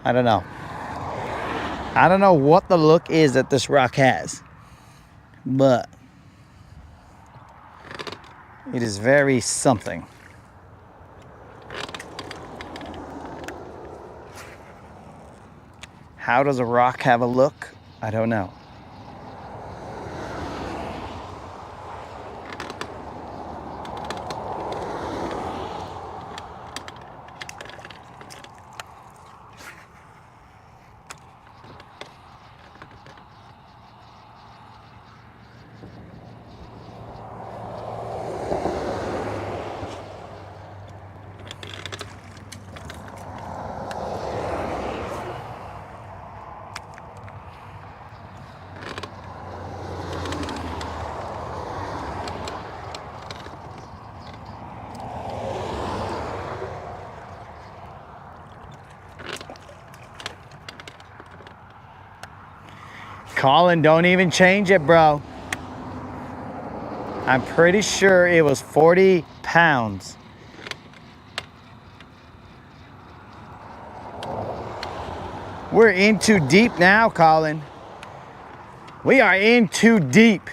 I don't know. I don't know what the look is that this rock has, but it is very something. How does a rock have a look? I don't know. Colin, don't even change it, bro. I'm pretty sure it was 40 pounds. We're in too deep now, Colin. We are in too deep.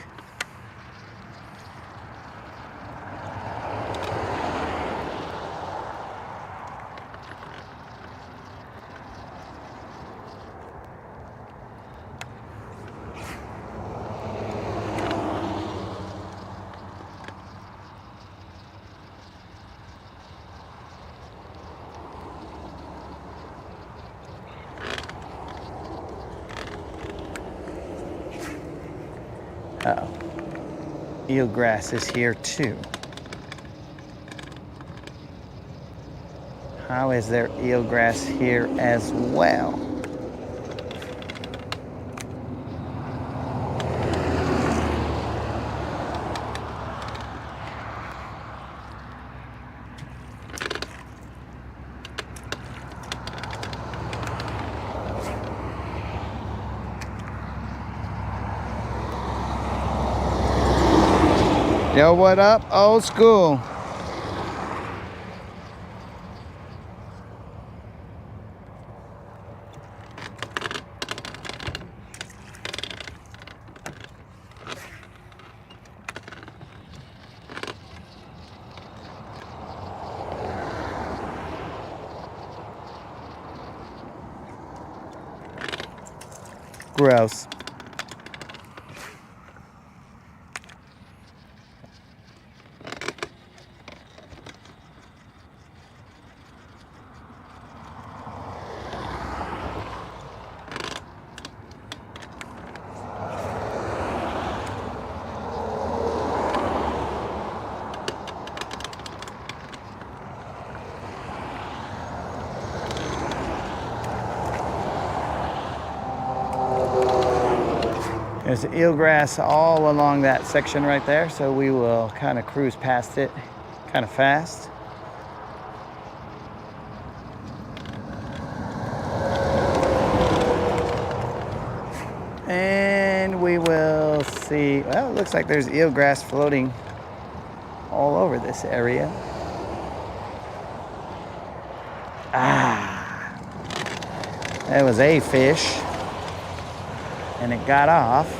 Uh-oh. Eelgrass is here too. How is there eelgrass here as well? Yo, what up, old school? Gross. There's eelgrass all along that section right there, so we will kind of cruise past it kind of fast. And we will see, well, it looks like there's eelgrass floating all over this area. Ah, that was a fish, and it got off.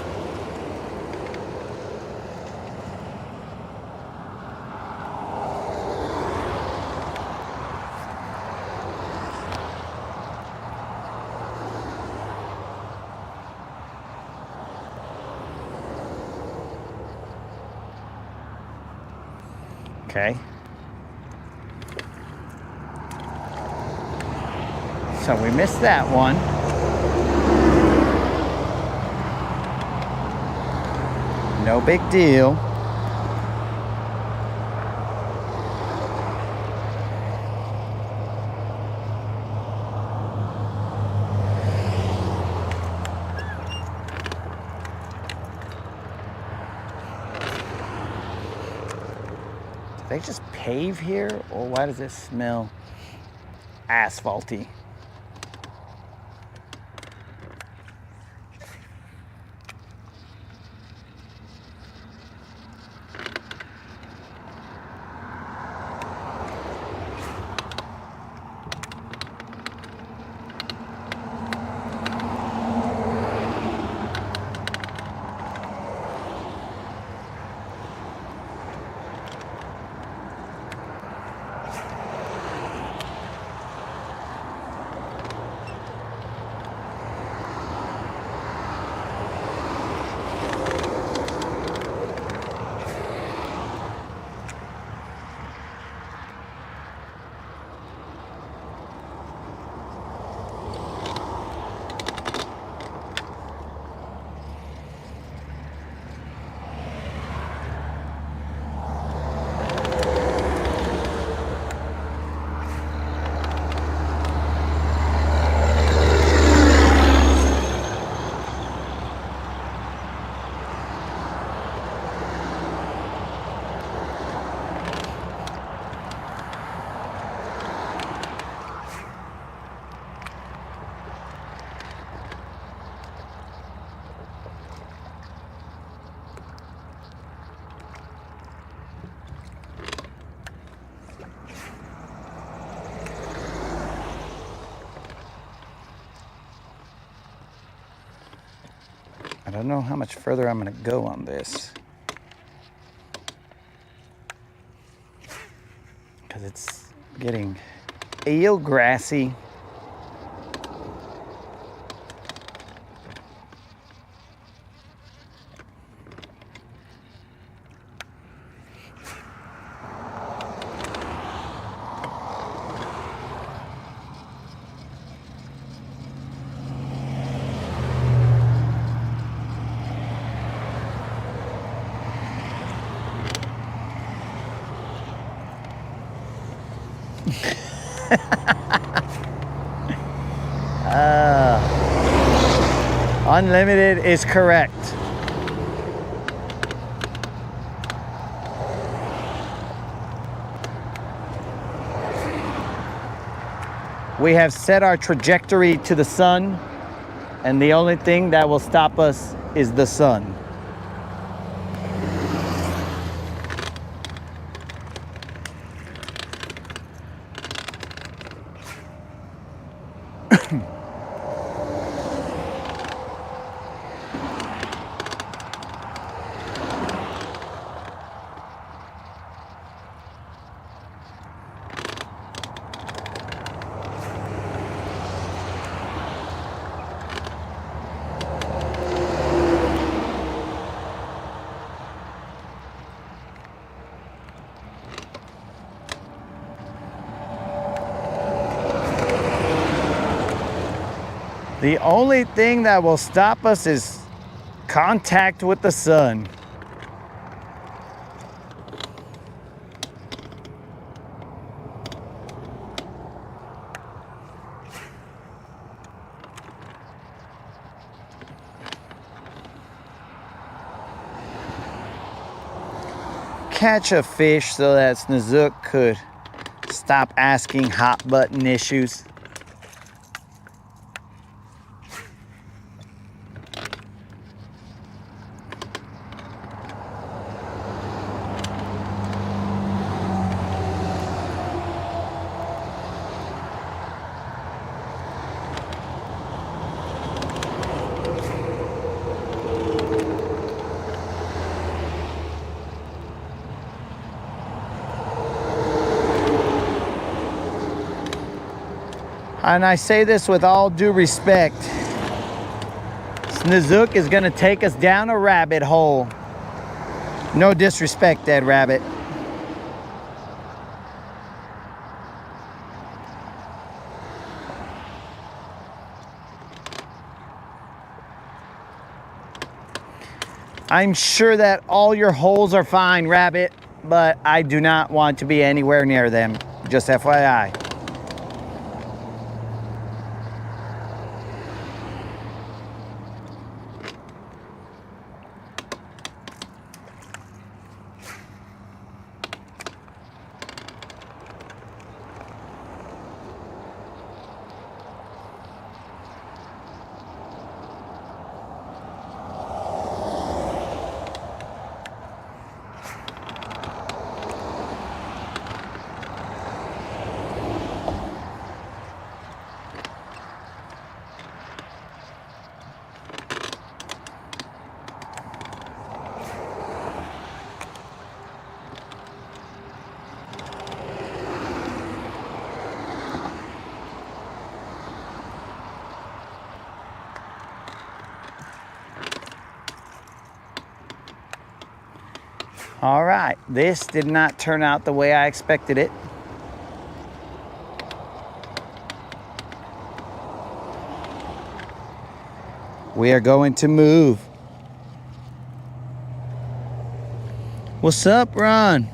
Okay. So we missed that one. No big deal. They just pave here, or why does it smell asphalty? I don't know how much further I'm going to go on this, because it's getting eel grassy. Unlimited is correct. We have set our trajectory to the sun, and the only thing that will stop us is the sun. The only thing that will stop us is contact with the sun. catch a fish so that Snozook could stop asking hot button issues. And I say this with all due respect. Snozook is gonna take us down a rabbit hole. No disrespect, Dead Rabbit. I'm sure that all your holes are fine, Rabbit, but I do not want to be anywhere near them. Just FYI. All right, this did not turn out the way I expected it. We are going to move. What's up, Ron?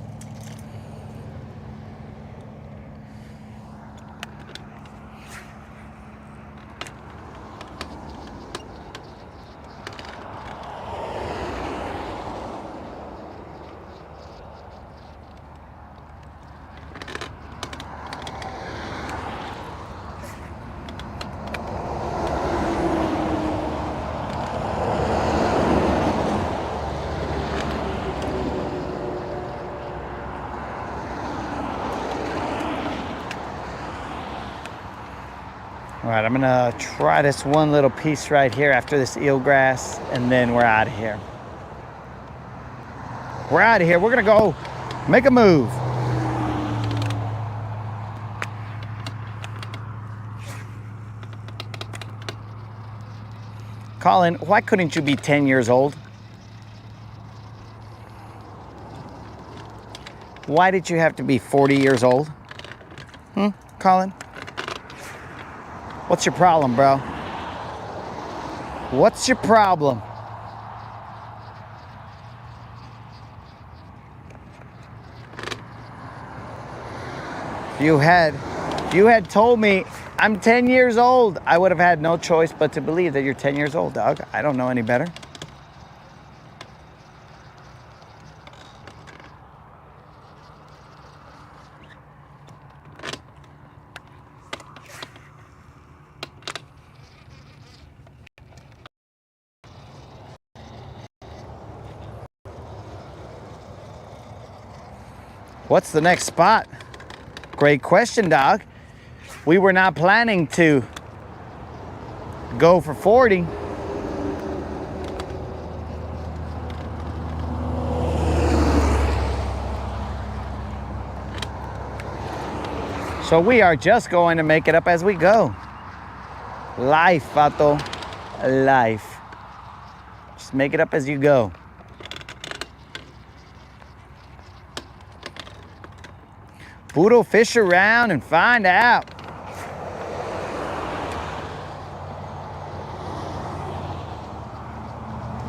All right, I'm gonna try this one little piece right here after this eelgrass, and then we're out of here. We're out of here. We're gonna go make a move. Colin, why couldn't you be 10 years old? Why did you have to be 40 years old? Colin? What's your problem, bro? What's your problem? If you had told me I'm 10 years old, I would have had no choice but to believe that you're 10 years old, dog. I don't know any better. What's the next spot? Great question, dog. We were not planning to go for 40. So we are just going to make it up as we go. Life, Vato. Life. Just make it up as you go. Puro fish around and find out.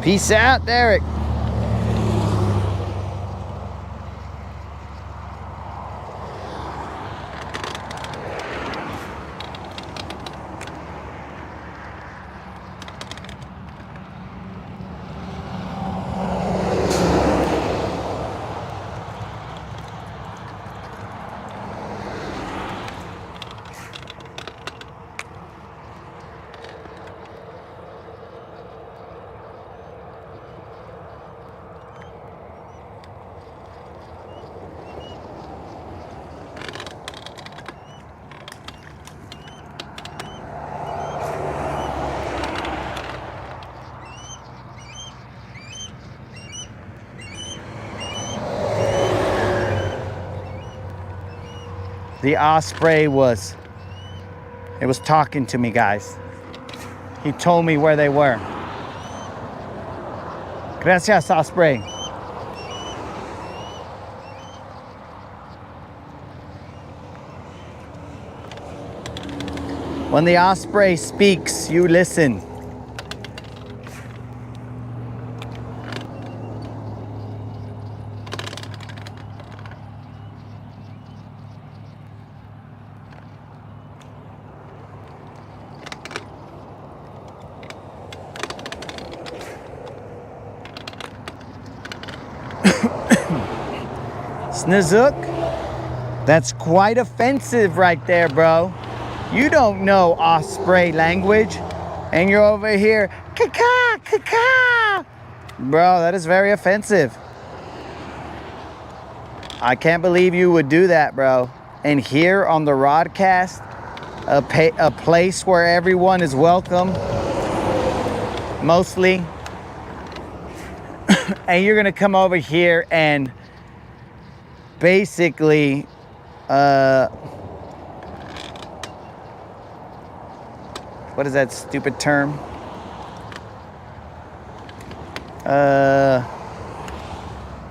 Peace out, Derek. The osprey was talking to me, guys. He told me where they were. Gracias, osprey. When the osprey speaks, you listen. Snizook? That's quite offensive right there, bro. You don't know osprey language, and you're over here, caca, caca. Bro, that is very offensive. I can't believe you would do that, bro. And here on the Rodcast, a place where everyone is welcome, mostly, and you're gonna come over here and basically, what is that stupid term?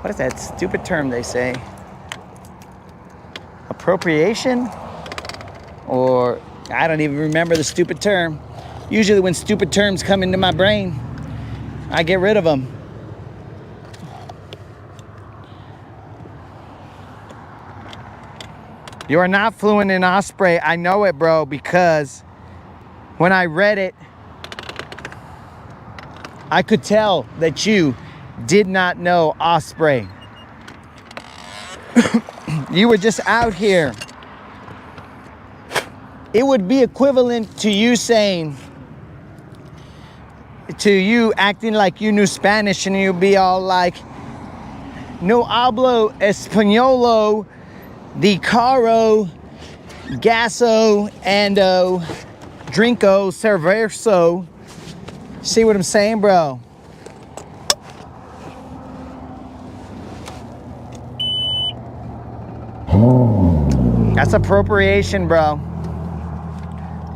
What is that stupid term they say? Appropriation? Or I don't even remember the stupid term. Usually when stupid terms come into my brain, I get rid of them. You are not fluent in osprey. I know it, bro, because when I read it, I could tell that you did not know osprey. You were just out here. It would be equivalent to you saying, to you acting like you knew Spanish, and you'd be all like, no hablo españolo, de caro, gaso, ando, drinko, cerverso. See what I'm saying, bro? That's appropriation, bro.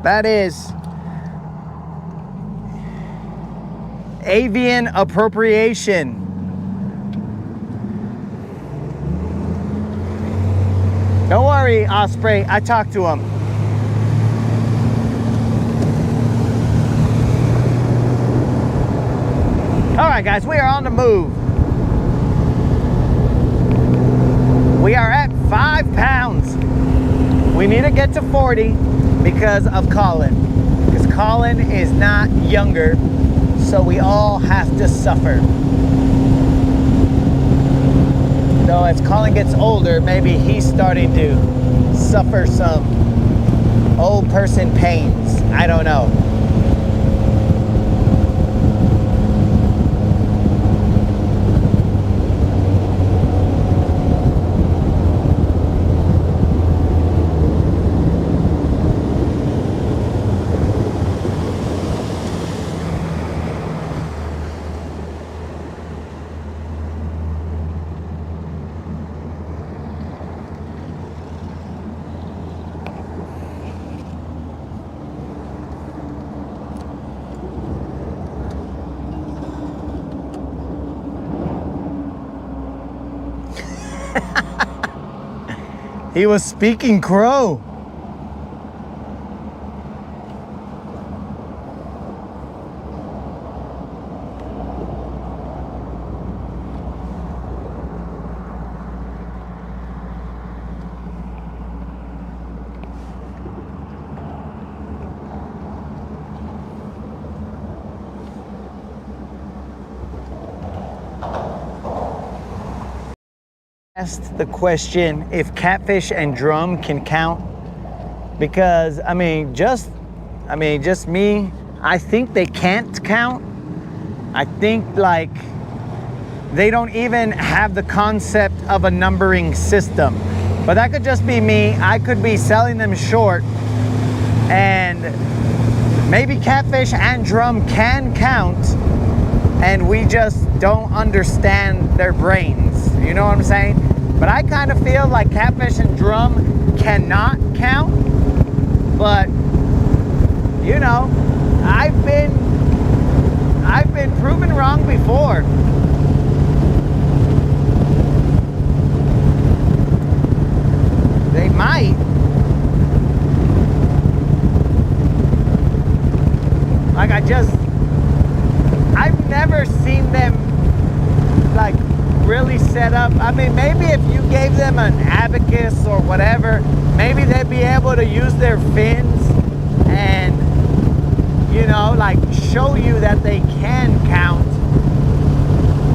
That is avian appropriation. Don't worry, osprey. I talked to him. All right, guys, we are on the move. We are at 5 pounds. We need to get to 40 because of Colin. Because Colin is not younger, so we all have to suffer. So as Colin gets older, maybe he's starting to suffer some old person pains. I don't know. He was speaking crow. Asked the question if catfish and drum can count, because just me, I think they can't count. I think like they don't even have the concept of a numbering system, but that could just be me. I could be selling them short, and maybe catfish and drum can count and we just don't understand their brains. You know what I'm saying? But I kind of feel like catfish and drum cannot count. But, you know, I've been proven wrong before. They might. Like I've never seen them like really set up. I mean, maybe if you gave them an abacus or whatever, maybe they'd be able to use their fins and, you know, like show you that they can count.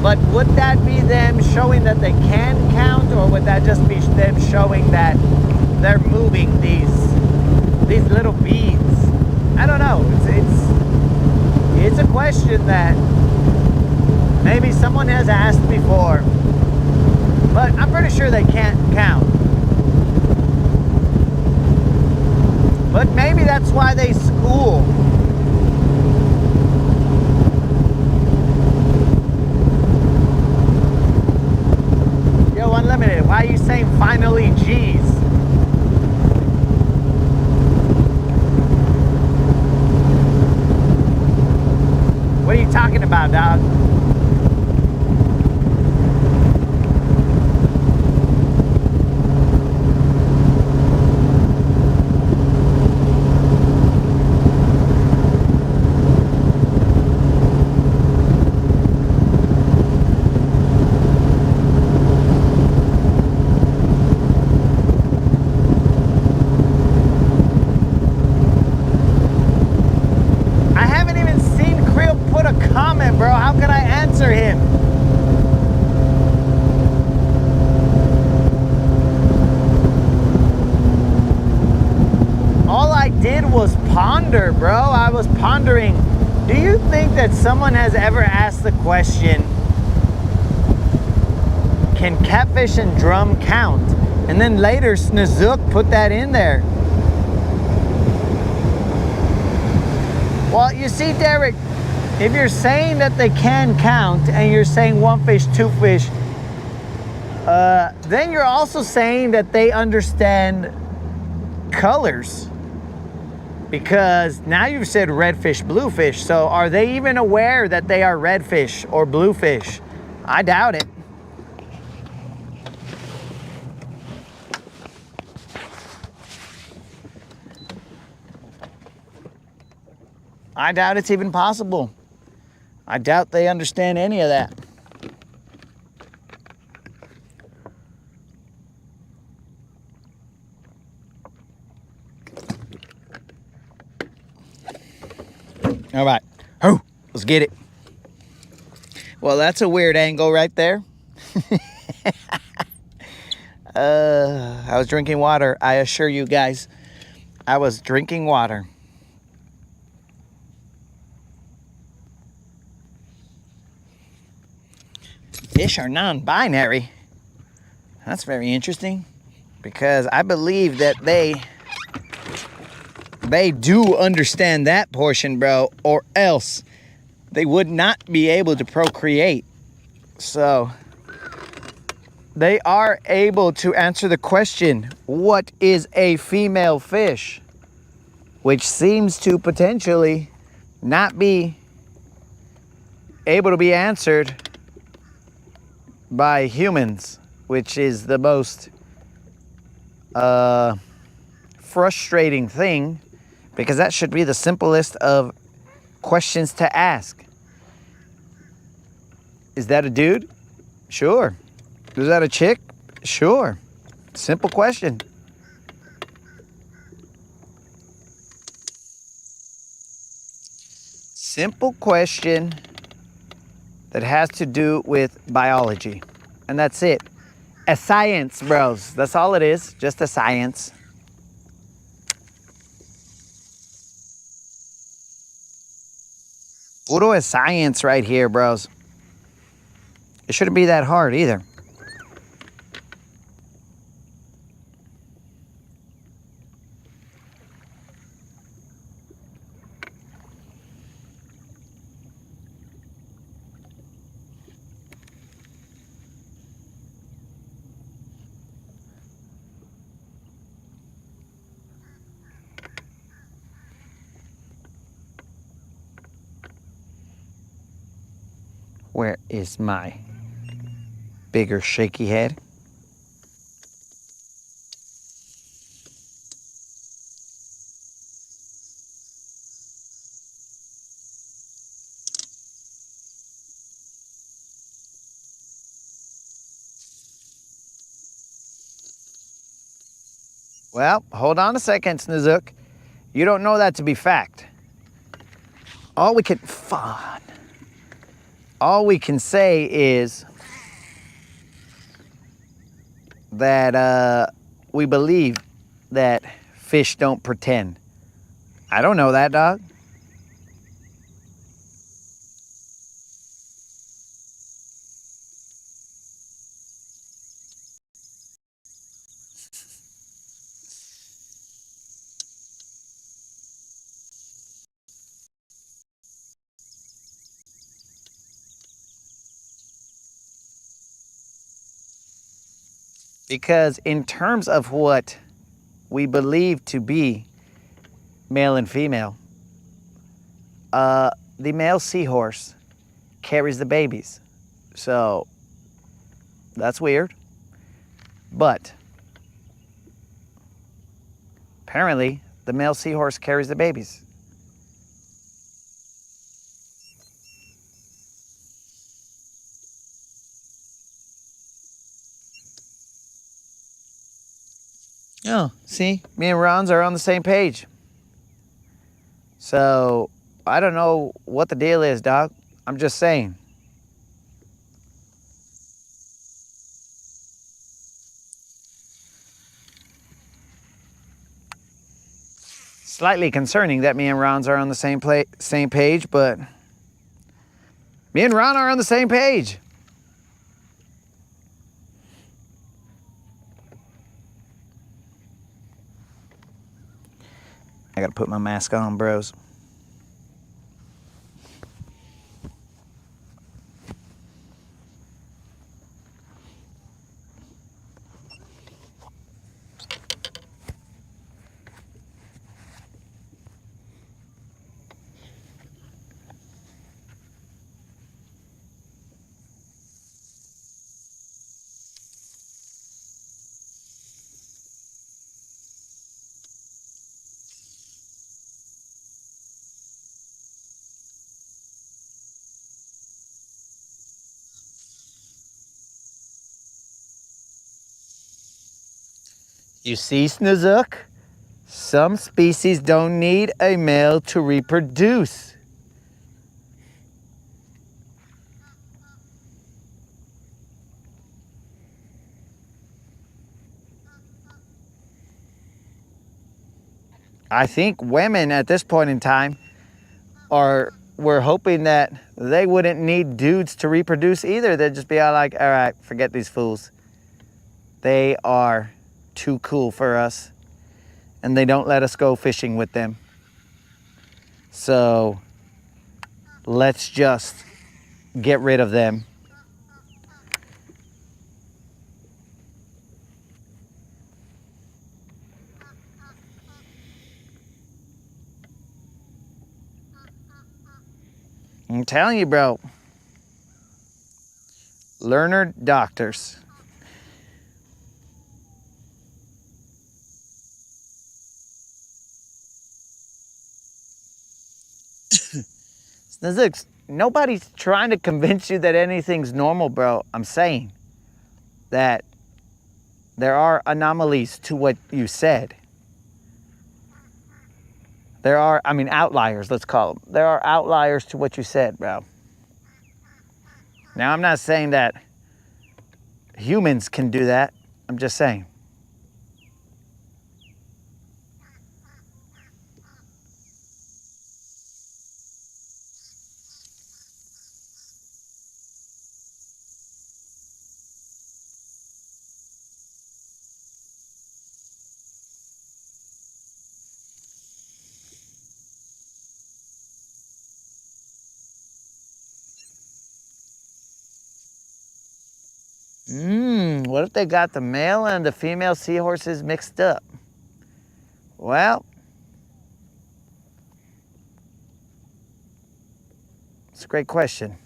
But would that be them showing that they can count, or would that just be them showing that they're moving these little beads? I don't know. It's a question that maybe someone has asked before, but I'm pretty sure they can't count. But maybe that's why they school. Yo, Unlimited, why are you saying finally G's? What are you talking about, dog? Bro, how can I answer him? All I did was ponder, bro. I was pondering. Do you think that someone has ever asked the question, can catfish and drum count? And then later Snozook put that in there. Well, you see, Derek, if you're saying that they can count and you're saying one fish, two fish, then you're also saying that they understand colors. Because now you've said redfish, bluefish. So are they even aware that they are redfish or bluefish? I doubt it. I doubt it's even possible. I doubt they understand any of that. All right. Oh, let's get it. Well, that's a weird angle right there. I was drinking water. I assure you guys, I was drinking water. Fish are non-binary. That's very interesting, because I believe that they do understand that portion, bro, or else they would not be able to procreate. So they are able to answer the question, what is a female fish? Which seems to potentially not be able to be answered by humans, which is the most frustrating thing, because that should be the simplest of questions to ask. Is that a dude? Sure. Is that a chick? Sure. Simple question. Simple question that has to do with biology. And that's it. A science, bros. That's all it is. Just a science. Puro is science right here, bros. It shouldn't be that hard either. Where is my bigger shaky head? Well, hold on a second, Snozook. You don't know that to be fact. All we can say is that we believe that fish don't pretend. I don't know that, dog. Because in terms of what we believe to be male and female, the male seahorse carries the babies. So that's weird. But apparently the male seahorse carries the babies. Oh, see, me and Ron's are on the same page. So I don't know what the deal is, dog. I'm just saying. Slightly concerning that me and Ron's are on the same page, but me and Ron are on the same page. I gotta put my mask on, bros. You see, Snozook? Some species don't need a male to reproduce. I think women at this point in time we're hoping that they wouldn't need dudes to reproduce either. They'd just be all like, all right, forget these fools. They are too cool for us, and they don't let us go fishing with them. So let's just get rid of them. I'm telling you, bro. Learner doctors. Nobody's trying to convince you that anything's normal, bro. I'm saying that there are anomalies to what you said. There are, outliers, let's call them. There are outliers to what you said, bro. Now, I'm not saying that humans can do that. I'm just saying. What if they got the male and the female seahorses mixed up? Well, it's a great question.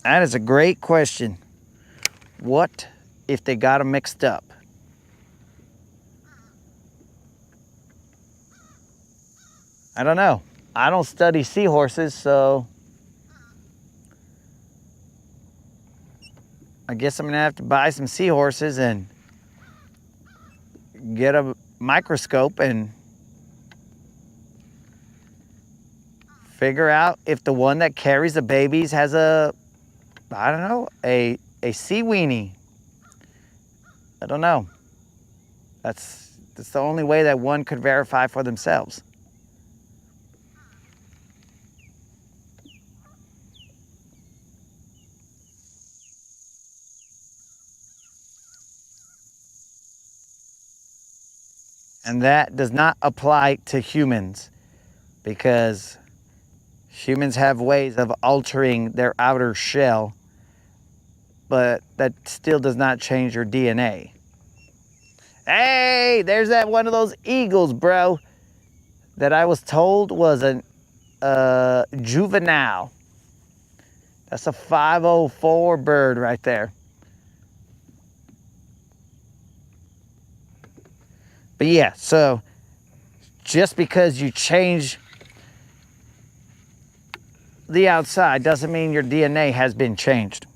That is a great question. What if they got them mixed up? I don't know. I don't study seahorses, so I guess I'm gonna have to buy some seahorses and get a microscope and figure out if the one that carries the babies has a, I don't know, a sea weenie. I don't know. That's the only way that one could verify for themselves. And that does not apply to humans, because humans have ways of altering their outer shell, but that still does not change your DNA. Hey, there's that one of those eagles, bro, that I was told was a juvenile. That's a 504 bird right there. But yeah, so just because you change the outside doesn't mean your DNA has been changed.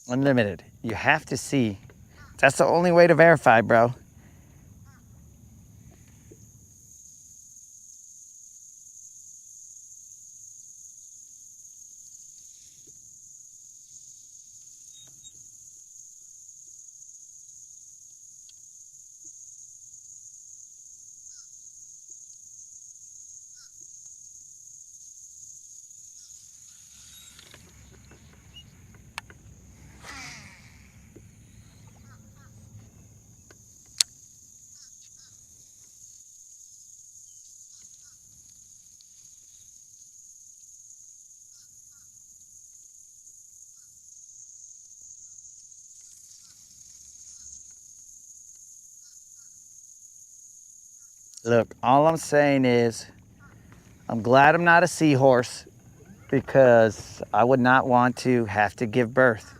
Unlimited. You have to see. That's the only way to verify, bro. Look, all I'm saying is I'm glad I'm not a seahorse, because I would not want to have to give birth.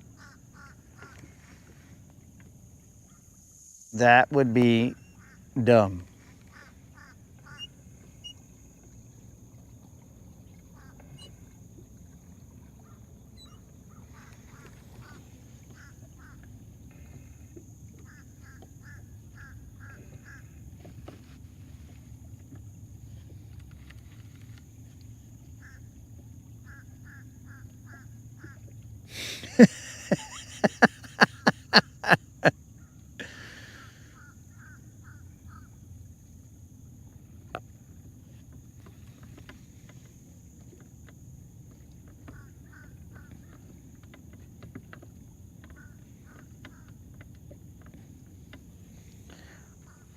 That would be dumb.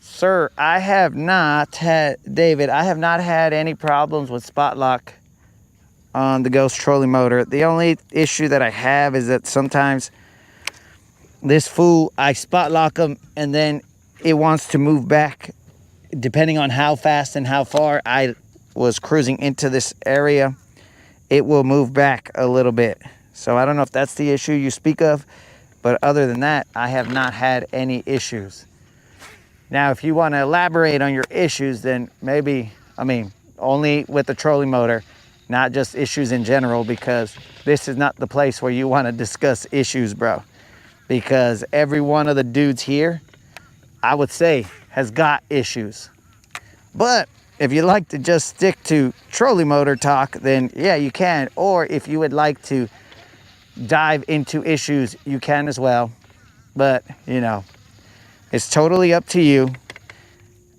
Sir, I have not had, David, I have not had any problems with spot lock on the Ghost trolling motor. The only issue that I have is that sometimes this fool, I spot lock him and then it wants to move back. Depending on how fast and how far I was cruising into this area, it will move back a little bit. So I don't know if that's the issue you speak of, but other than that, I have not had any issues. Now, if you want to elaborate on your issues, then maybe, only with the trolling motor, not just issues in general, because this is not the place where you want to discuss issues, bro. Because every one of the dudes here, I would say, has got issues. But if you like to just stick to trolling motor talk, then yeah, you can. Or if you would like to dive into issues, you can as well. But, you know, it's totally up to you.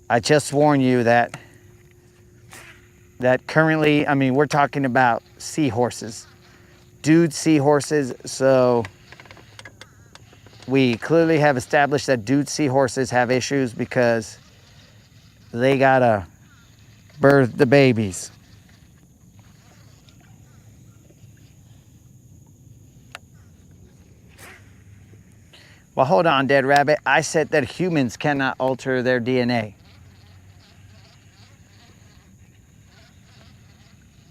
I just warn you that currently, we're talking about seahorses. Dude seahorses, so we clearly have established that dude seahorses have issues because they gotta birth the babies. Well, hold on, Dead Rabbit. I said that humans cannot alter their DNA.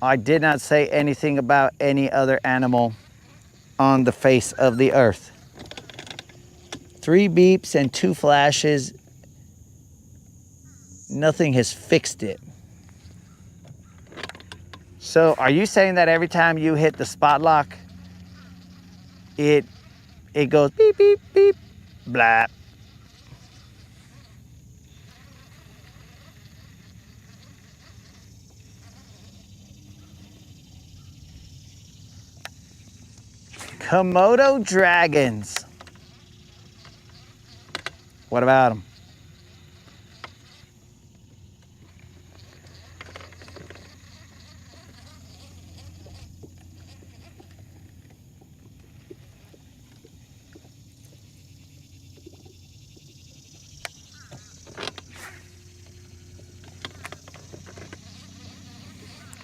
I did not say anything about any other animal on the face of the earth. 3 beeps and 2 flashes. Nothing has fixed it. So are you saying that every time you hit the spot lock, it goes beep, beep, beep, blah? Komodo dragons. What about them?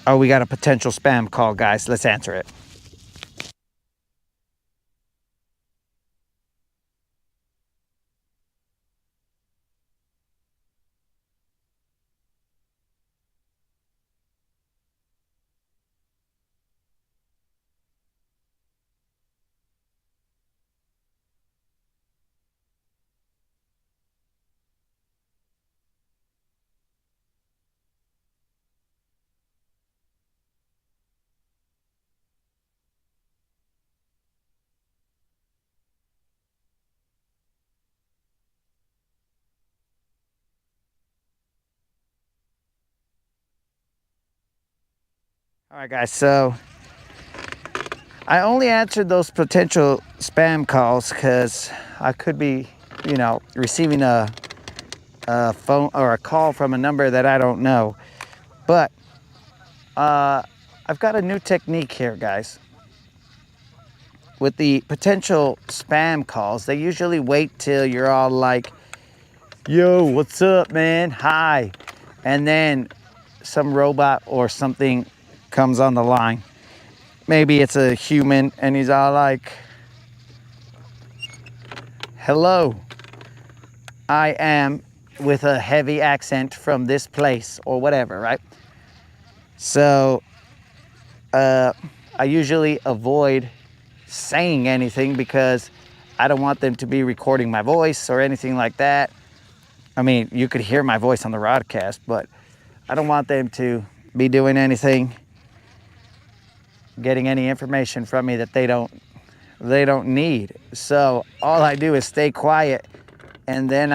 Oh, we got a potential spam call, guys. Let's answer it. All right, guys, so I only answered those potential spam calls because I could be, receiving a phone or a call from a number that I don't know. But I've got a new technique here, guys. With the potential spam calls, they usually wait till you're all like, yo, what's up, man? Hi. And then some robot or something comes on the line. Maybe it's a human and he's all like, hello, I am, with a heavy accent, from this place or whatever, right? So I usually avoid saying anything because I don't want them to be recording my voice or anything like that. You could hear my voice on the Rodcast, but I don't want them to be doing anything, getting any information from me that they don't need. So all I do is stay quiet, and then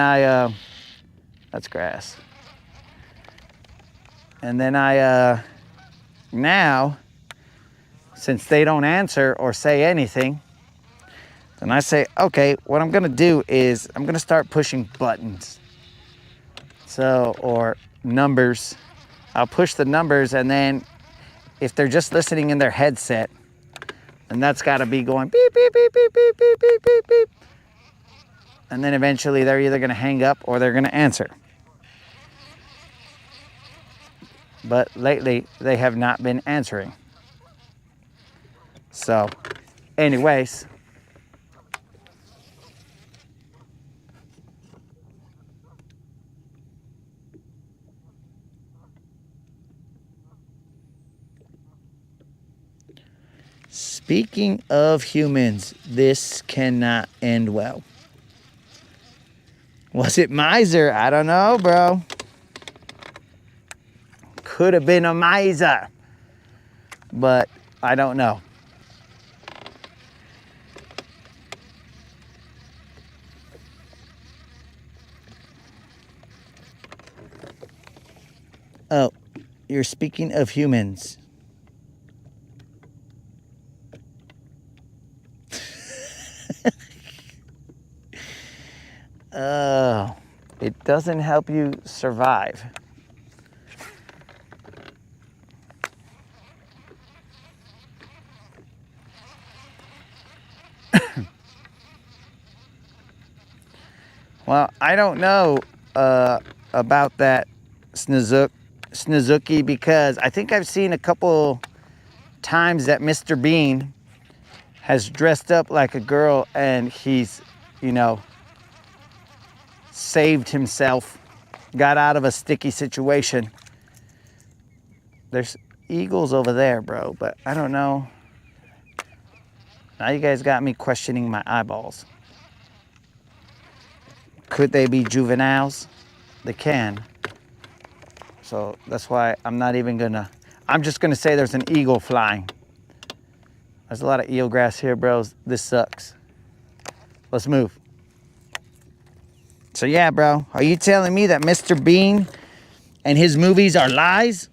that's grass. And then now, since they don't answer or say anything, then I say, okay, what I'm gonna do is I'm gonna start pushing buttons. So, or numbers. I'll push the numbers, and then if they're just listening in their headset, then that's gotta be going beep, beep, beep, beep, beep, beep, beep, beep, beep. And then eventually they're either gonna hang up or they're gonna answer. But lately they have not been answering. So, anyways, speaking of humans, this cannot end well. Was it miser? I don't know, bro. Could have been a miser, but I don't know. Oh, you're speaking of humans. Oh, it doesn't help you survive. Well, I don't know about that Snizuki, because I think I've seen a couple times that Mr. Bean has dressed up like a girl and he's, you know, saved himself, got out of a sticky situation. There's eagles over there, bro, but I don't know. Now you guys got me questioning my eyeballs. Could they be juveniles? They can. So that's why I'm not even gonna, I'm just gonna say there's an eagle flying. There's a lot of eelgrass here, bros. This sucks. Let's move. So yeah, bro, are you telling me that Mr. Bean and his movies are lies?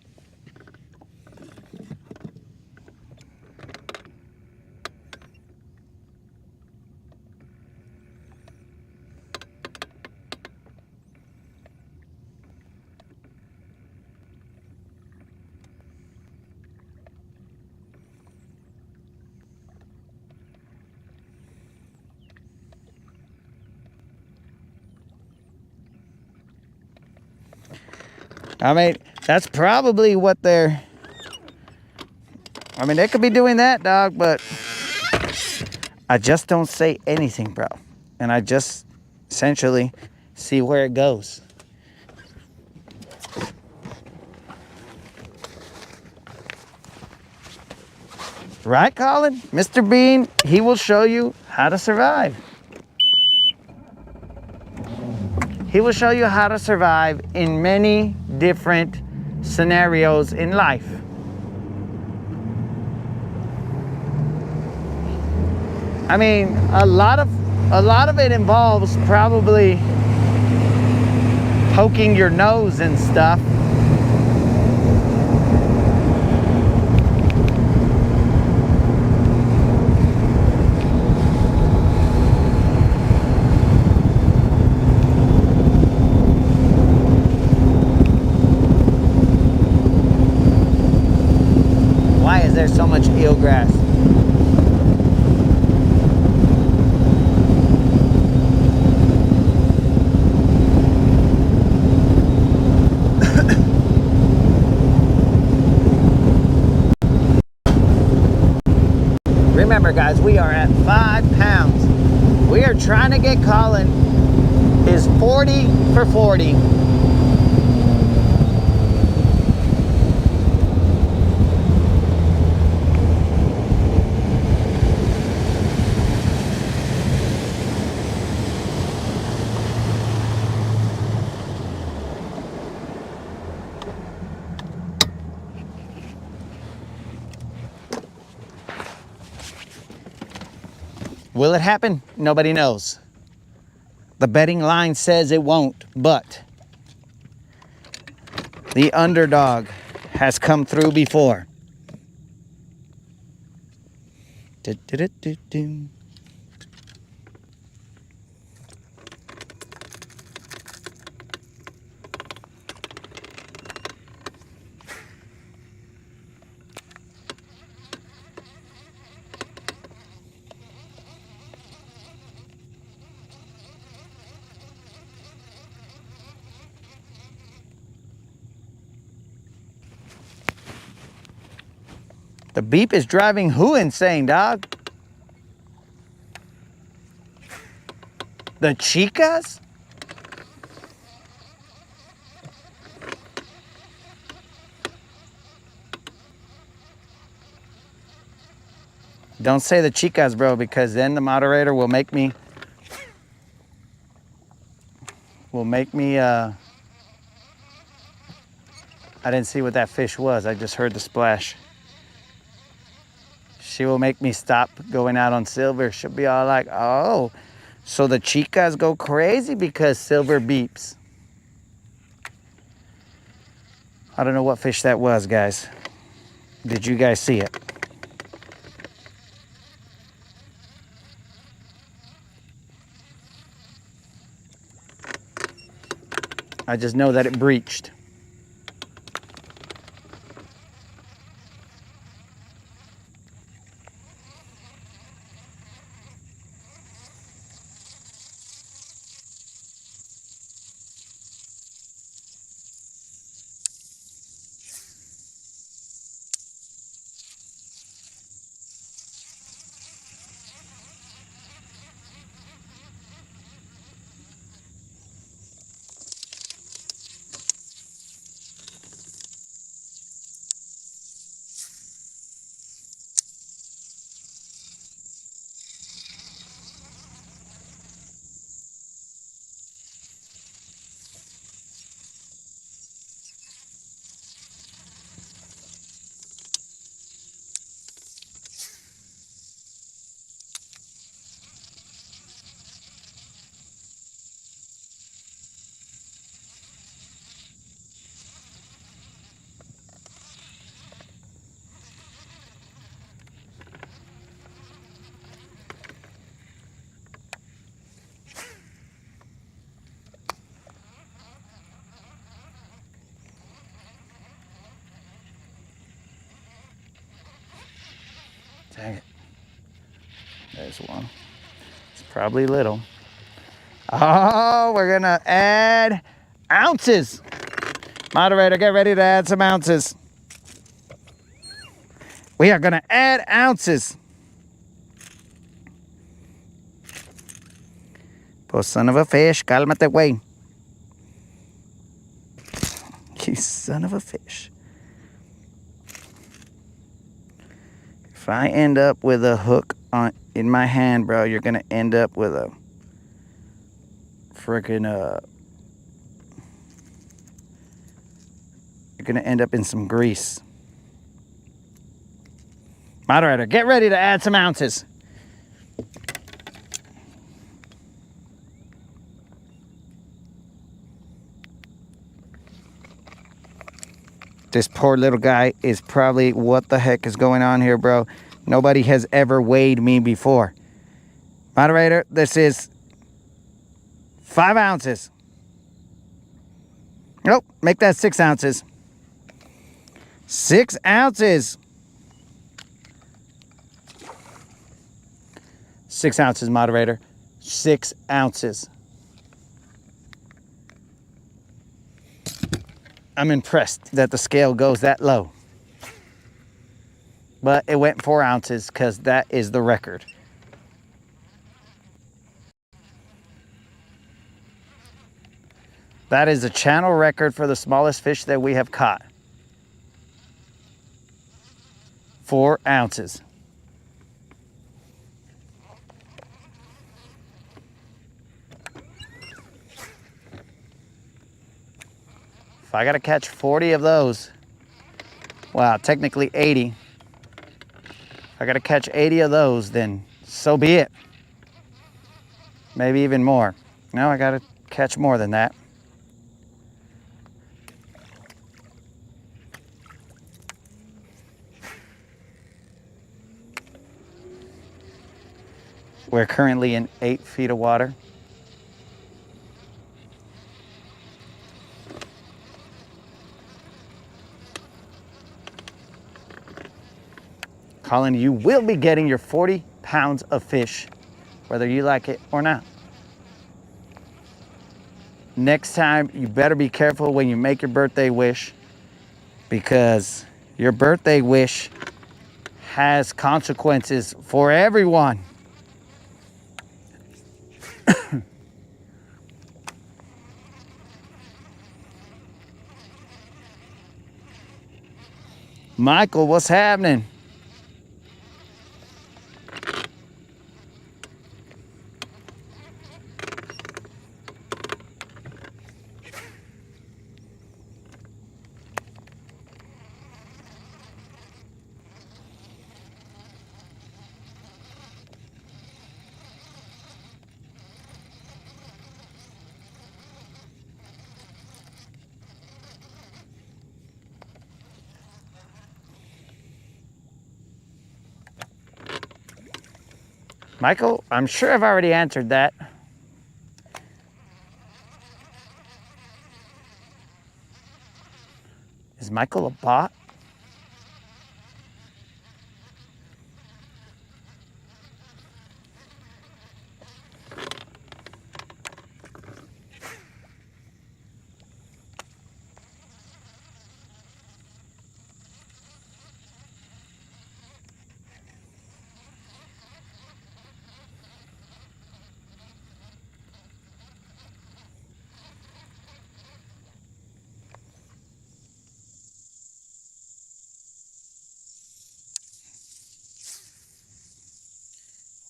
I mean, that's probably what they're... I mean, they could be doing that, dog, but I just don't say anything, bro. And I just essentially see where it goes. Right, Colin? Mr. Bean, he will show you how to survive. He will show you how to survive in many different scenarios in life. I mean, a lot of it involves probably poking your nose and stuff. Why is there so much eelgrass? Remember, guys, we are at 5 pounds. We are trying to get Colin his 40 for 40. Will it happen? Nobody knows. The betting line says it won't, but the underdog has come through before. Du-du-du-du-du. The beep is driving who insane, dog? The chicas? Don't say the chicas, bro, because then the moderator will make me will make me, I didn't see what that fish was. I just heard the splash. She will make me stop going out on silver. She'll be all like, oh, so the chicas go crazy because silver beeps. I don't know what fish that was, guys. Did you guys see it? I just know that it breached. Dang it. There's one. It's probably little. Oh, we're gonna add ounces. Moderator, get ready to add some ounces. We are gonna add ounces. Oh, son of a fish, cálmate, güey. You son of a fish. If I end up with a hook in my hand, bro, you're gonna end up with a freaking you're gonna end up in some grease. Moderator, get ready to add some ounces. This poor little guy is probably, what the heck is going on here, bro? Nobody has ever weighed me before. Moderator, this is 5 ounces. Nope, make that 6 ounces. 6 ounces. 6 ounces, moderator. 6 ounces. I'm impressed that the scale goes that low. But it went 4 ounces because that is the record. That is a channel record for the smallest fish that we have caught. 4 ounces. If I gotta catch 40 of those, wow, technically 80. If I gotta catch 80 of those, then so be it. Maybe even more. No, I gotta catch more than that. We're currently in 8 feet of water. Colin, you will be getting your 40 pounds of fish, whether you like it or not. Next time, you better be careful when you make your birthday wish, because your birthday wish has consequences for everyone. Michael, what's happening? Michael, I'm sure I've already answered that. Is Michael a bot?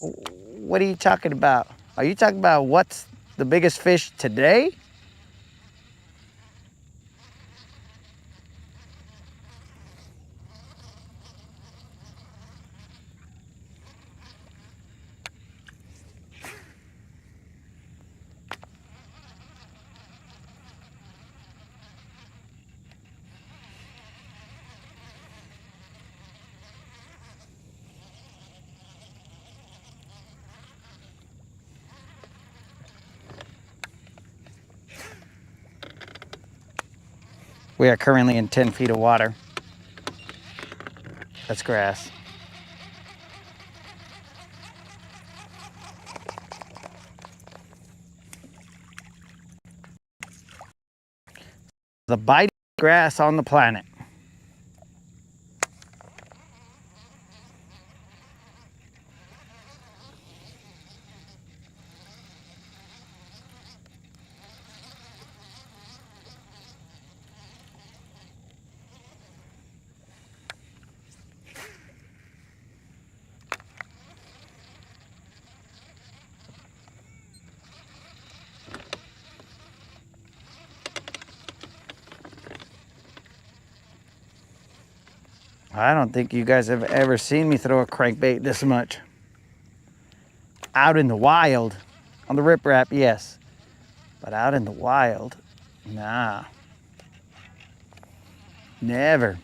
What are you talking about? Are you talking about what's the biggest fish today? We are currently in 10 feet of water. That's grass. The biting grass on the planet. I don't think you guys have ever seen me throw a crankbait this much. Out in the wild. On the riprap, yes. But out in the wild, nah. Never.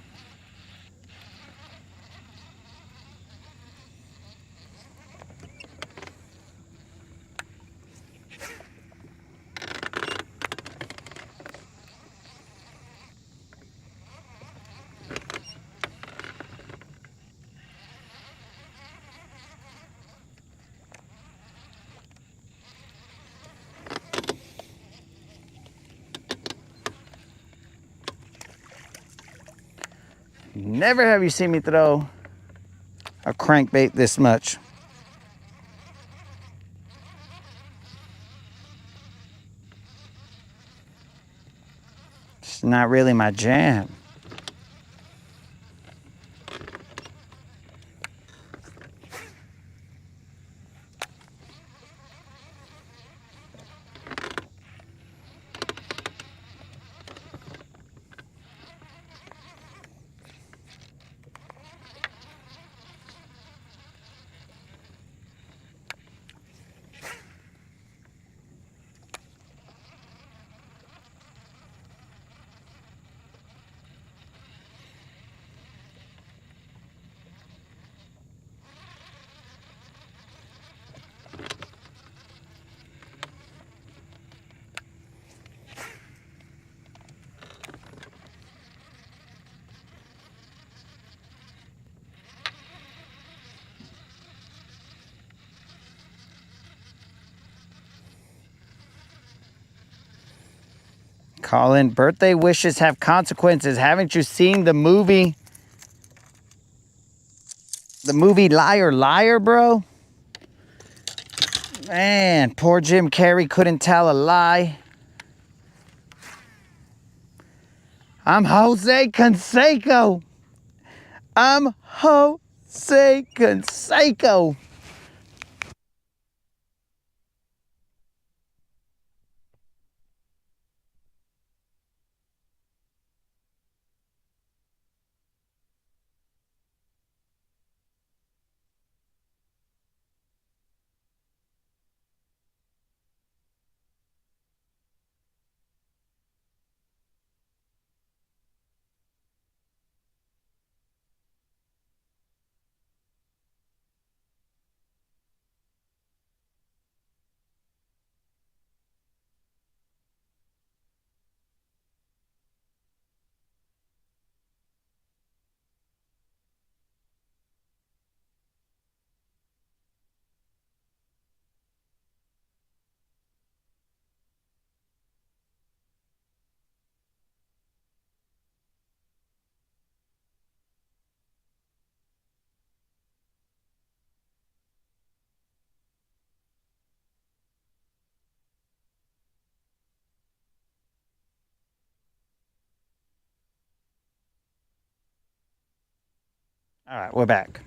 Never have you seen me throw a crankbait this much. It's not really my jam. Colin, birthday wishes have consequences. Haven't you seen the movie? The movie Liar Liar, bro? Man, poor Jim Carrey couldn't tell a lie. I'm Jose Canseco. I'm Jose Canseco. All right, we're back.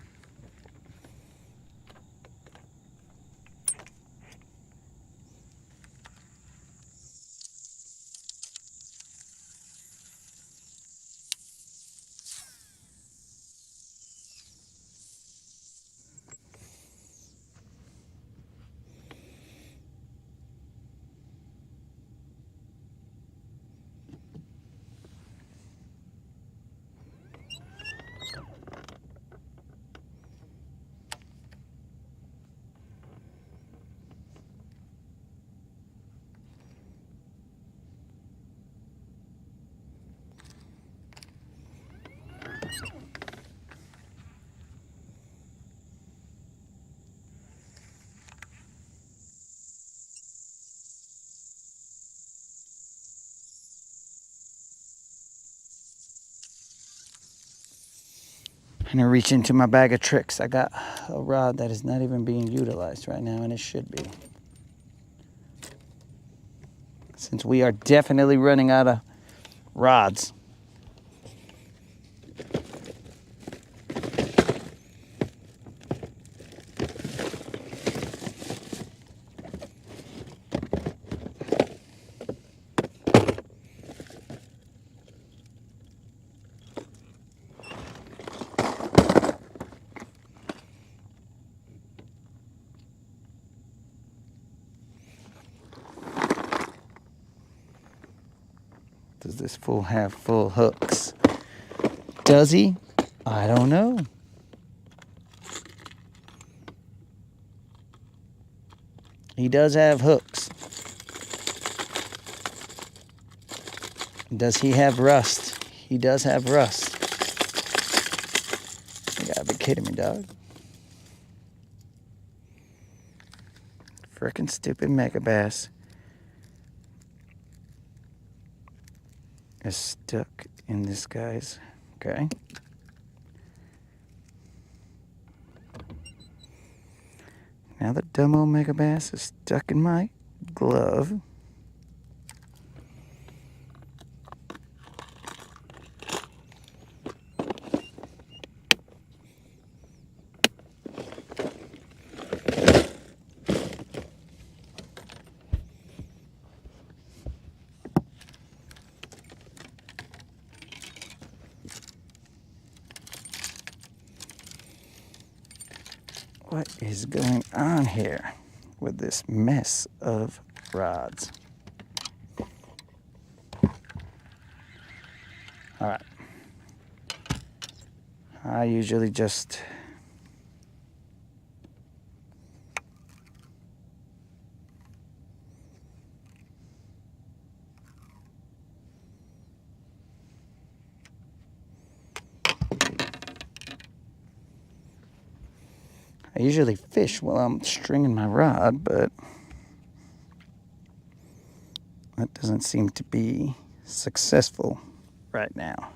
I'm gonna reach into my bag of tricks. I got a rod that is not even being utilized right now, and it should be. Since we are definitely running out of rods. Does this fool have full hooks? Does he? I don't know. He does have hooks. Does he have rust? He does have rust. You gotta be kidding me, dog. Frickin' stupid mega bass is stuck in this guy's. Okay. Now the dumb old mega bass is stuck in my glove. What is going on here with this mess of rods? All right. I usually just fish while I'm stringing my rod, but that doesn't seem to be successful right now.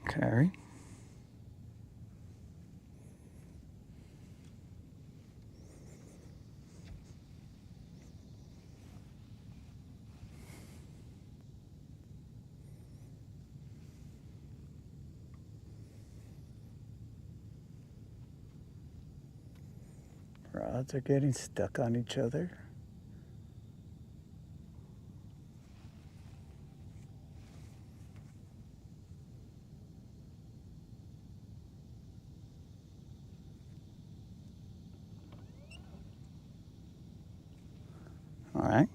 Okay. Rods are getting stuck on each other. All right.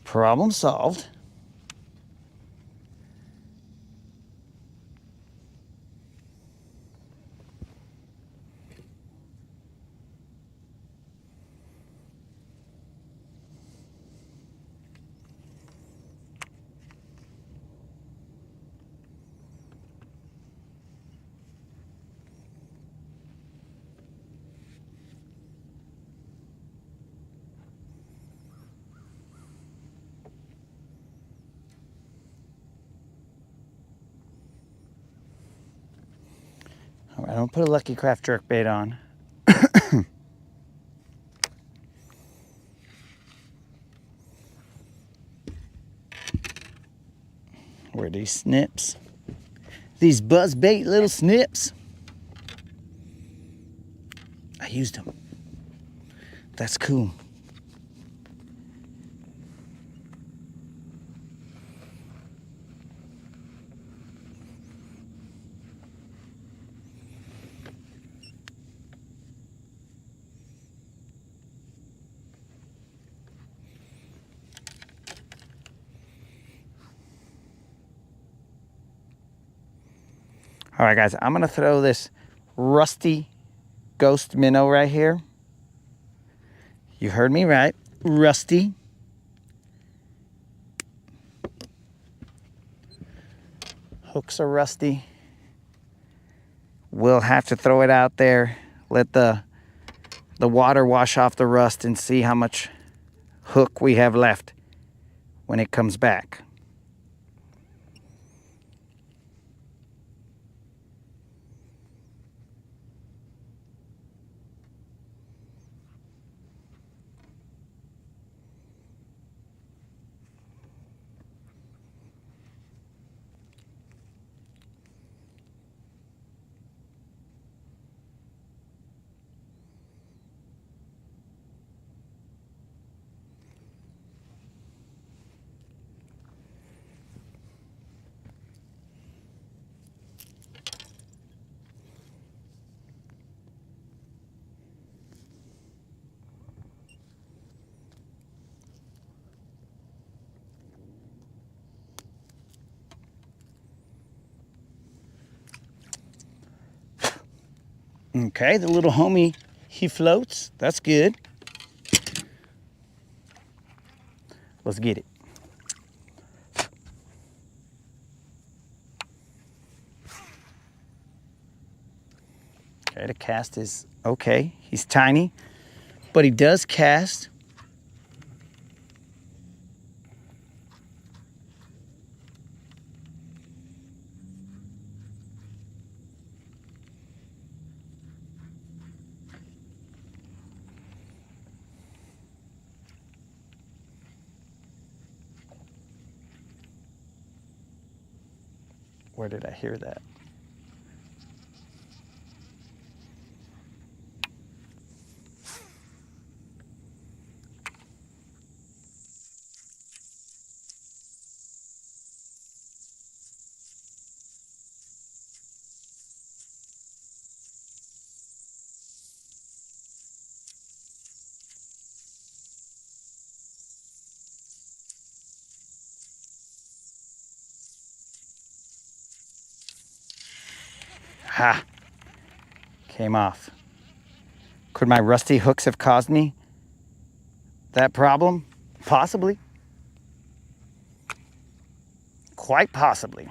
Problem solved. All right, I'm gonna put a Lucky Craft jerkbait on. these snips. These buzz bait little snips. I used them. That's cool. All right, guys, I'm gonna throw this rusty ghost minnow right here. You heard me right, rusty. Hooks are rusty. We'll have to throw it out there, let the water wash off the rust and see how much hook we have left when it comes back. Okay, the little homie, he floats. That's good. Let's get it. Okay, the cast is okay. He's tiny, but he does cast. Where did I hear that? Ha! Came off. Could my rusty hooks have caused me that problem? Possibly. Quite possibly.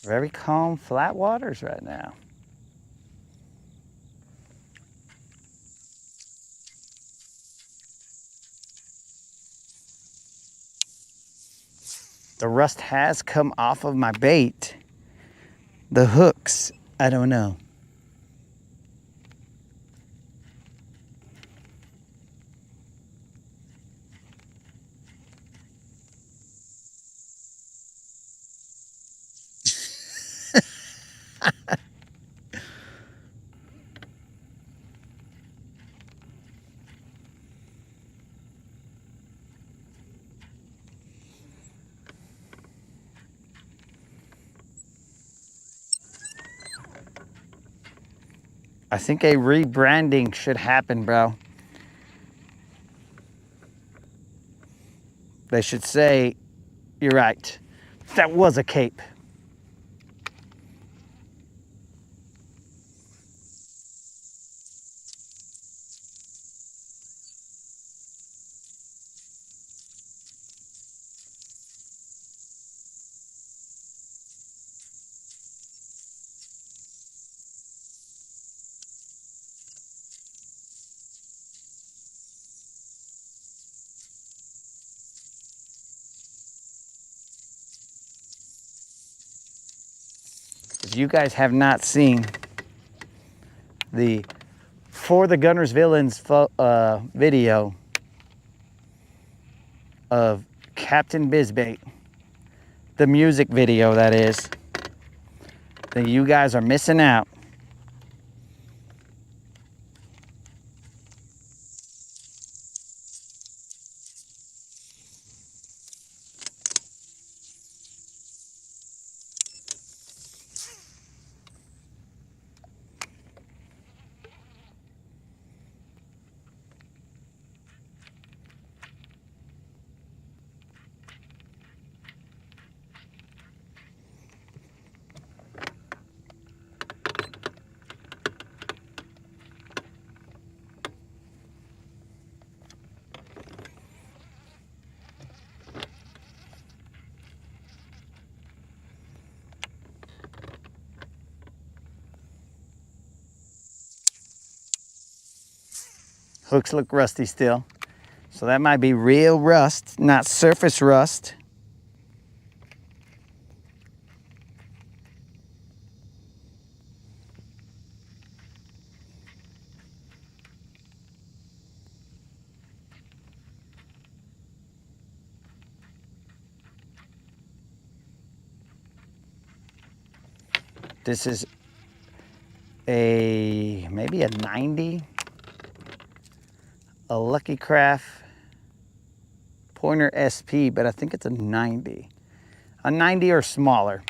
Very calm, flat waters right now. The rust has come off of my bait. The hooks, I don't know. I think a rebranding should happen, bro. They should say, you're right, that was a cape. If you guys have not seen the For the Guntersvilleans video of Captain Bizbait, the music video that is, then you guys are missing out. Hooks look rusty still. So that might be real rust, not surface rust. This is maybe a 90. A Lucky Craft Pointer SP, but I think it's a 90. A 90 or smaller.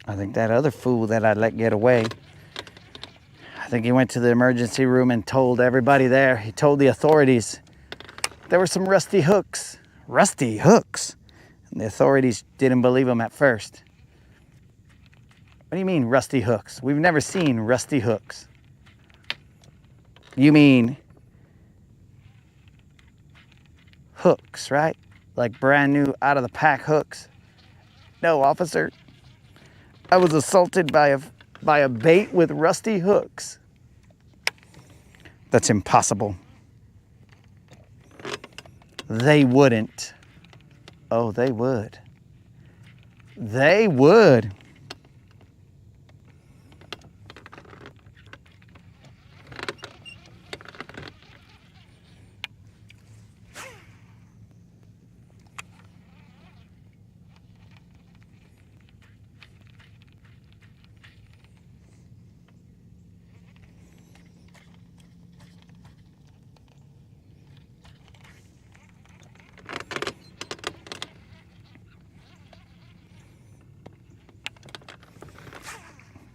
I think that other fool that I let get away, I think he went to the emergency room and told everybody there, he told the authorities, there were some rusty hooks. Rusty hooks? And the authorities didn't believe him at first. What do you mean rusty hooks? We've never seen rusty hooks. You mean hooks, right? Like brand new out of the pack hooks. No, officer. I was assaulted by a bait with rusty hooks. That's impossible. They wouldn't. Oh, they would. They would.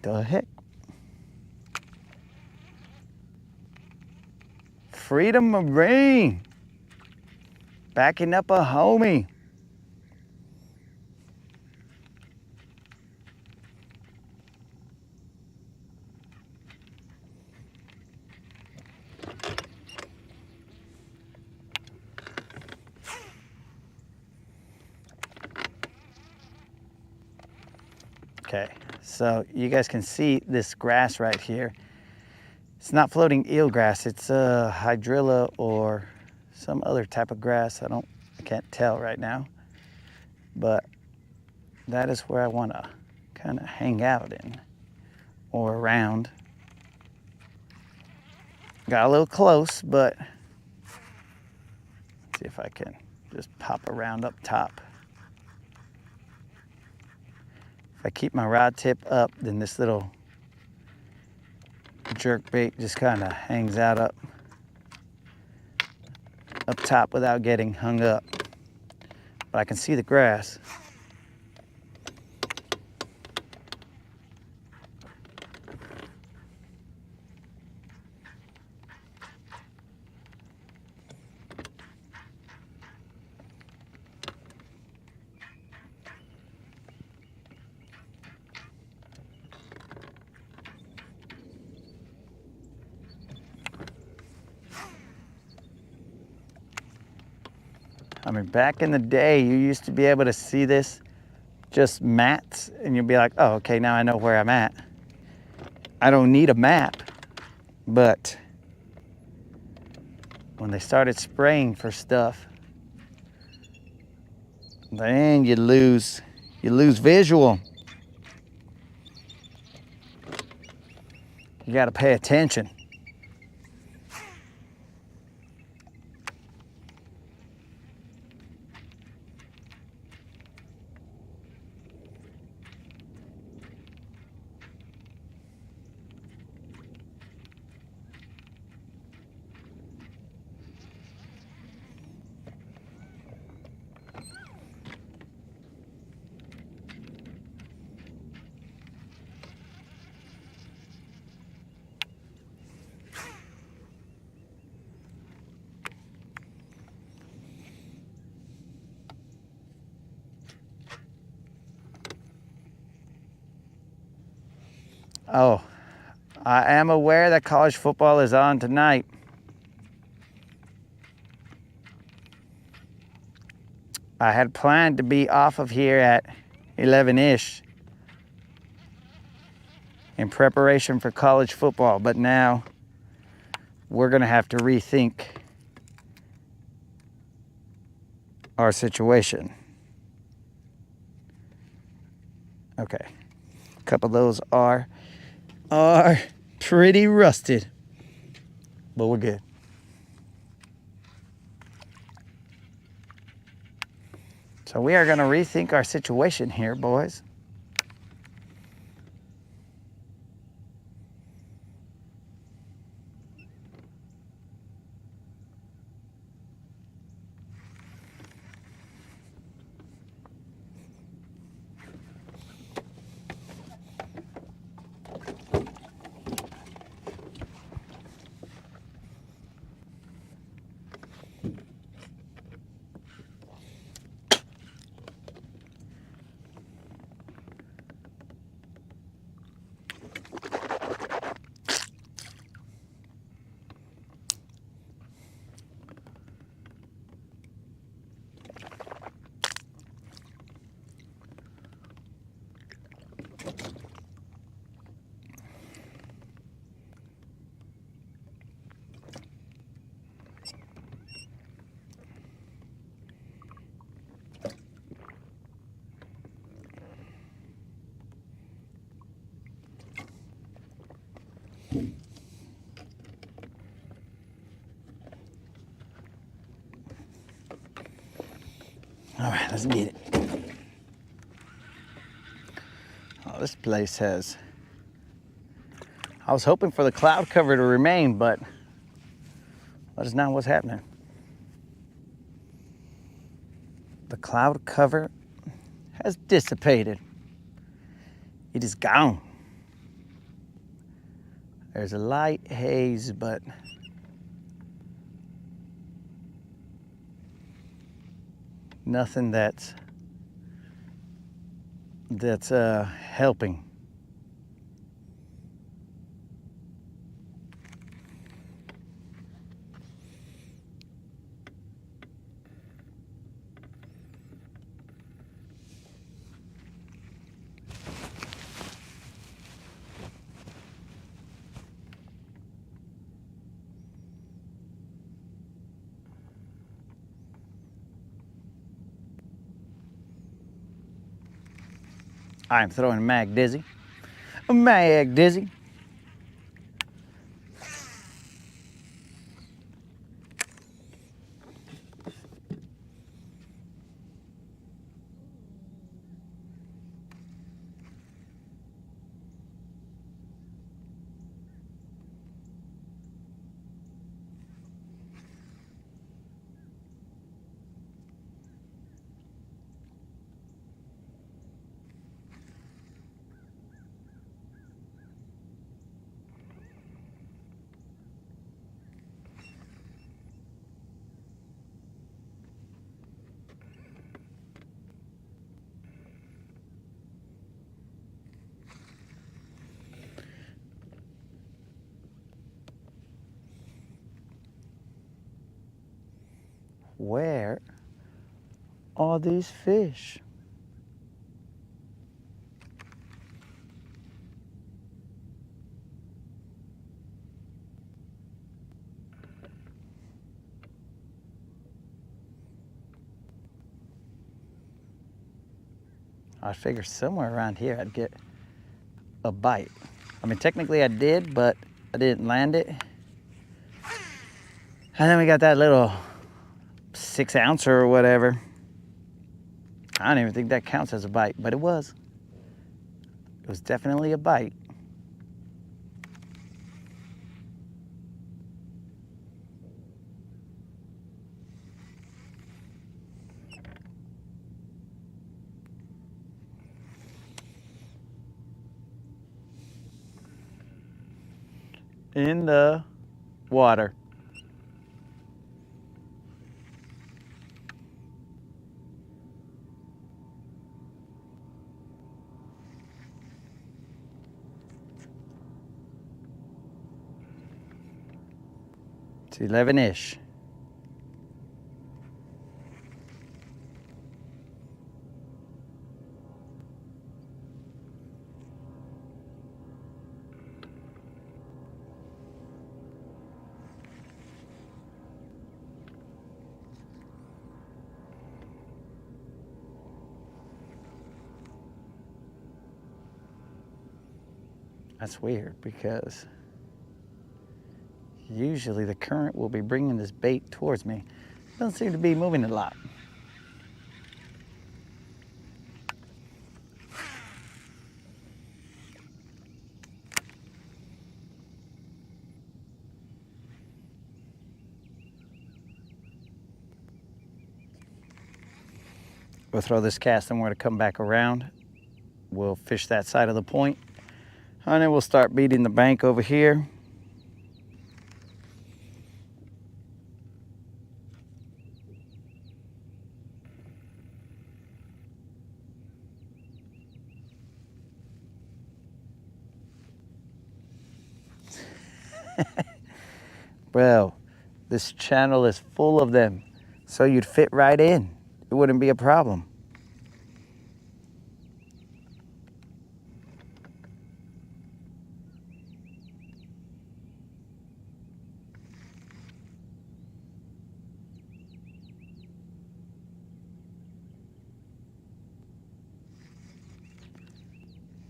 The heck? Freedom Marine. Backing up a homie. Okay, so you guys can see this grass right here. It's not floating eelgrass, it's a hydrilla or some other type of grass. I can't tell right now, but that is where I want to kind of hang out in or around. Got a little close, but let's see if I can just pop around up top. If I keep my rod tip up, then this little jerk bait just kind of hangs out up top without getting hung up. But I can see the grass. I mean, back in the day, you used to be able to see this, just mats, and you'd be like, oh, okay, now I know where I'm at. I don't need a map, but when they started spraying for stuff, then you lose visual. You gotta pay attention. Oh, I am aware that college football is on tonight. I had planned to be off of here at 11-ish in preparation for college football, but now we're gonna have to rethink our situation. Okay, a couple of those are pretty rusted, but we're good. So we are gonna rethink our situation here, boys. All right, let's get it. Oh, this place has... I was hoping for the cloud cover to remain, but that is not what's happening. The cloud cover has dissipated. It is gone. There's a light haze, but nothing that's helping. I'm throwing Mag Dizzy. Mag Dizzy. Where are these fish? I figure somewhere around here I'd get a bite. I mean, technically I did, but I didn't land it. And then we got that little 6 ouncer or whatever. I don't even think that counts as a bite, but it was. It was definitely a bite. In the water. It's 11-ish. That's weird because usually the current will be bringing this bait towards me. It doesn't seem to be moving a lot. We'll throw this cast and we're going to come back around. We'll fish that side of the point. And then we'll start beating the bank over here. Well, this channel is full of them, so you'd fit right in. It wouldn't be a problem.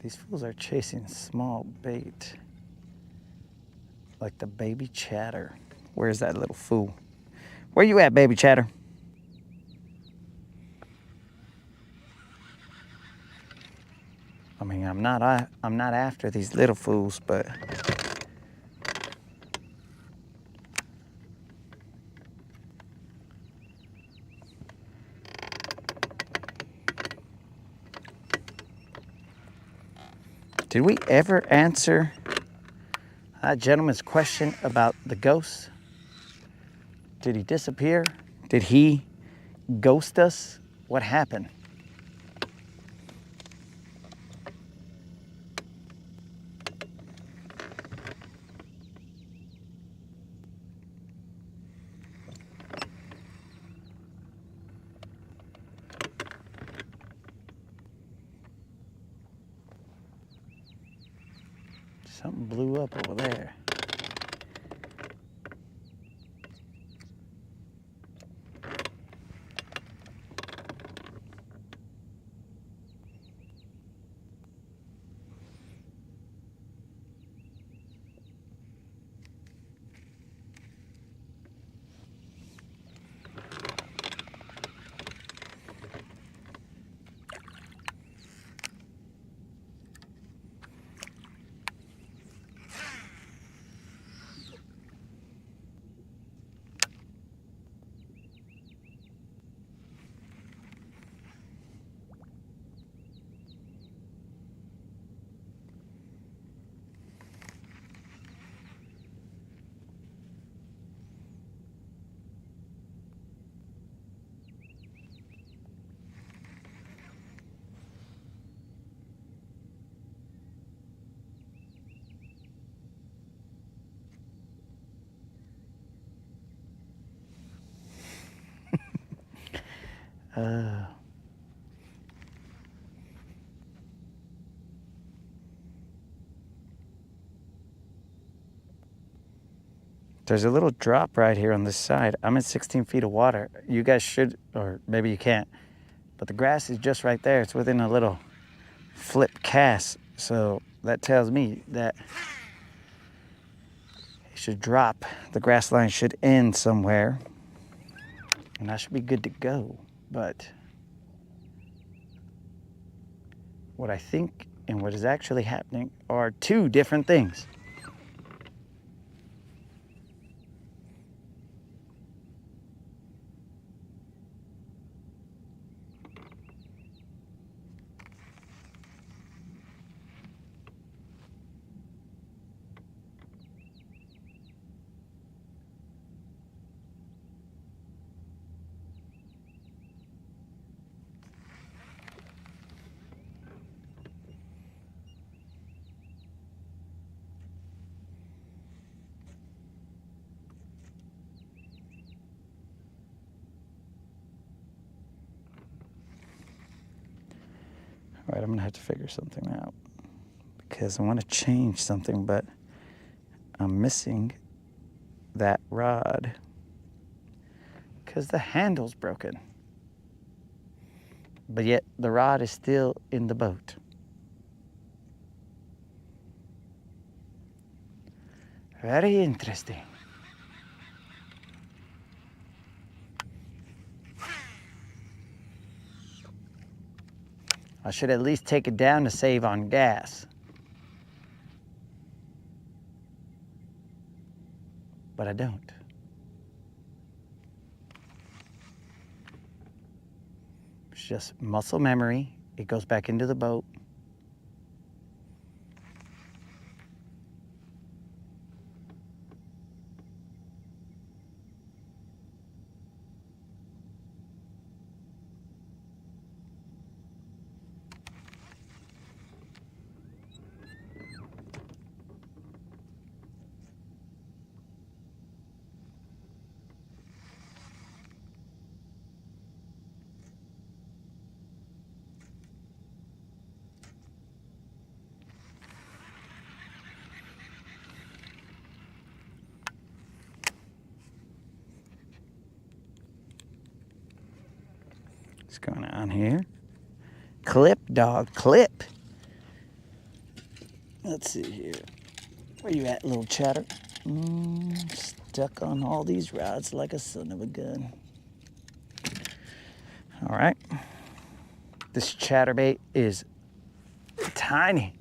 These fools are chasing small bait, like the baby chatter. Where's that little fool? Where you at, baby chatter? I mean, I'm not after these little fools, but did we ever answer? That gentleman's question about the ghost. Did he disappear? Did he ghost us? What happened? Something blew up over there. There's a little drop right here on this side. I'm at 16 feet of water. You guys should, or maybe you can't, but the grass is just right there. It's within a little flip cast. So that tells me that it should drop. The grass line should end somewhere. And I should be good to go. But what I think and what is actually happening are two different things. All right, I'm gonna have to figure something out because I want to change something, but I'm missing that rod because the handle's broken. But yet the rod is still in the boat. Very interesting. I should at least take it down to save on gas. But I don't. It's just muscle memory. It goes back into the boat. What's going on here? Clip, dog, clip. Let's see here. Where you at, little chatter? Stuck on all these rods like a son of a gun. All right. This chatterbait is tiny.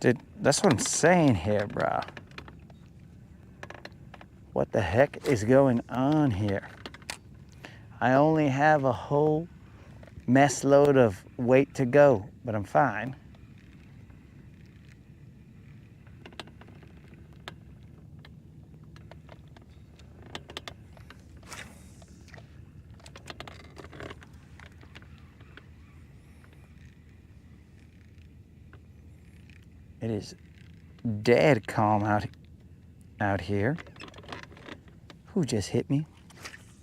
Dude, that's what I'm saying here, bro. What the heck is going on here? I only have a whole mess load of weight to go, but I'm fine. It is dead calm out here. Who just hit me?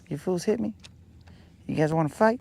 You fools hit me? You guys want to fight?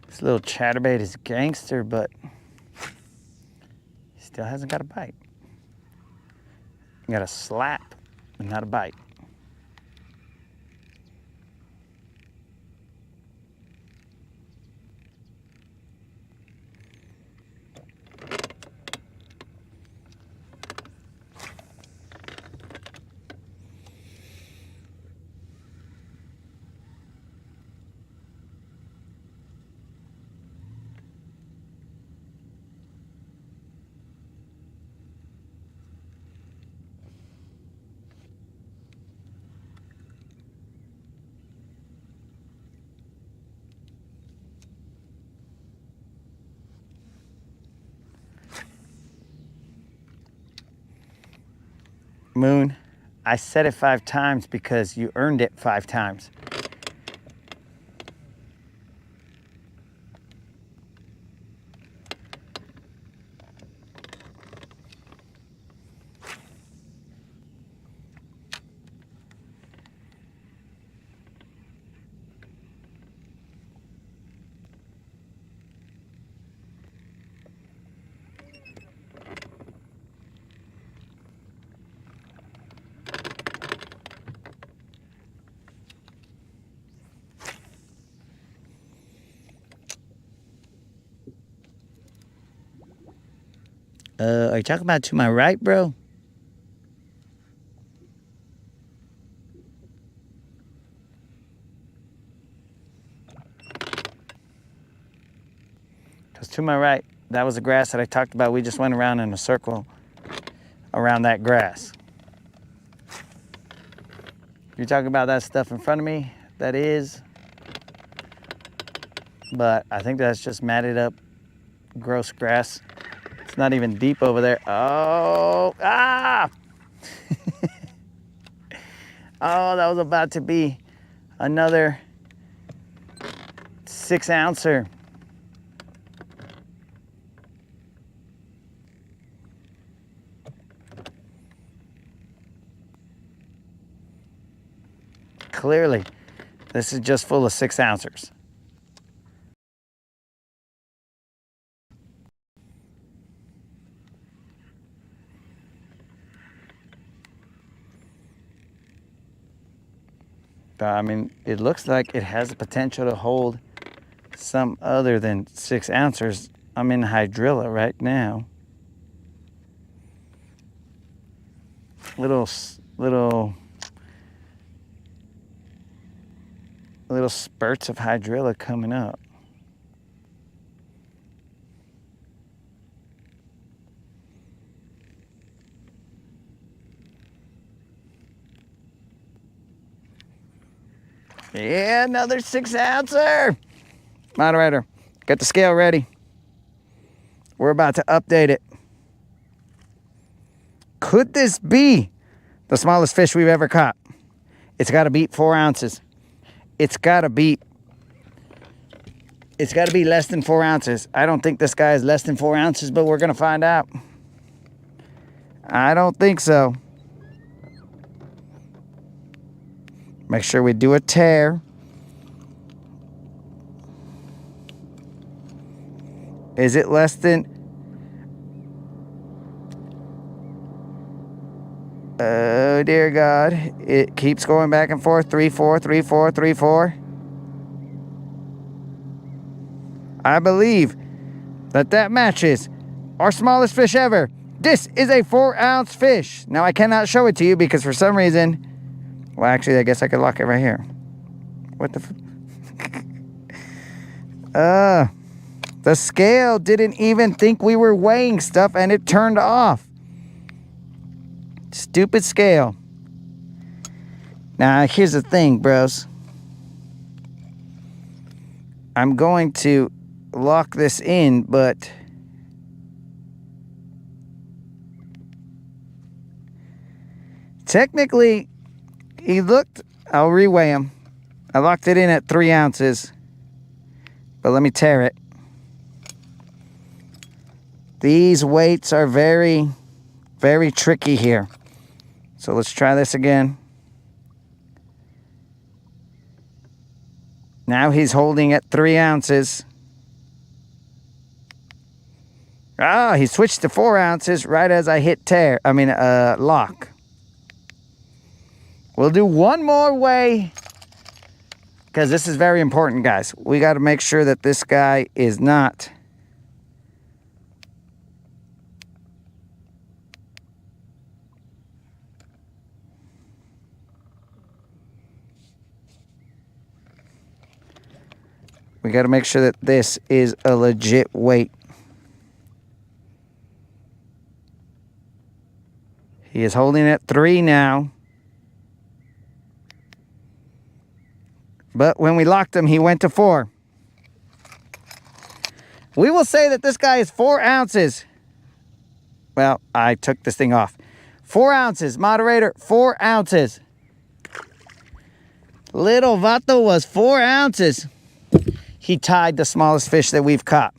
This little chatterbait is gangster, but he still hasn't got a bite. He got a slap, but not a bite. Moon, I said it 5 times because you earned it 5 times. Are you talking about to my right, bro? Because to my right, that was the grass that I talked about. We just went around in a circle around that grass. You're talking about that stuff in front of me? That is. But I think that's just matted up, gross grass. It's not even deep over there. Oh, ah! Oh, that was about to be another 6-ouncer. Clearly, this is just full of 6-ouncers. I mean, it looks like it has the potential to hold some other than 6-ouncers. I'm in hydrilla right now. Little spurts of hydrilla coming up. Yeah, another 6-ouncer. Moderator, get the scale ready. We're about to update it. Could this be the smallest fish we've ever caught? It's got to beat 4 ounces. It's got to be less than 4 ounces. I don't think this guy is less than 4 ounces, but we're going to find out. I don't think so. Make sure we do a tear. Is it less than... Oh, dear God. It keeps going back and forth. 3, 4, 3, 4, 3, 4. I believe that matches our smallest fish ever. This is a 4-ounce fish. Now, I cannot show it to you because for some reason... Well, actually, I guess I could lock it right here. What the... The scale didn't even think we were weighing stuff and it turned off. Stupid scale. Now, here's the thing, bros. I'm going to lock this in, but... Technically, he looked... I'll reweigh him. I locked it in at 3 ounces. But let me tear it. These weights are very, very tricky here. So let's try this again. Now he's holding at 3 ounces. Ah, he switched to 4 ounces right as I hit lock. We'll do one more weigh. Because this is very important, guys. We got to make sure that this guy is not... We got to make sure that this is a legit weight. He is holding at 3 now. But when we locked him, he went to 4. We will say that this guy is 4 ounces. Well, I took this thing off. 4 ounces, moderator, 4 ounces. Little Vato was 4 ounces. He tied the smallest fish that we've caught.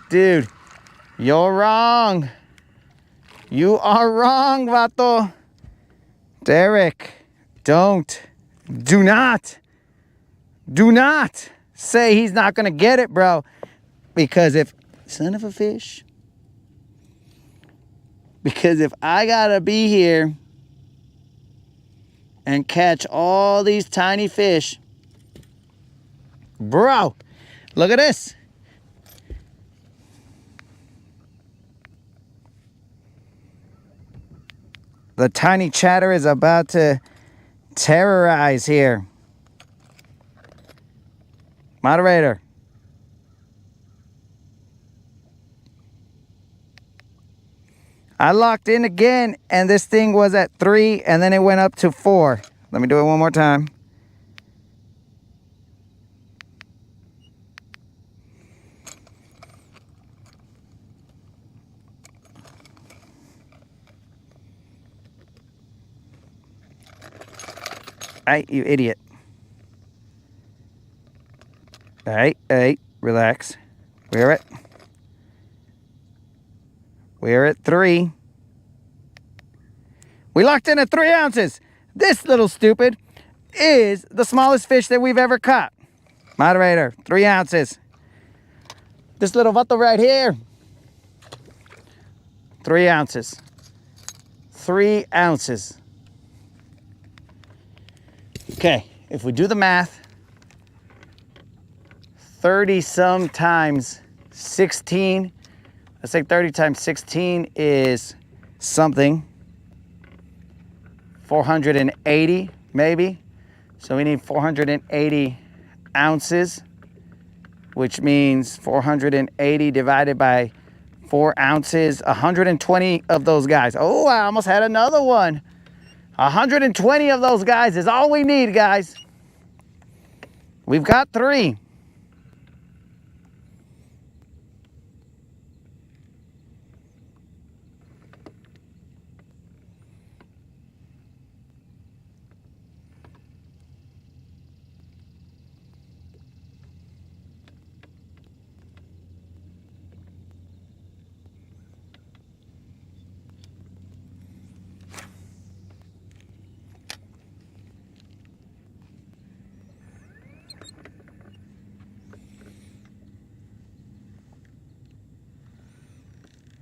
Dude, you're wrong. You are wrong, Vato. Derek, do not say he's not going to get it, bro. Because if I got to be here and catch all these tiny fish, bro, look at this. The tiny chatter is about to terrorize here. Moderator. I locked in again, and this thing was at 3, and then it went up to 4. Let me do it one more time. Hey, you idiot. Hey, relax. We're at 3. We locked in at 3 ounces. This little stupid is the smallest fish that we've ever caught. Moderator, 3 ounces. This little vato right here, 3 ounces. 3 ounces. Okay, if we do the math, 30 some times 16, let's say 30 times 16 is something. 480 maybe. So we need 480 ounces which means 480 divided by 4 ounces, 120 of those guys. Oh, I almost had another one. 120 of those guys is all we need, guys. We've got 3.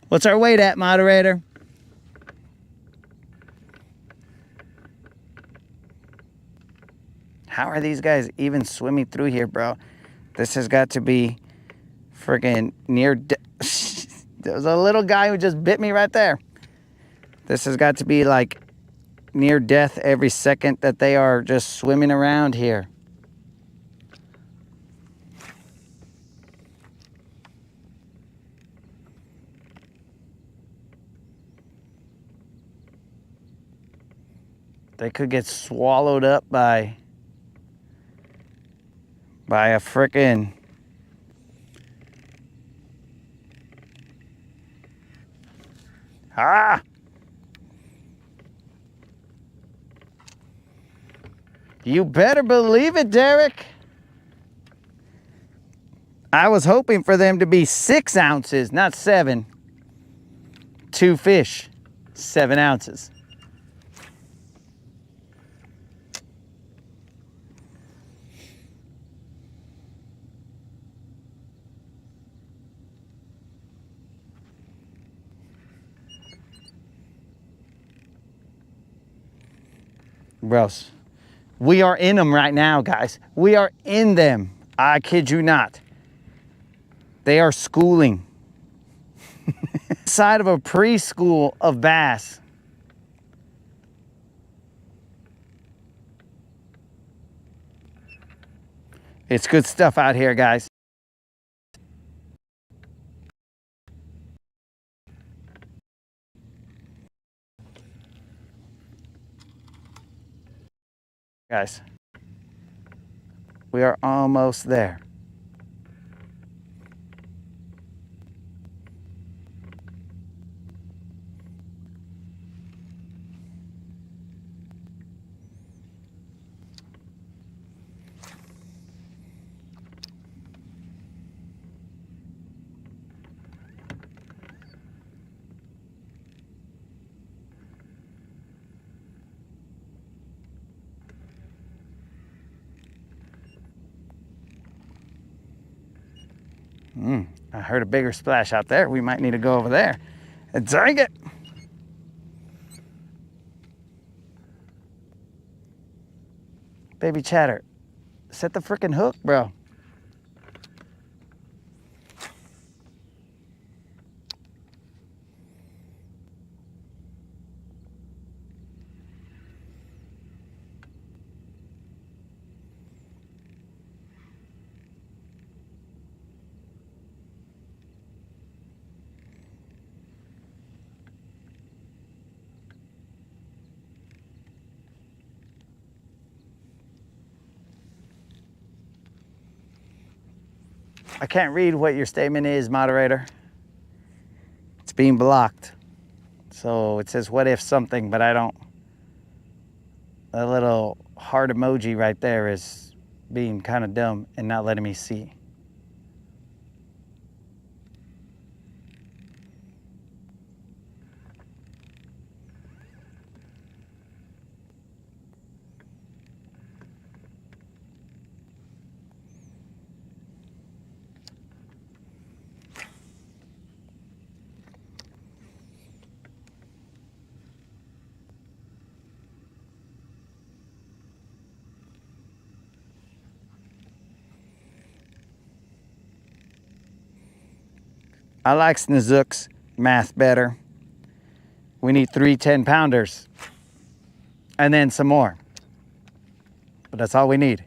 What's our weight at, moderator? How are these guys even swimming through here, bro? This has got to be friggin' near death. There's a little guy who just bit me right there. This has got to be like near death every second that they are just swimming around here. They could get swallowed up by a frickin' You better believe it, Derek. I was hoping for them to be 6 ounces, not 7. 2 fish, 7 ounces. Gross. We are in them right now, guys. We are in them. I kid you not. They are schooling. Side of a preschool of bass. It's good stuff out here, guys. Guys, we are almost there. I heard a bigger splash out there. We might need to go over there. Dang it. Baby chatter, set the frickin' hook, bro. I can't read what your statement is, moderator. It's being blocked. So it says, what if something, but I don't. A little heart emoji right there is being kind of dumb and not letting me see. I like Snazook's math better. We need 3 10-pounders and then some more. But that's all we need.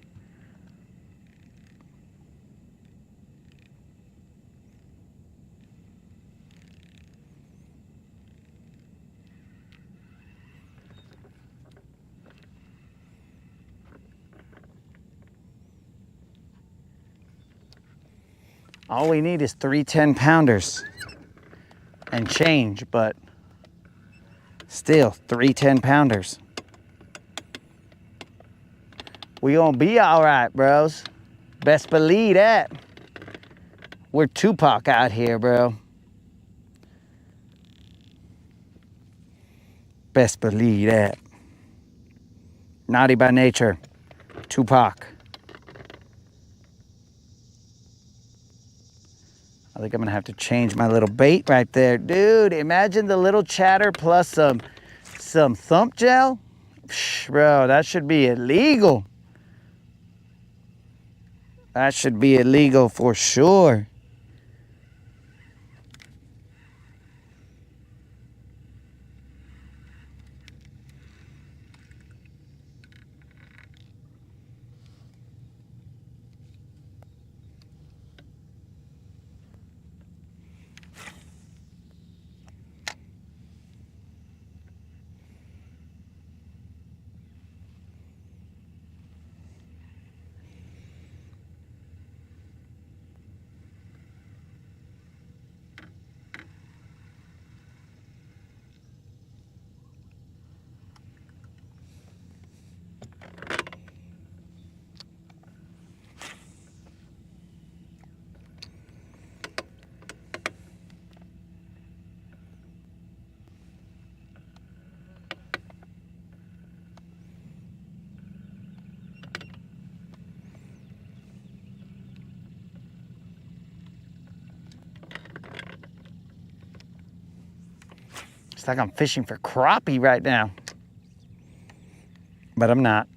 All we need is 3 10-pounders and change, but still 3 10-pounders. We gonna be all right, bros. Best believe that. We're Tupac out here, bro. Best believe that. Naughty by nature, Tupac. I think I'm gonna have to change my little bait right there. Dude, imagine the little chatter plus some thump gel. Psh, bro, that should be illegal. That should be illegal for sure. It's like I'm fishing for crappie right now. But I'm not.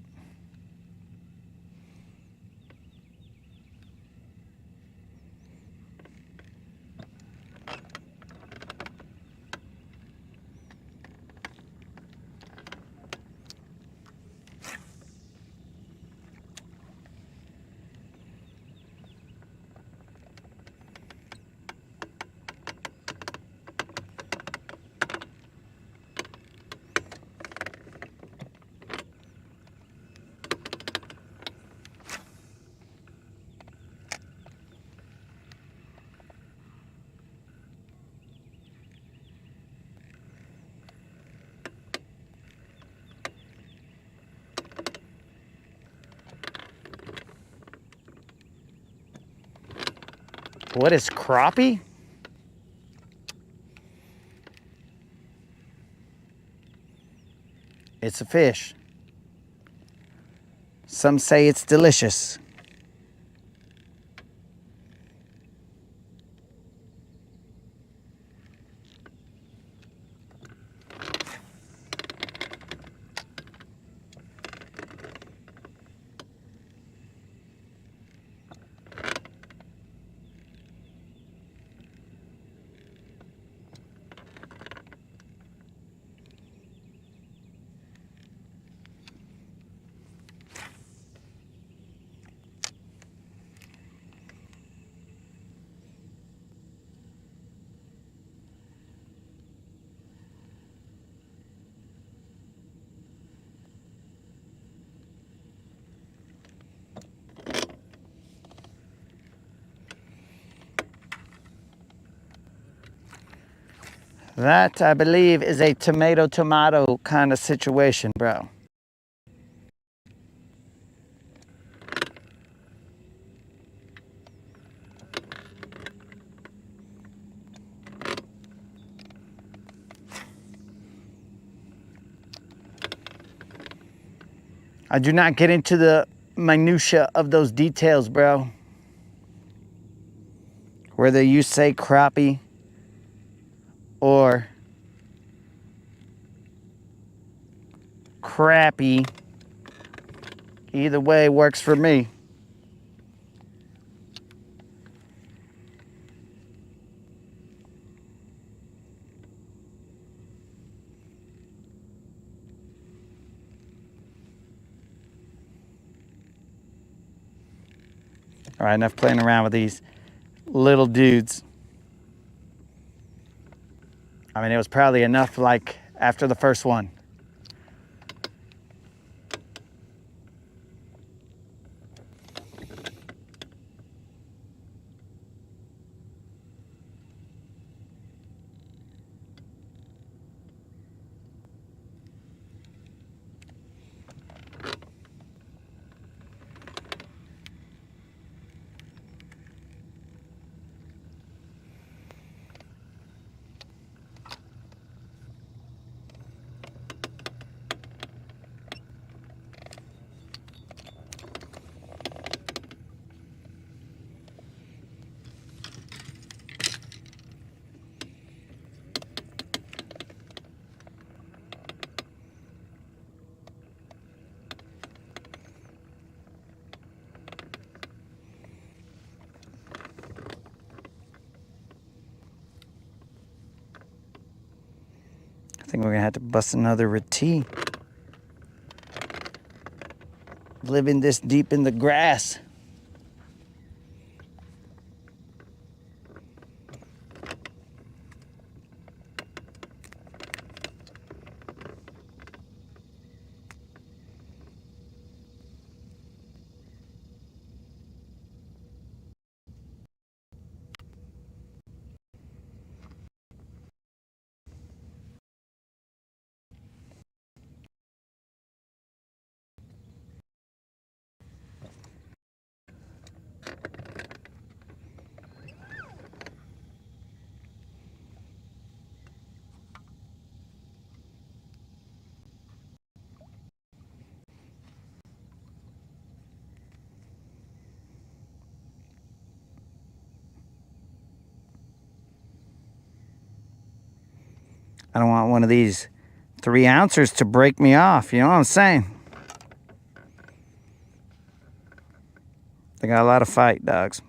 What is crappie? It's a fish. Some say it's delicious. That, I believe, is a tomato kind of situation, bro. I do not get into the minutia of those details, bro. Whether you say crappie or crappy, either way works for me. All right, enough playing around with these little dudes. I mean, it was probably enough like after the first one. think we're gonna have to bust another Reti. Living this deep in the grass. I don't want one of these 3-ouncers to break me off, you know what I'm saying? They got a lot of fight, dogs.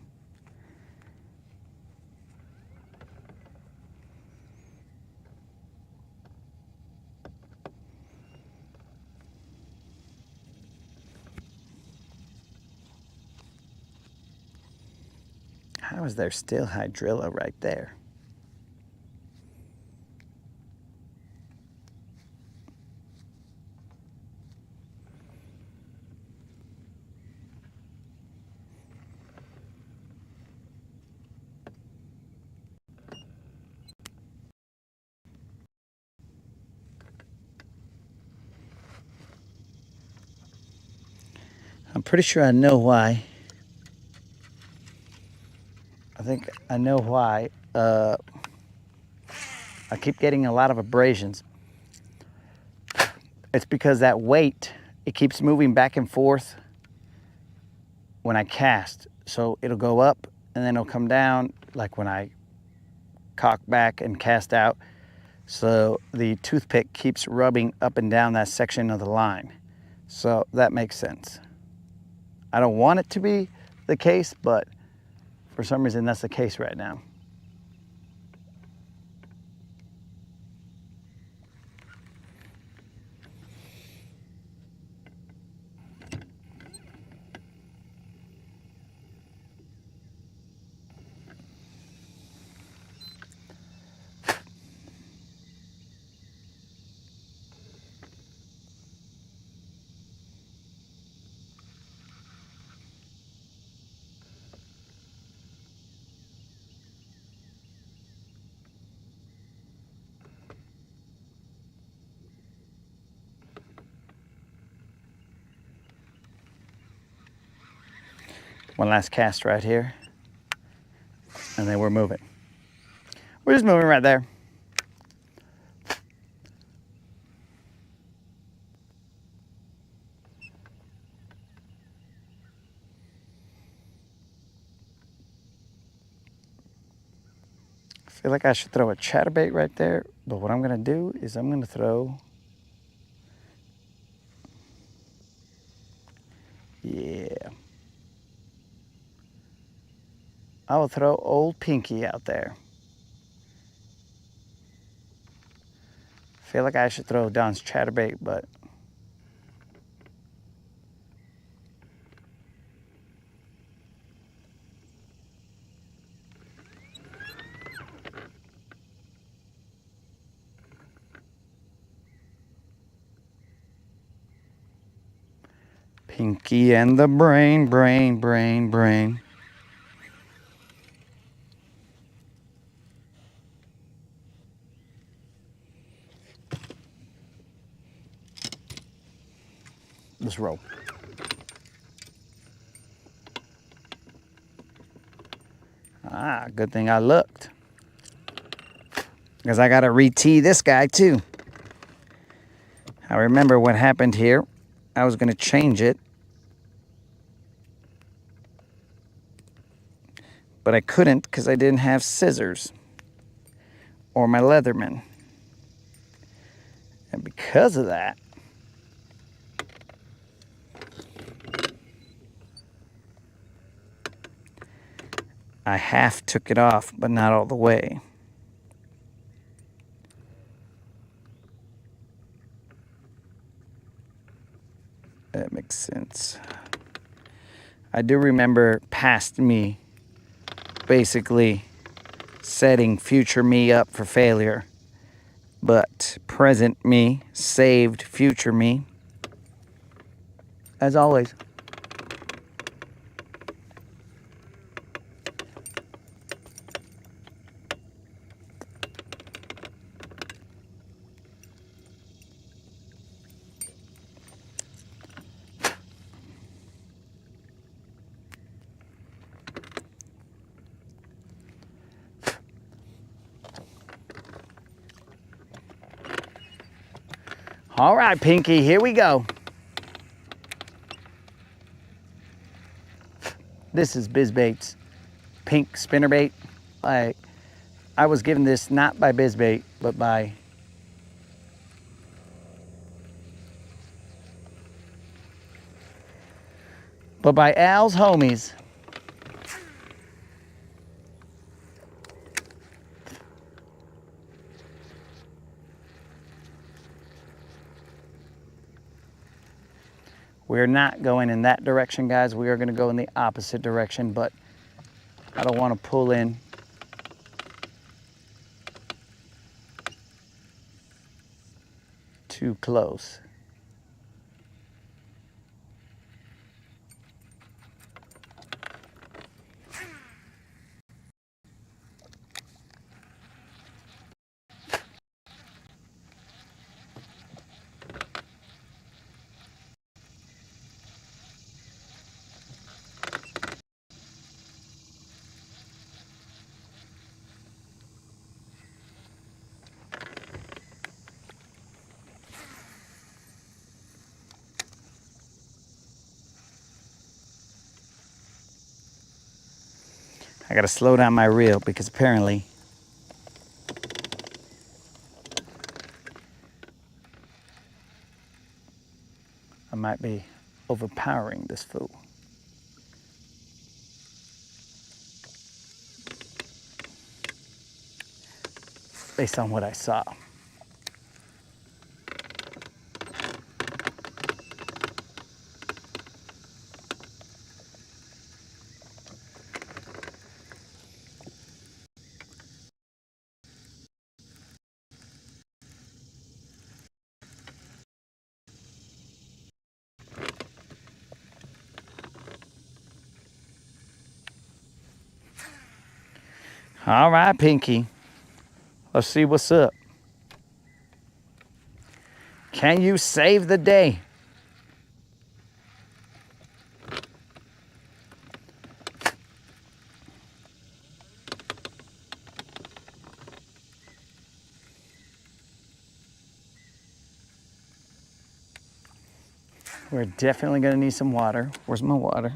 How is there still hydrilla right there? I'm pretty sure I know why. I think I know why. I keep getting a lot of abrasions. It's because that weight, it keeps moving back and forth when I cast. So it'll go up and then it'll come down, like when I cock back and cast out. So the toothpick keeps rubbing up and down that section of the line. So that makes sense. I don't want it to be the case, but for some reason that's the case right now. One last cast right here, and then we're moving. We're just moving right there. I feel like I should throw a chatterbait right there, but what I'm gonna do is I'm gonna throw, yeah. I will throw old Pinky out there. I feel like I should throw Don's chatterbait, but Pinky and the brain. Let's roll. Ah, good thing I looked. Because I gotta re-tee this guy too. I remember what happened here. I was gonna change it, but I couldn't because I didn't have scissors or my Leatherman. And because of that, I half took it off, but not all the way. That makes sense. I do remember past me basically setting future me up for failure, but present me saved future me. As always. All right, Pinky, here we go. This is BizBait's pink spinnerbait. I was given this not by BizBait, but by Al's homies. We're not going in that direction, guys. We are going to go in the opposite direction, but I don't want to pull in too close. I gotta slow down my reel because apparently I might be overpowering this fool. Based on what I saw. All right, Pinky. Let's see what's up. Can you save the day? We're definitely gonna need some water. Where's my water?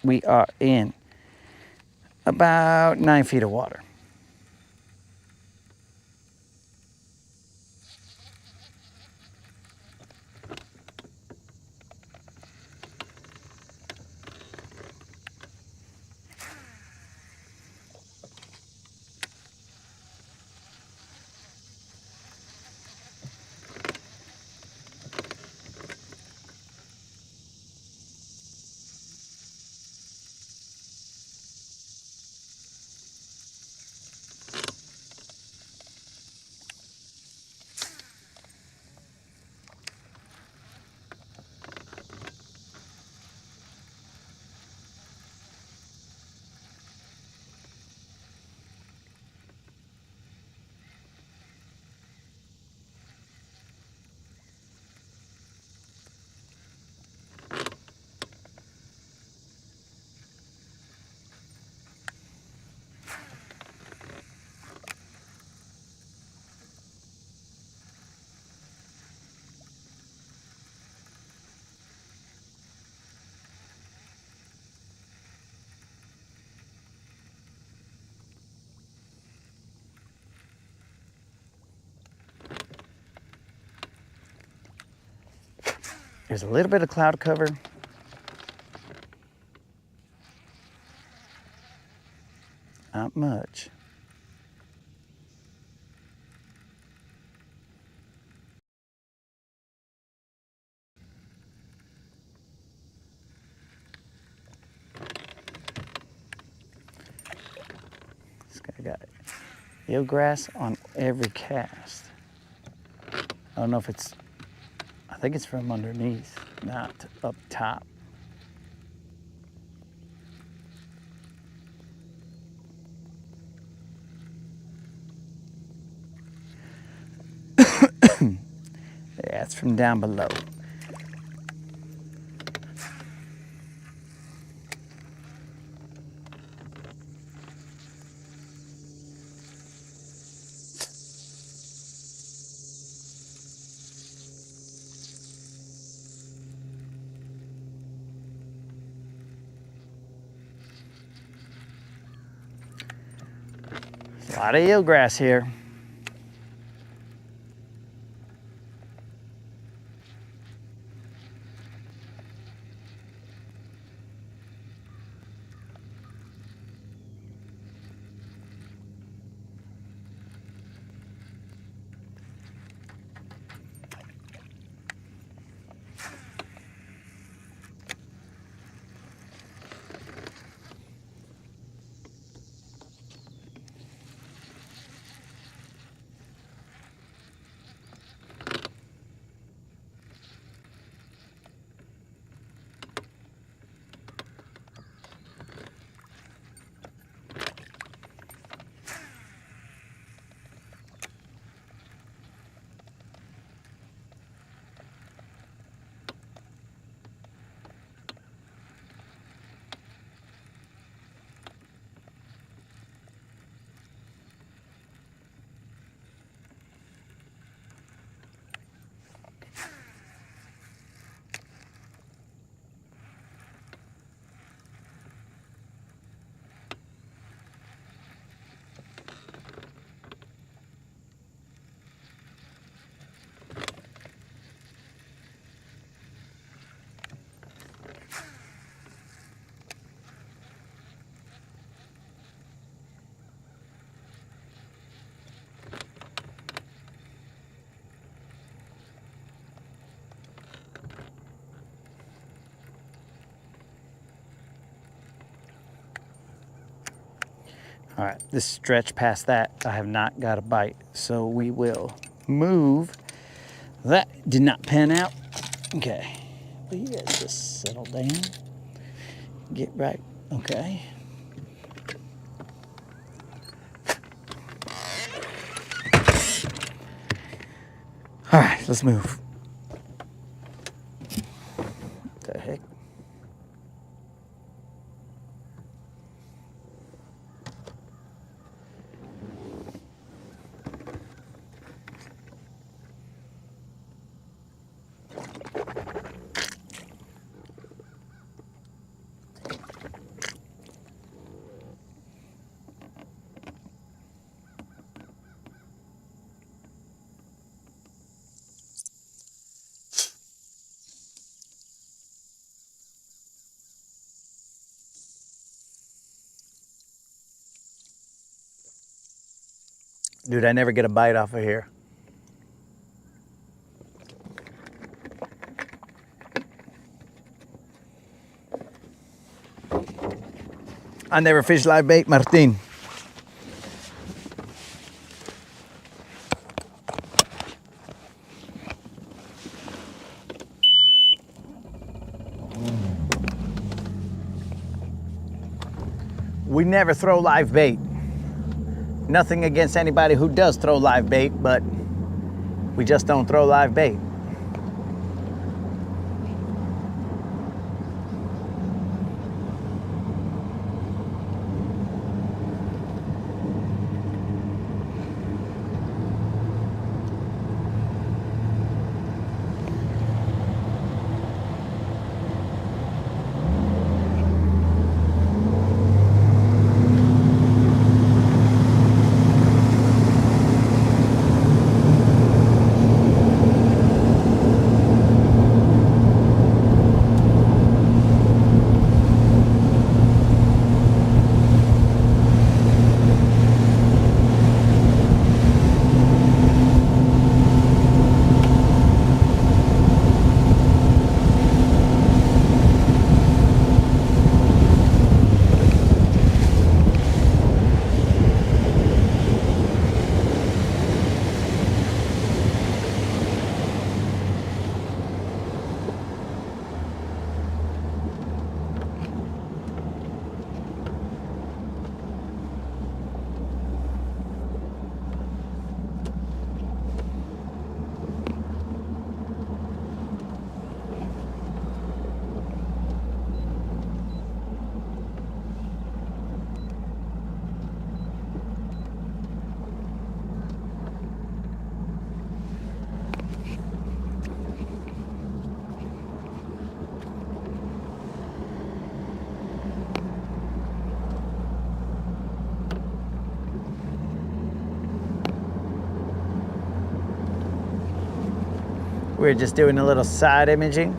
We are in about 9 feet of water. There's a little bit of cloud cover. Not much. This guy got eelgrass on every cast. I don't know if it's, I think it's from underneath, not up top. Yeah, it's from down below. A lot of eelgrass here. All right, this stretch past that, I have not got a bite, so we will move. That did not pan out. Okay, but you guys just settle down. Get right, okay. All right, let's move. What the heck? Dude, I never get a bite off of here. I never fish live bait, Martin. We never throw live bait. Nothing against anybody who does throw live bait, but we just don't throw live bait. We're just doing a little side imaging.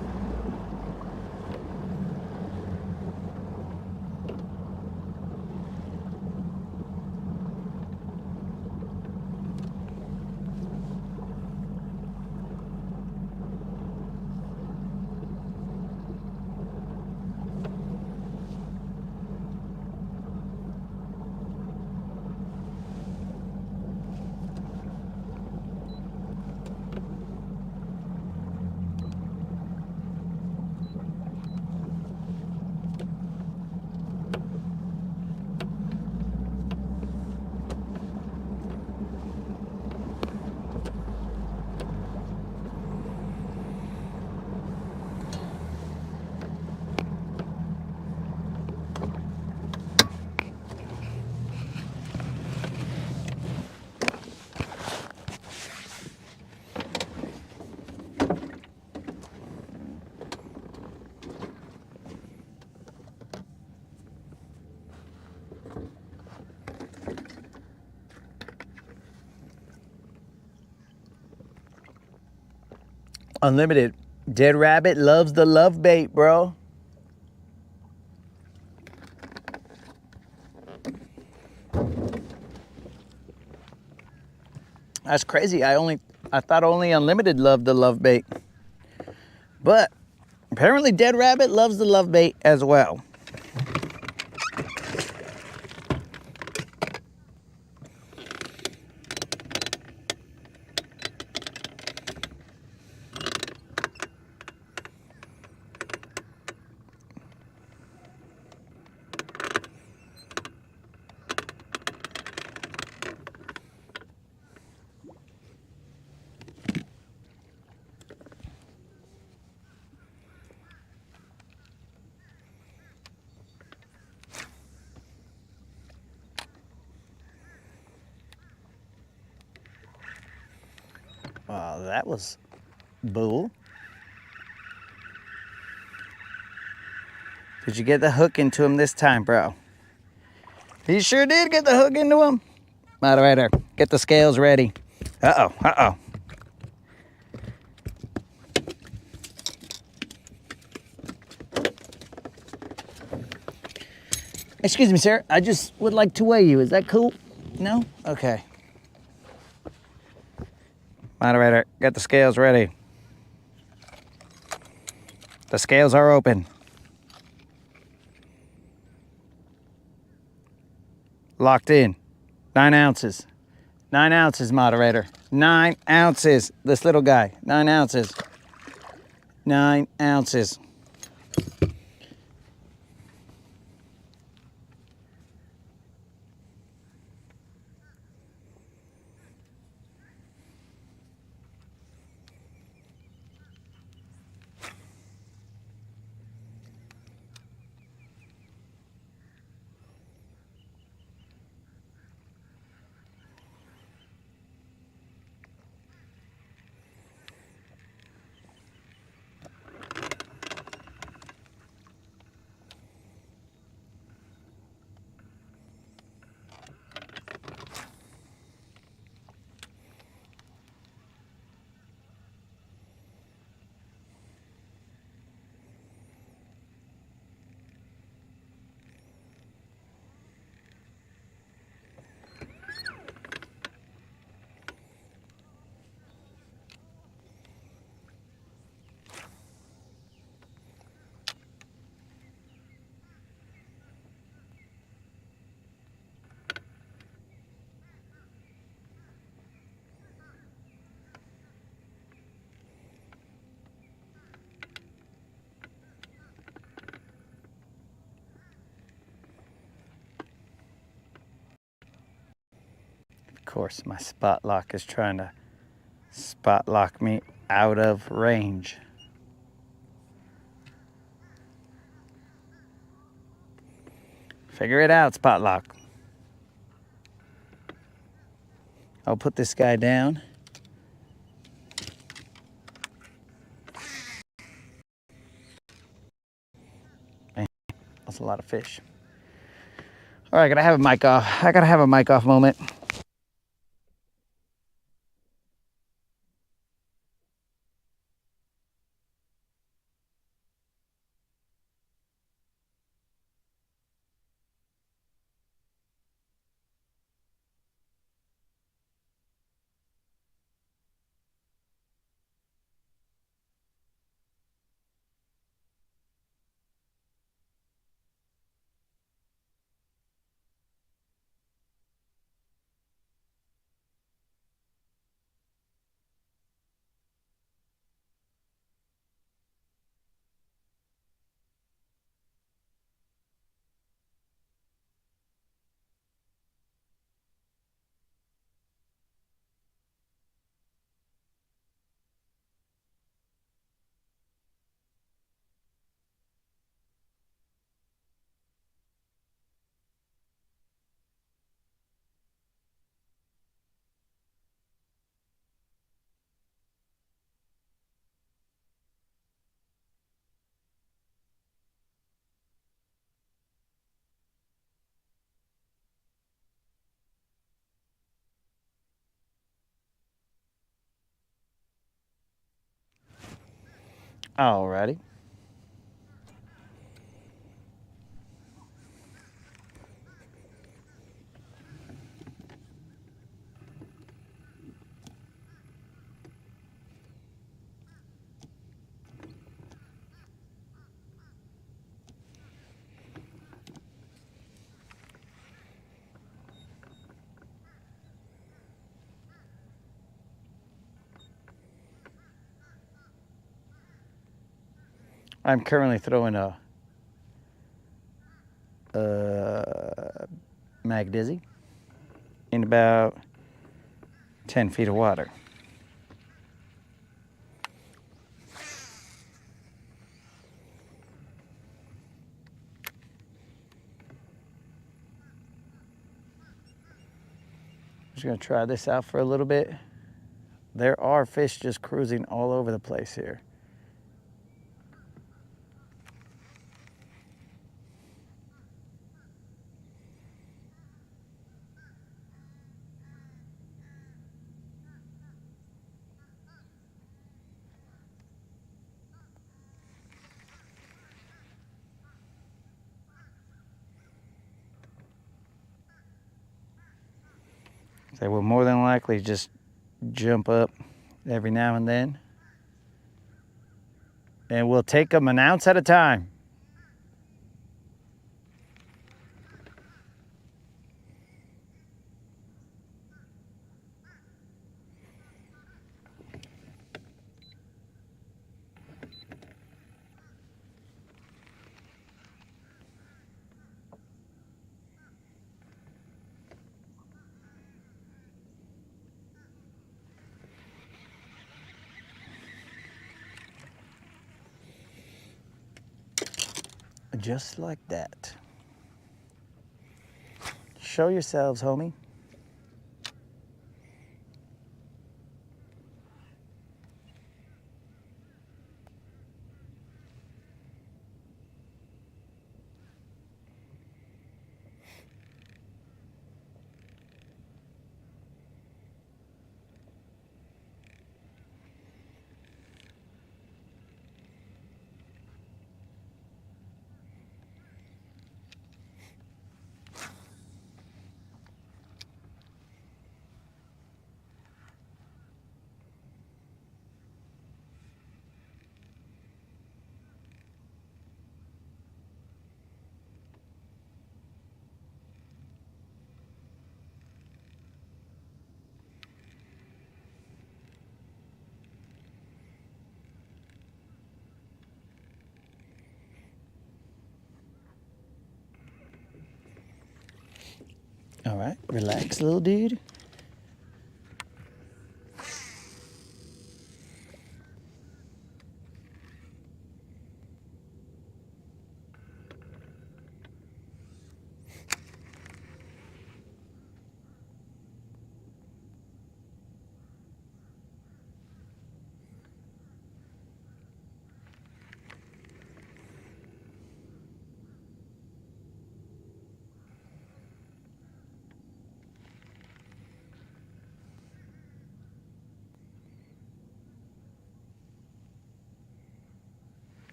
Unlimited. Dead Rabbit loves the love bait, bro. That's crazy. I thought only Unlimited loved the love bait. But apparently Dead Rabbit loves the love bait as well. Wow, that was bull. Did you get the hook into him this time, bro? He sure did get the hook into him. Moderator, get the scales ready. Uh-oh, uh-oh. Excuse me, sir. I just would like to weigh you. Is that cool? No? Okay. Moderator, get the scales ready. The scales are open. Locked in. 9 ounces. 9 ounces, moderator. 9 ounces. This little guy. 9 ounces. 9 ounces. Of course, my spot lock is trying to spot lock me out of range. Figure it out, spot lock. I'll put this guy down. Man, that's a lot of fish. All right, I gotta have a mic off. I gotta have a mic off moment. Alrighty. I'm currently throwing a mag dizzy in about 10 feet of water. Just gonna try this out for a little bit. There are fish just cruising all over the place here. They will more than likely just jump up every now and then. And we'll take them an ounce at a time. Just like that. Show yourselves, homie. All right, relax, little dude.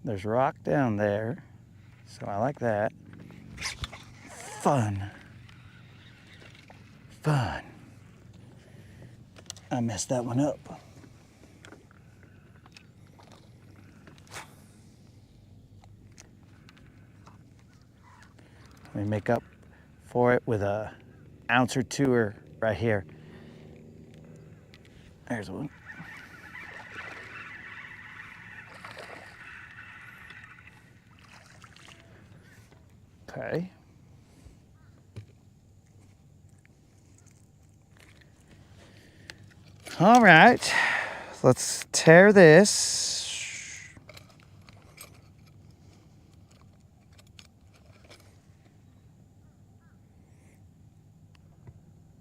There's rock down there, so I like that. Fun. Fun. I messed that one up. Let me make up for it with a ounce or two right here. There's one. Okay. All right, let's tear this.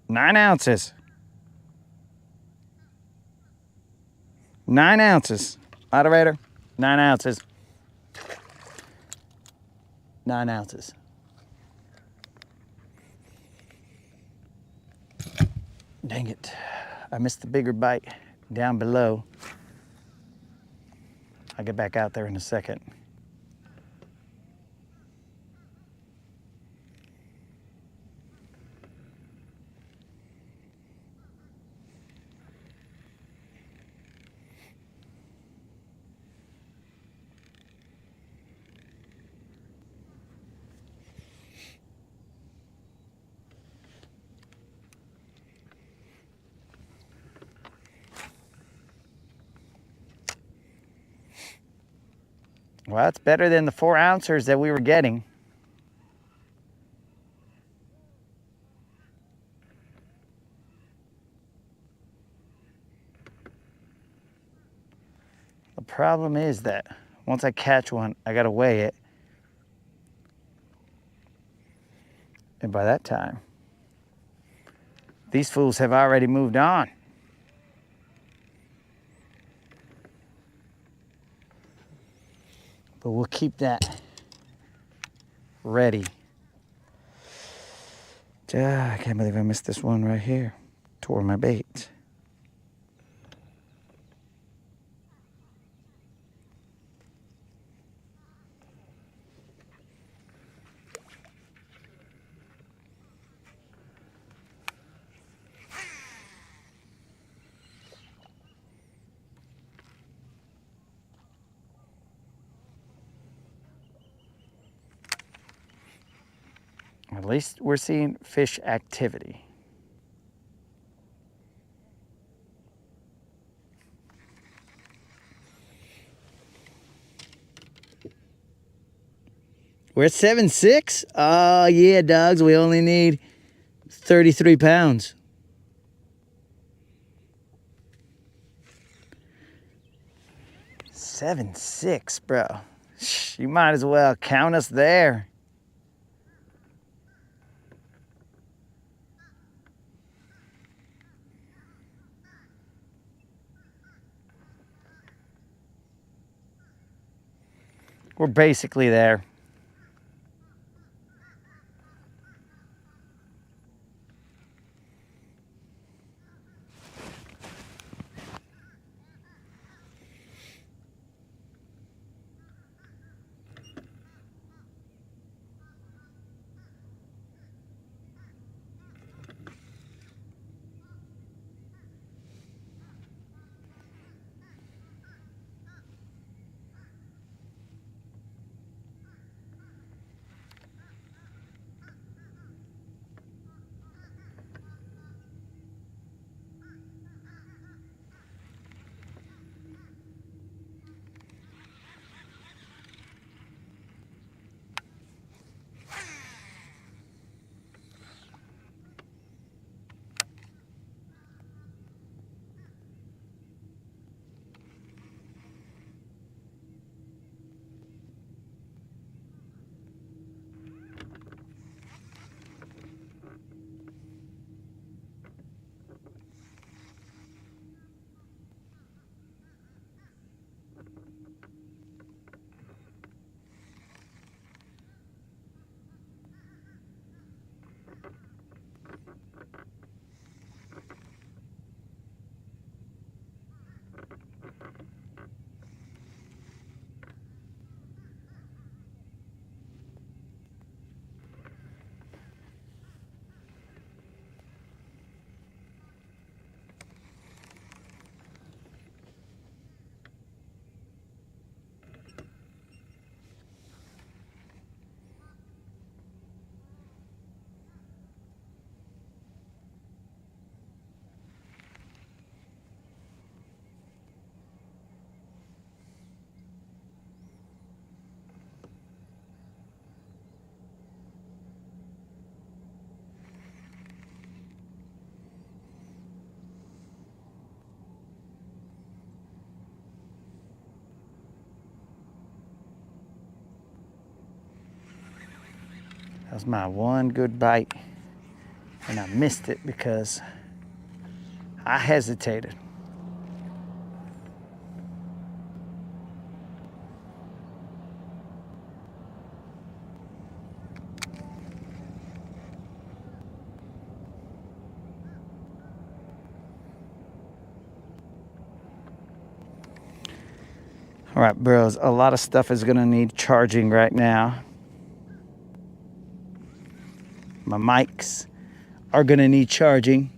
Nine ounces. 9 ounces. Moderator, 9 ounces. 9 ounces. Dang it. I missed the bigger bite down below. I'll get back out there in a second. Well, it's better than the 4 ounces that we were getting. The problem is that once I catch one, I gotta weigh it. And by that time, these fools have already moved on. But we'll keep that ready. I can't believe I missed this one right here. Tore my bait. At least we're seeing fish activity. We're at 7.6? Oh, yeah, dogs. We only need 33 pounds. $7.6, bro. You might as well count us there. We're basically there. That was my one good bite, and I missed it because I hesitated. All right, bros, a lot of stuff is gonna need charging right now. My mics are gonna need charging.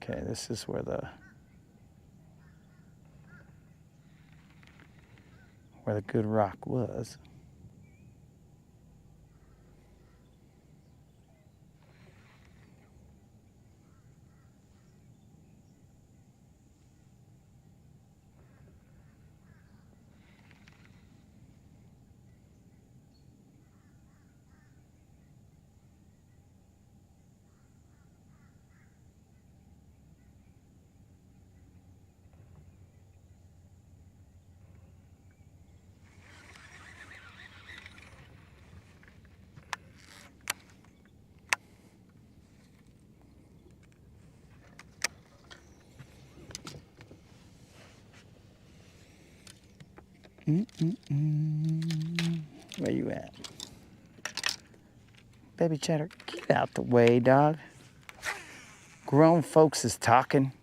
Okay, this is where the good rock was. Where you at? Baby Chatter, get out the way, dog. Grown folks is talking.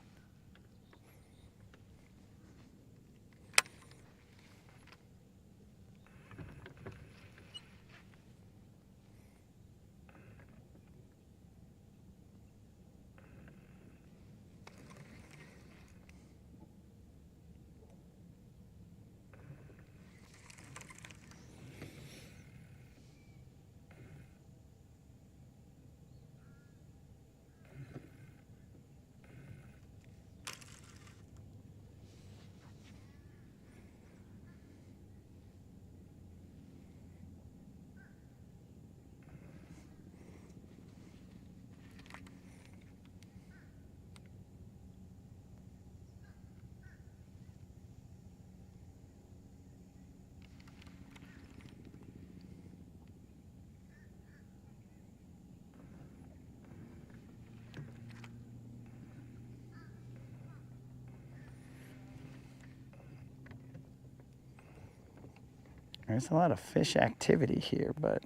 There's a lot of fish activity here, but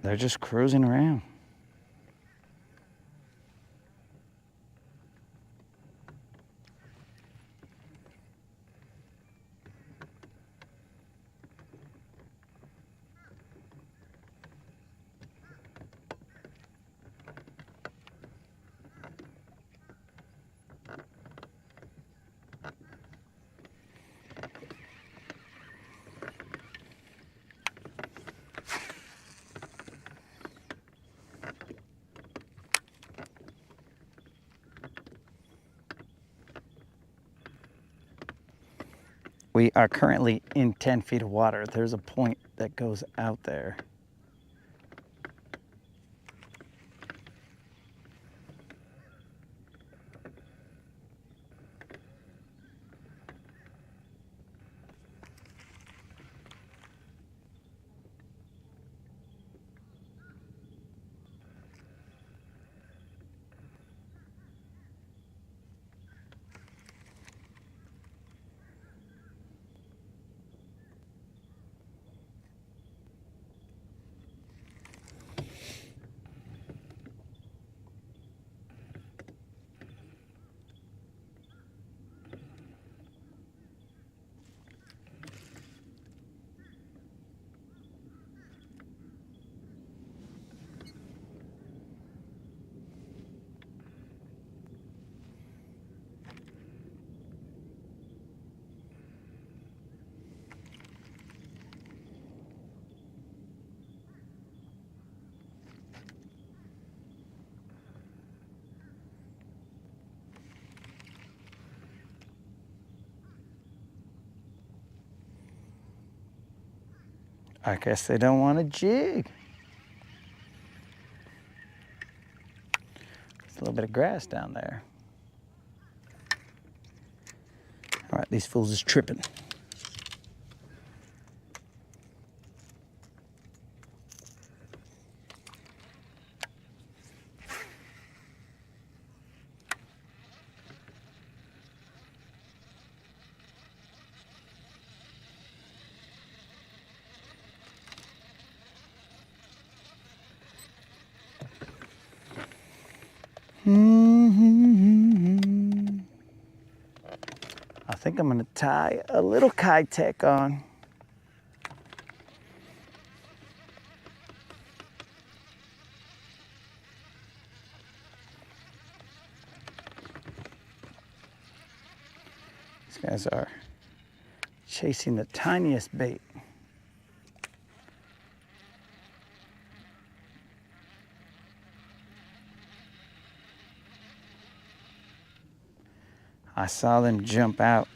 they're just cruising around. We are currently in 10 feet of water. There's a point that goes out there. I guess they don't want to jig. There's a little bit of grass down there. All right, these fools is tripping. I think I'm going to tie a little Kitech on. These guys are chasing the tiniest bait. I saw them jump out.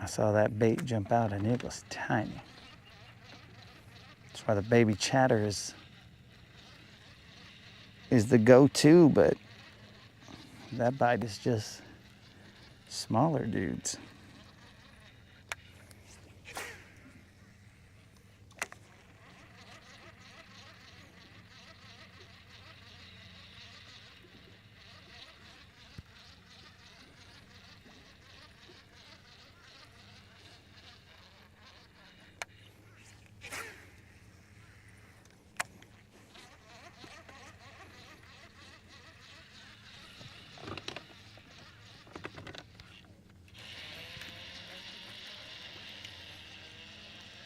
I saw that bait jump out and it was tiny. That's why the baby chatter is the go-to, but that bite is just smaller dudes.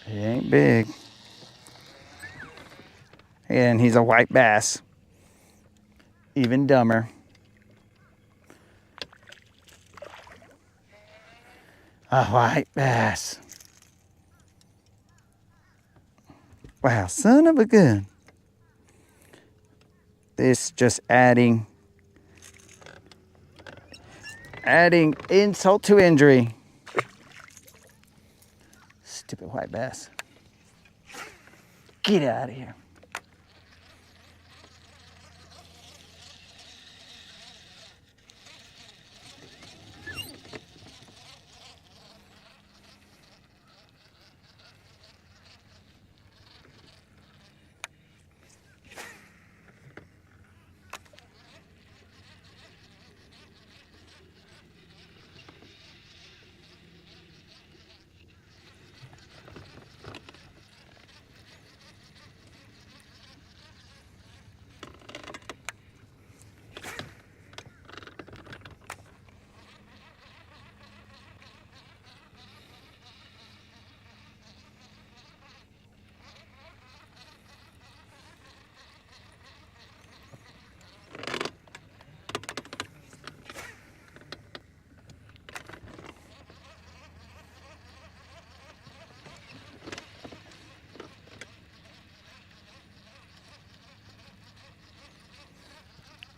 He ain't big. And he's a white bass. Even dumber. A white bass. Wow, son of a gun. This just adding insult to injury. Stupid white bass. Get out of here.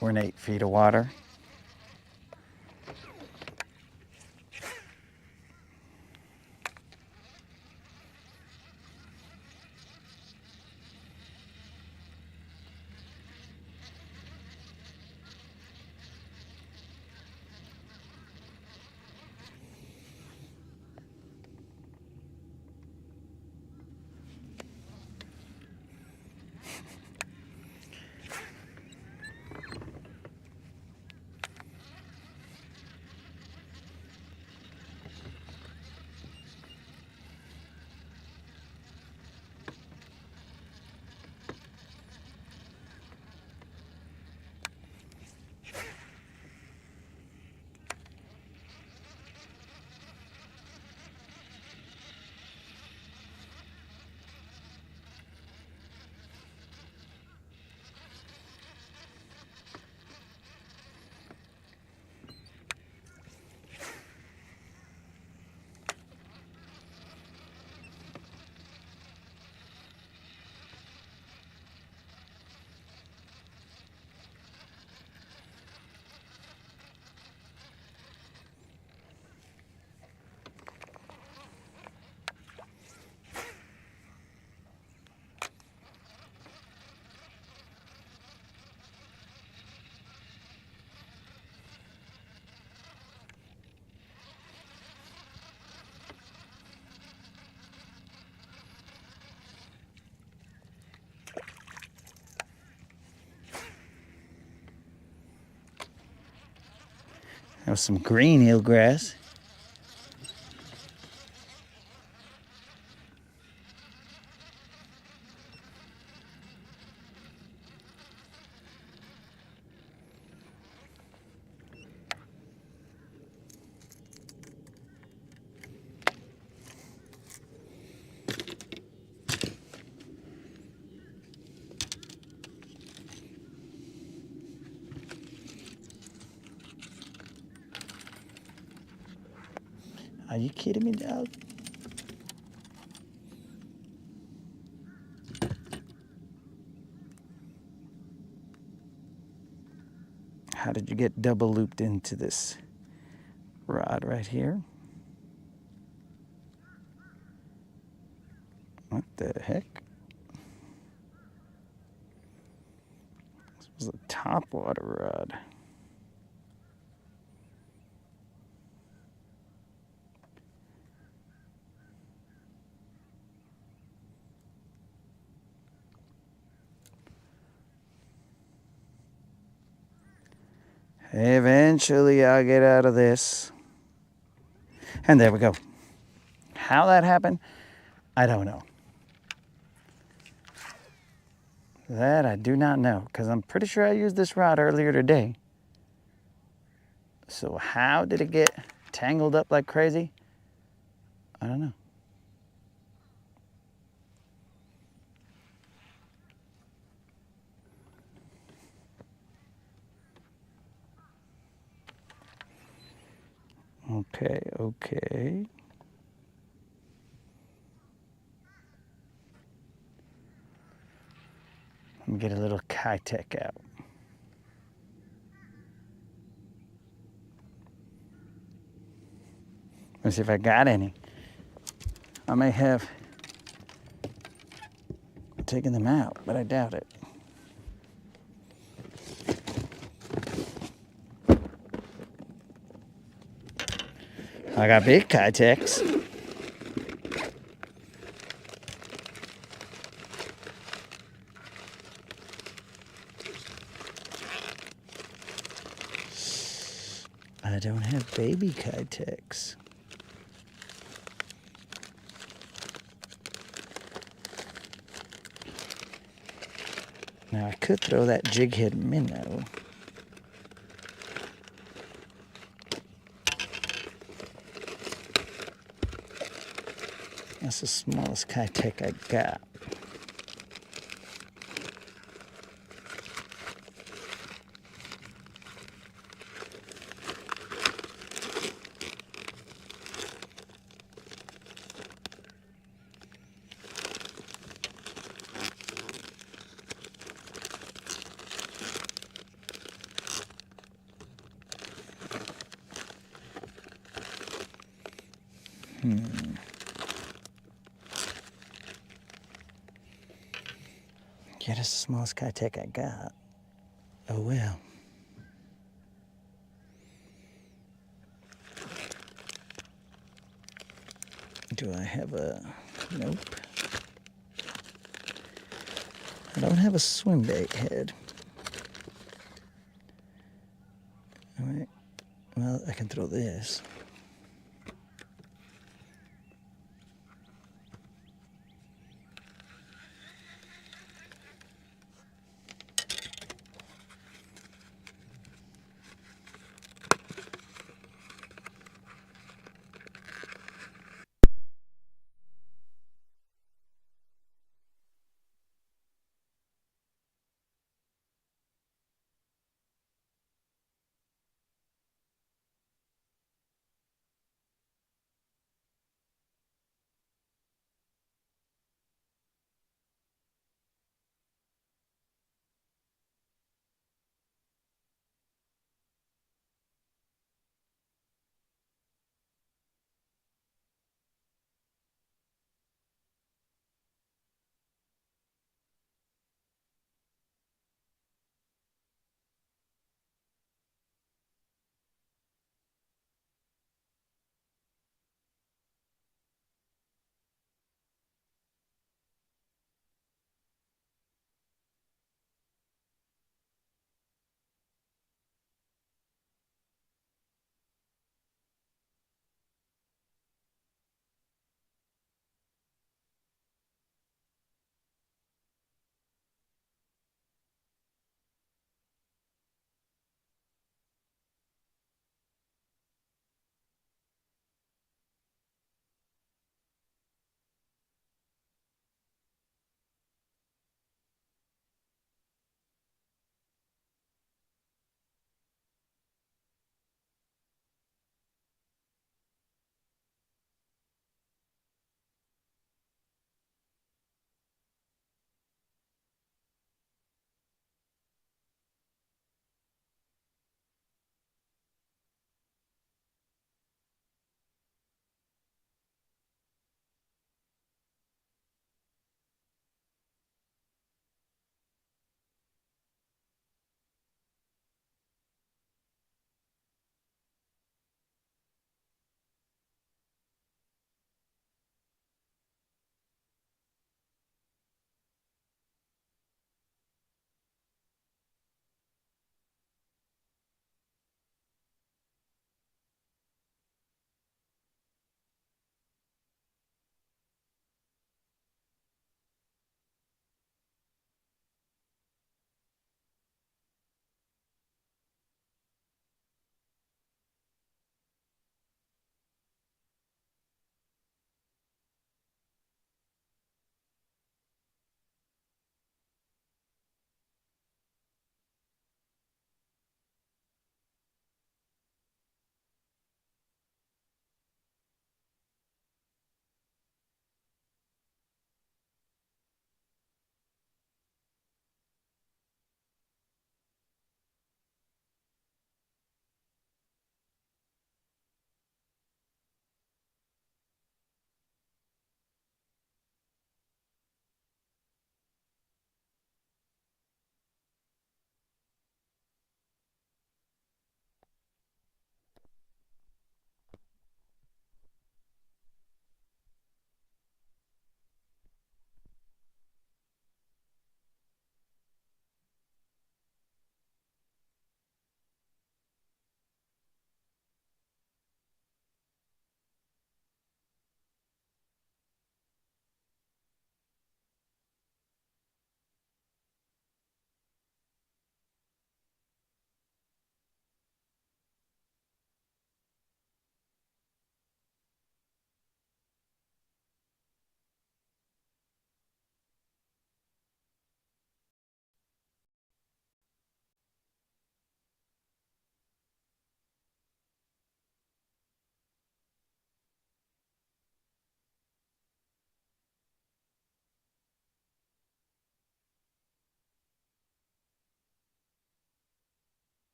We're in 8 feet of water. That was some green eelgrass. you kidding me, dog? How did you get double looped into this rod right here? What the heck? This was a top water rod. Eventually I'll get out of this. And there we go. How that happened, I don't know. That I do not know, because I'm pretty sure I used this rod earlier today. So how did it get tangled up like crazy? I don't know. Okay. Let me get a little Kitech out. Let's see if I got any. I may have taken them out, but I doubt it. I got big Kitechs. I don't have baby Kitechs. Now I could throw that jig head minnow. That's the smallest Kitech I got. Yeah, that's the smallest Kitech I got. Oh well. Do I have a... Nope. I don't have a swim bait head. All right. Well, I can throw this.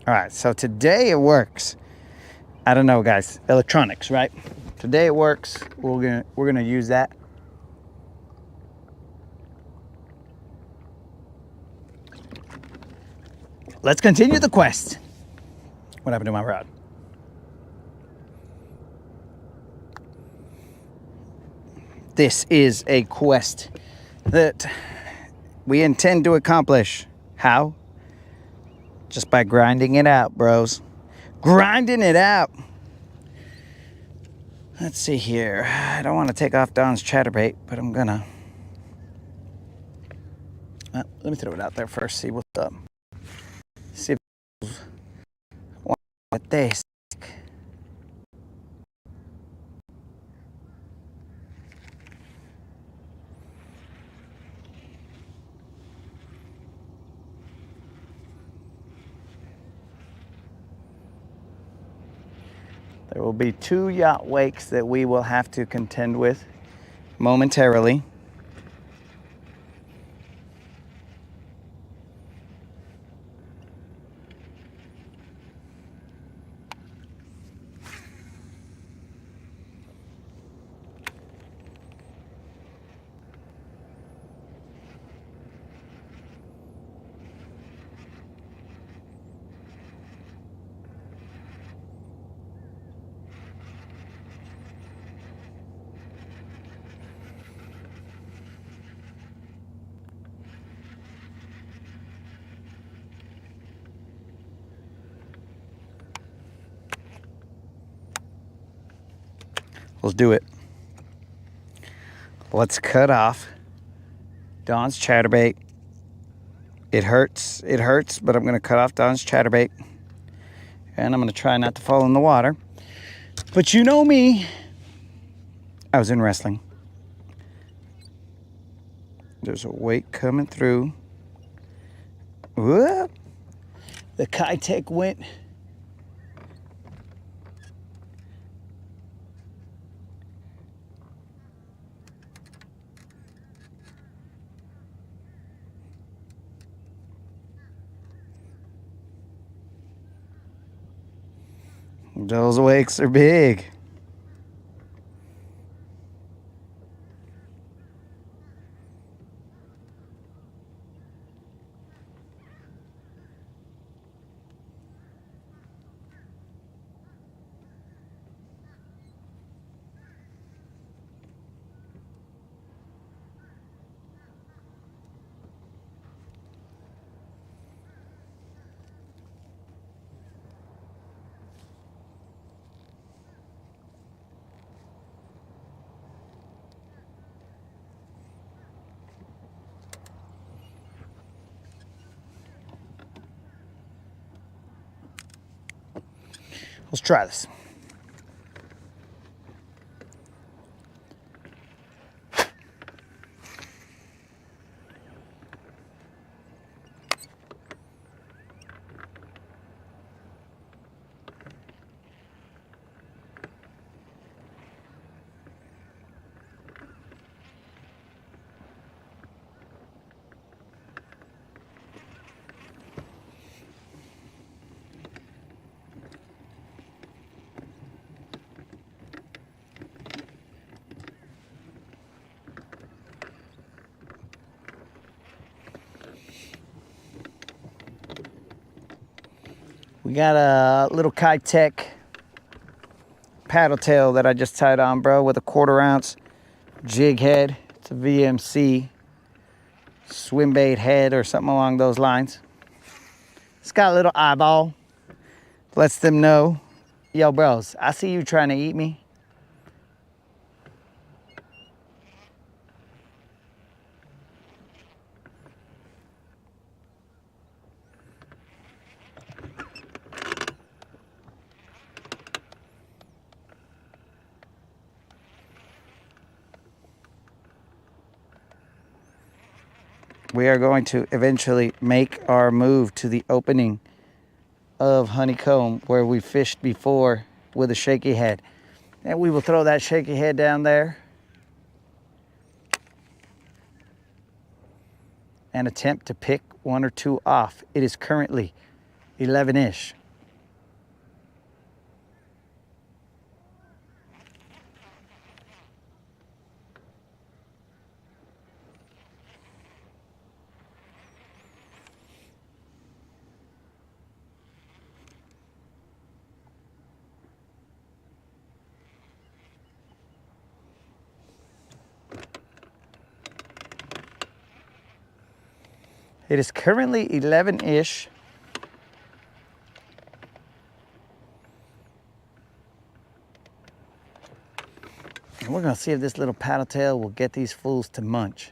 All right, so today it works. I don't know, guys. Electronics, right? Today it works. We're gonna use that. Let's continue the quest. What happened to my rod? This is a quest that we intend to accomplish. How? Just by grinding it out, bros. Grinding it out. Let's see here. I don't want to take off Don's chatterbait, but I'm gonna. Let me throw it out there first, see what's up. See if what they stick. There will be 2 yacht wakes that we will have to contend with momentarily. Let's do it. Let's cut off Don's chatterbait. It hurts, but I'm gonna cut off Don's chatterbait. And I'm gonna try not to fall in the water. But you know me, I was in wrestling. There's a wake coming through. Whoop. The Kitech went. Those wakes are big. Let's try this. We got a little Kitech paddle tail that I just tied on, bro, with a 1/4 ounce jig head. It's a VMC swim bait head or something along those lines. It's got a little eyeball. Lets them know, yo, bros, I see you trying to eat me. We are going to eventually make our move to the opening of Honeycomb where we fished before with a shaky head. And we will throw that shaky head down there and attempt to pick 1 or 2 off. It is currently 11-ish. It is currently 11-ish. And we're gonna see if this little paddle tail will get these fools to munch.